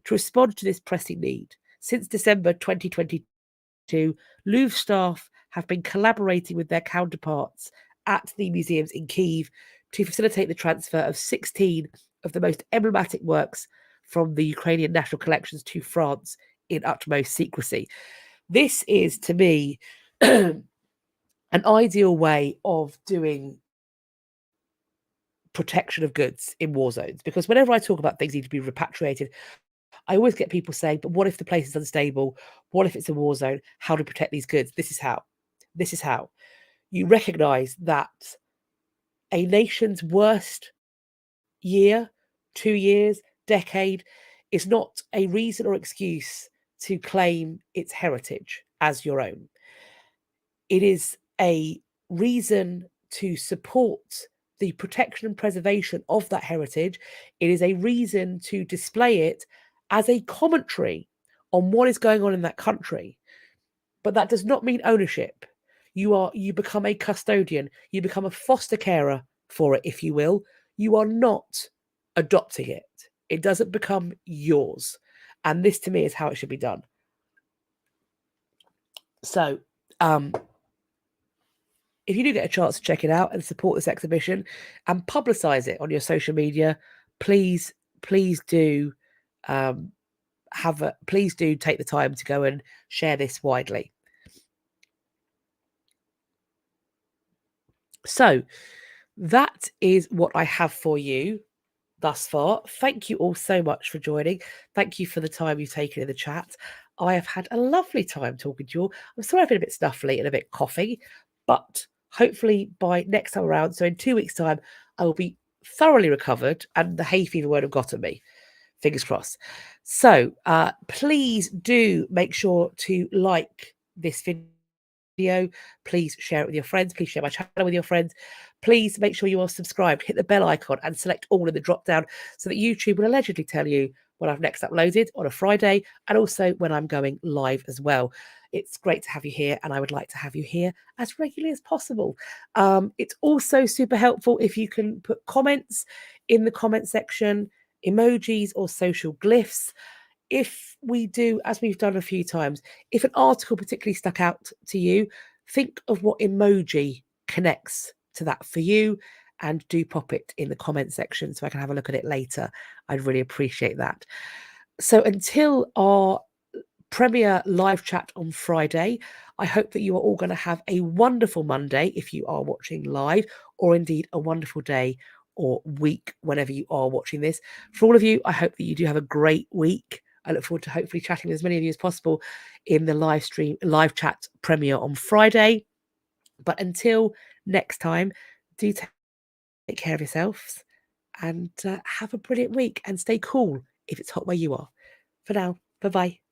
To respond to this pressing need, since December 2022, Louvre staff have been collaborating with their counterparts at the museums in Kyiv to facilitate the transfer of 16 of the most emblematic works from the Ukrainian national collections to France in utmost secrecy. This is, to me, an ideal way of doing protection of goods in war zones, because whenever I talk about things need to be repatriated, I always get people saying, but what if the place is unstable? What if it's a war zone? How to protect these goods? This is how. This is how. You recognize that a nation's worst year, 2 years, decade is not a reason or excuse to claim its heritage as your own. It is a reason to support the protection and preservation of that heritage. It is a reason to display it as a commentary on what is going on in that country. But that does not mean ownership. You become a custodian. You become a foster carer for it, if you will. You are not adopting it. It doesn't become yours. And this, to me, is how it should be done. So, if you do get a chance to check it out and support this exhibition and publicize it on your social media, please do please do take the time to go and share this widely. So that is what I have for you thus far. Thank you all so much for joining. Thank you for the time you've taken in the chat. I have had a lovely time talking to you all. I'm sorry I've been a bit snuffly and a bit coughy, but hopefully by next time around, so in 2 weeks' time, I will be thoroughly recovered and the hay fever won't have gotten me. Fingers crossed. So please do make sure to like this video. Please share it with your friends. Please share my channel with your friends. Please make sure you are subscribed. Hit the bell icon and select all in the drop down so that YouTube will allegedly tell you when I've next uploaded on a Friday and also when I'm going live as well. It's great to have you here, and I would like to have you here as regularly as possible. It's also super helpful if you can put comments in the comment section, emojis or social glyphs. If we do, as we've done a few times, if an article particularly stuck out to you, think of what emoji connects to that for you and do pop it in the comment section so I can have a look at it later. I'd really appreciate that. So until our premiere live chat on Friday, I hope that you are all going to have a wonderful Monday if you are watching live, or indeed a wonderful day or week whenever you are watching this. For all of you, I hope that you do have a great week. I look forward to hopefully chatting with as many of you as possible in the live chat premiere on Friday. But until next time, do take care of yourselves and have a brilliant week and stay cool if it's hot where you are. For now, bye-bye.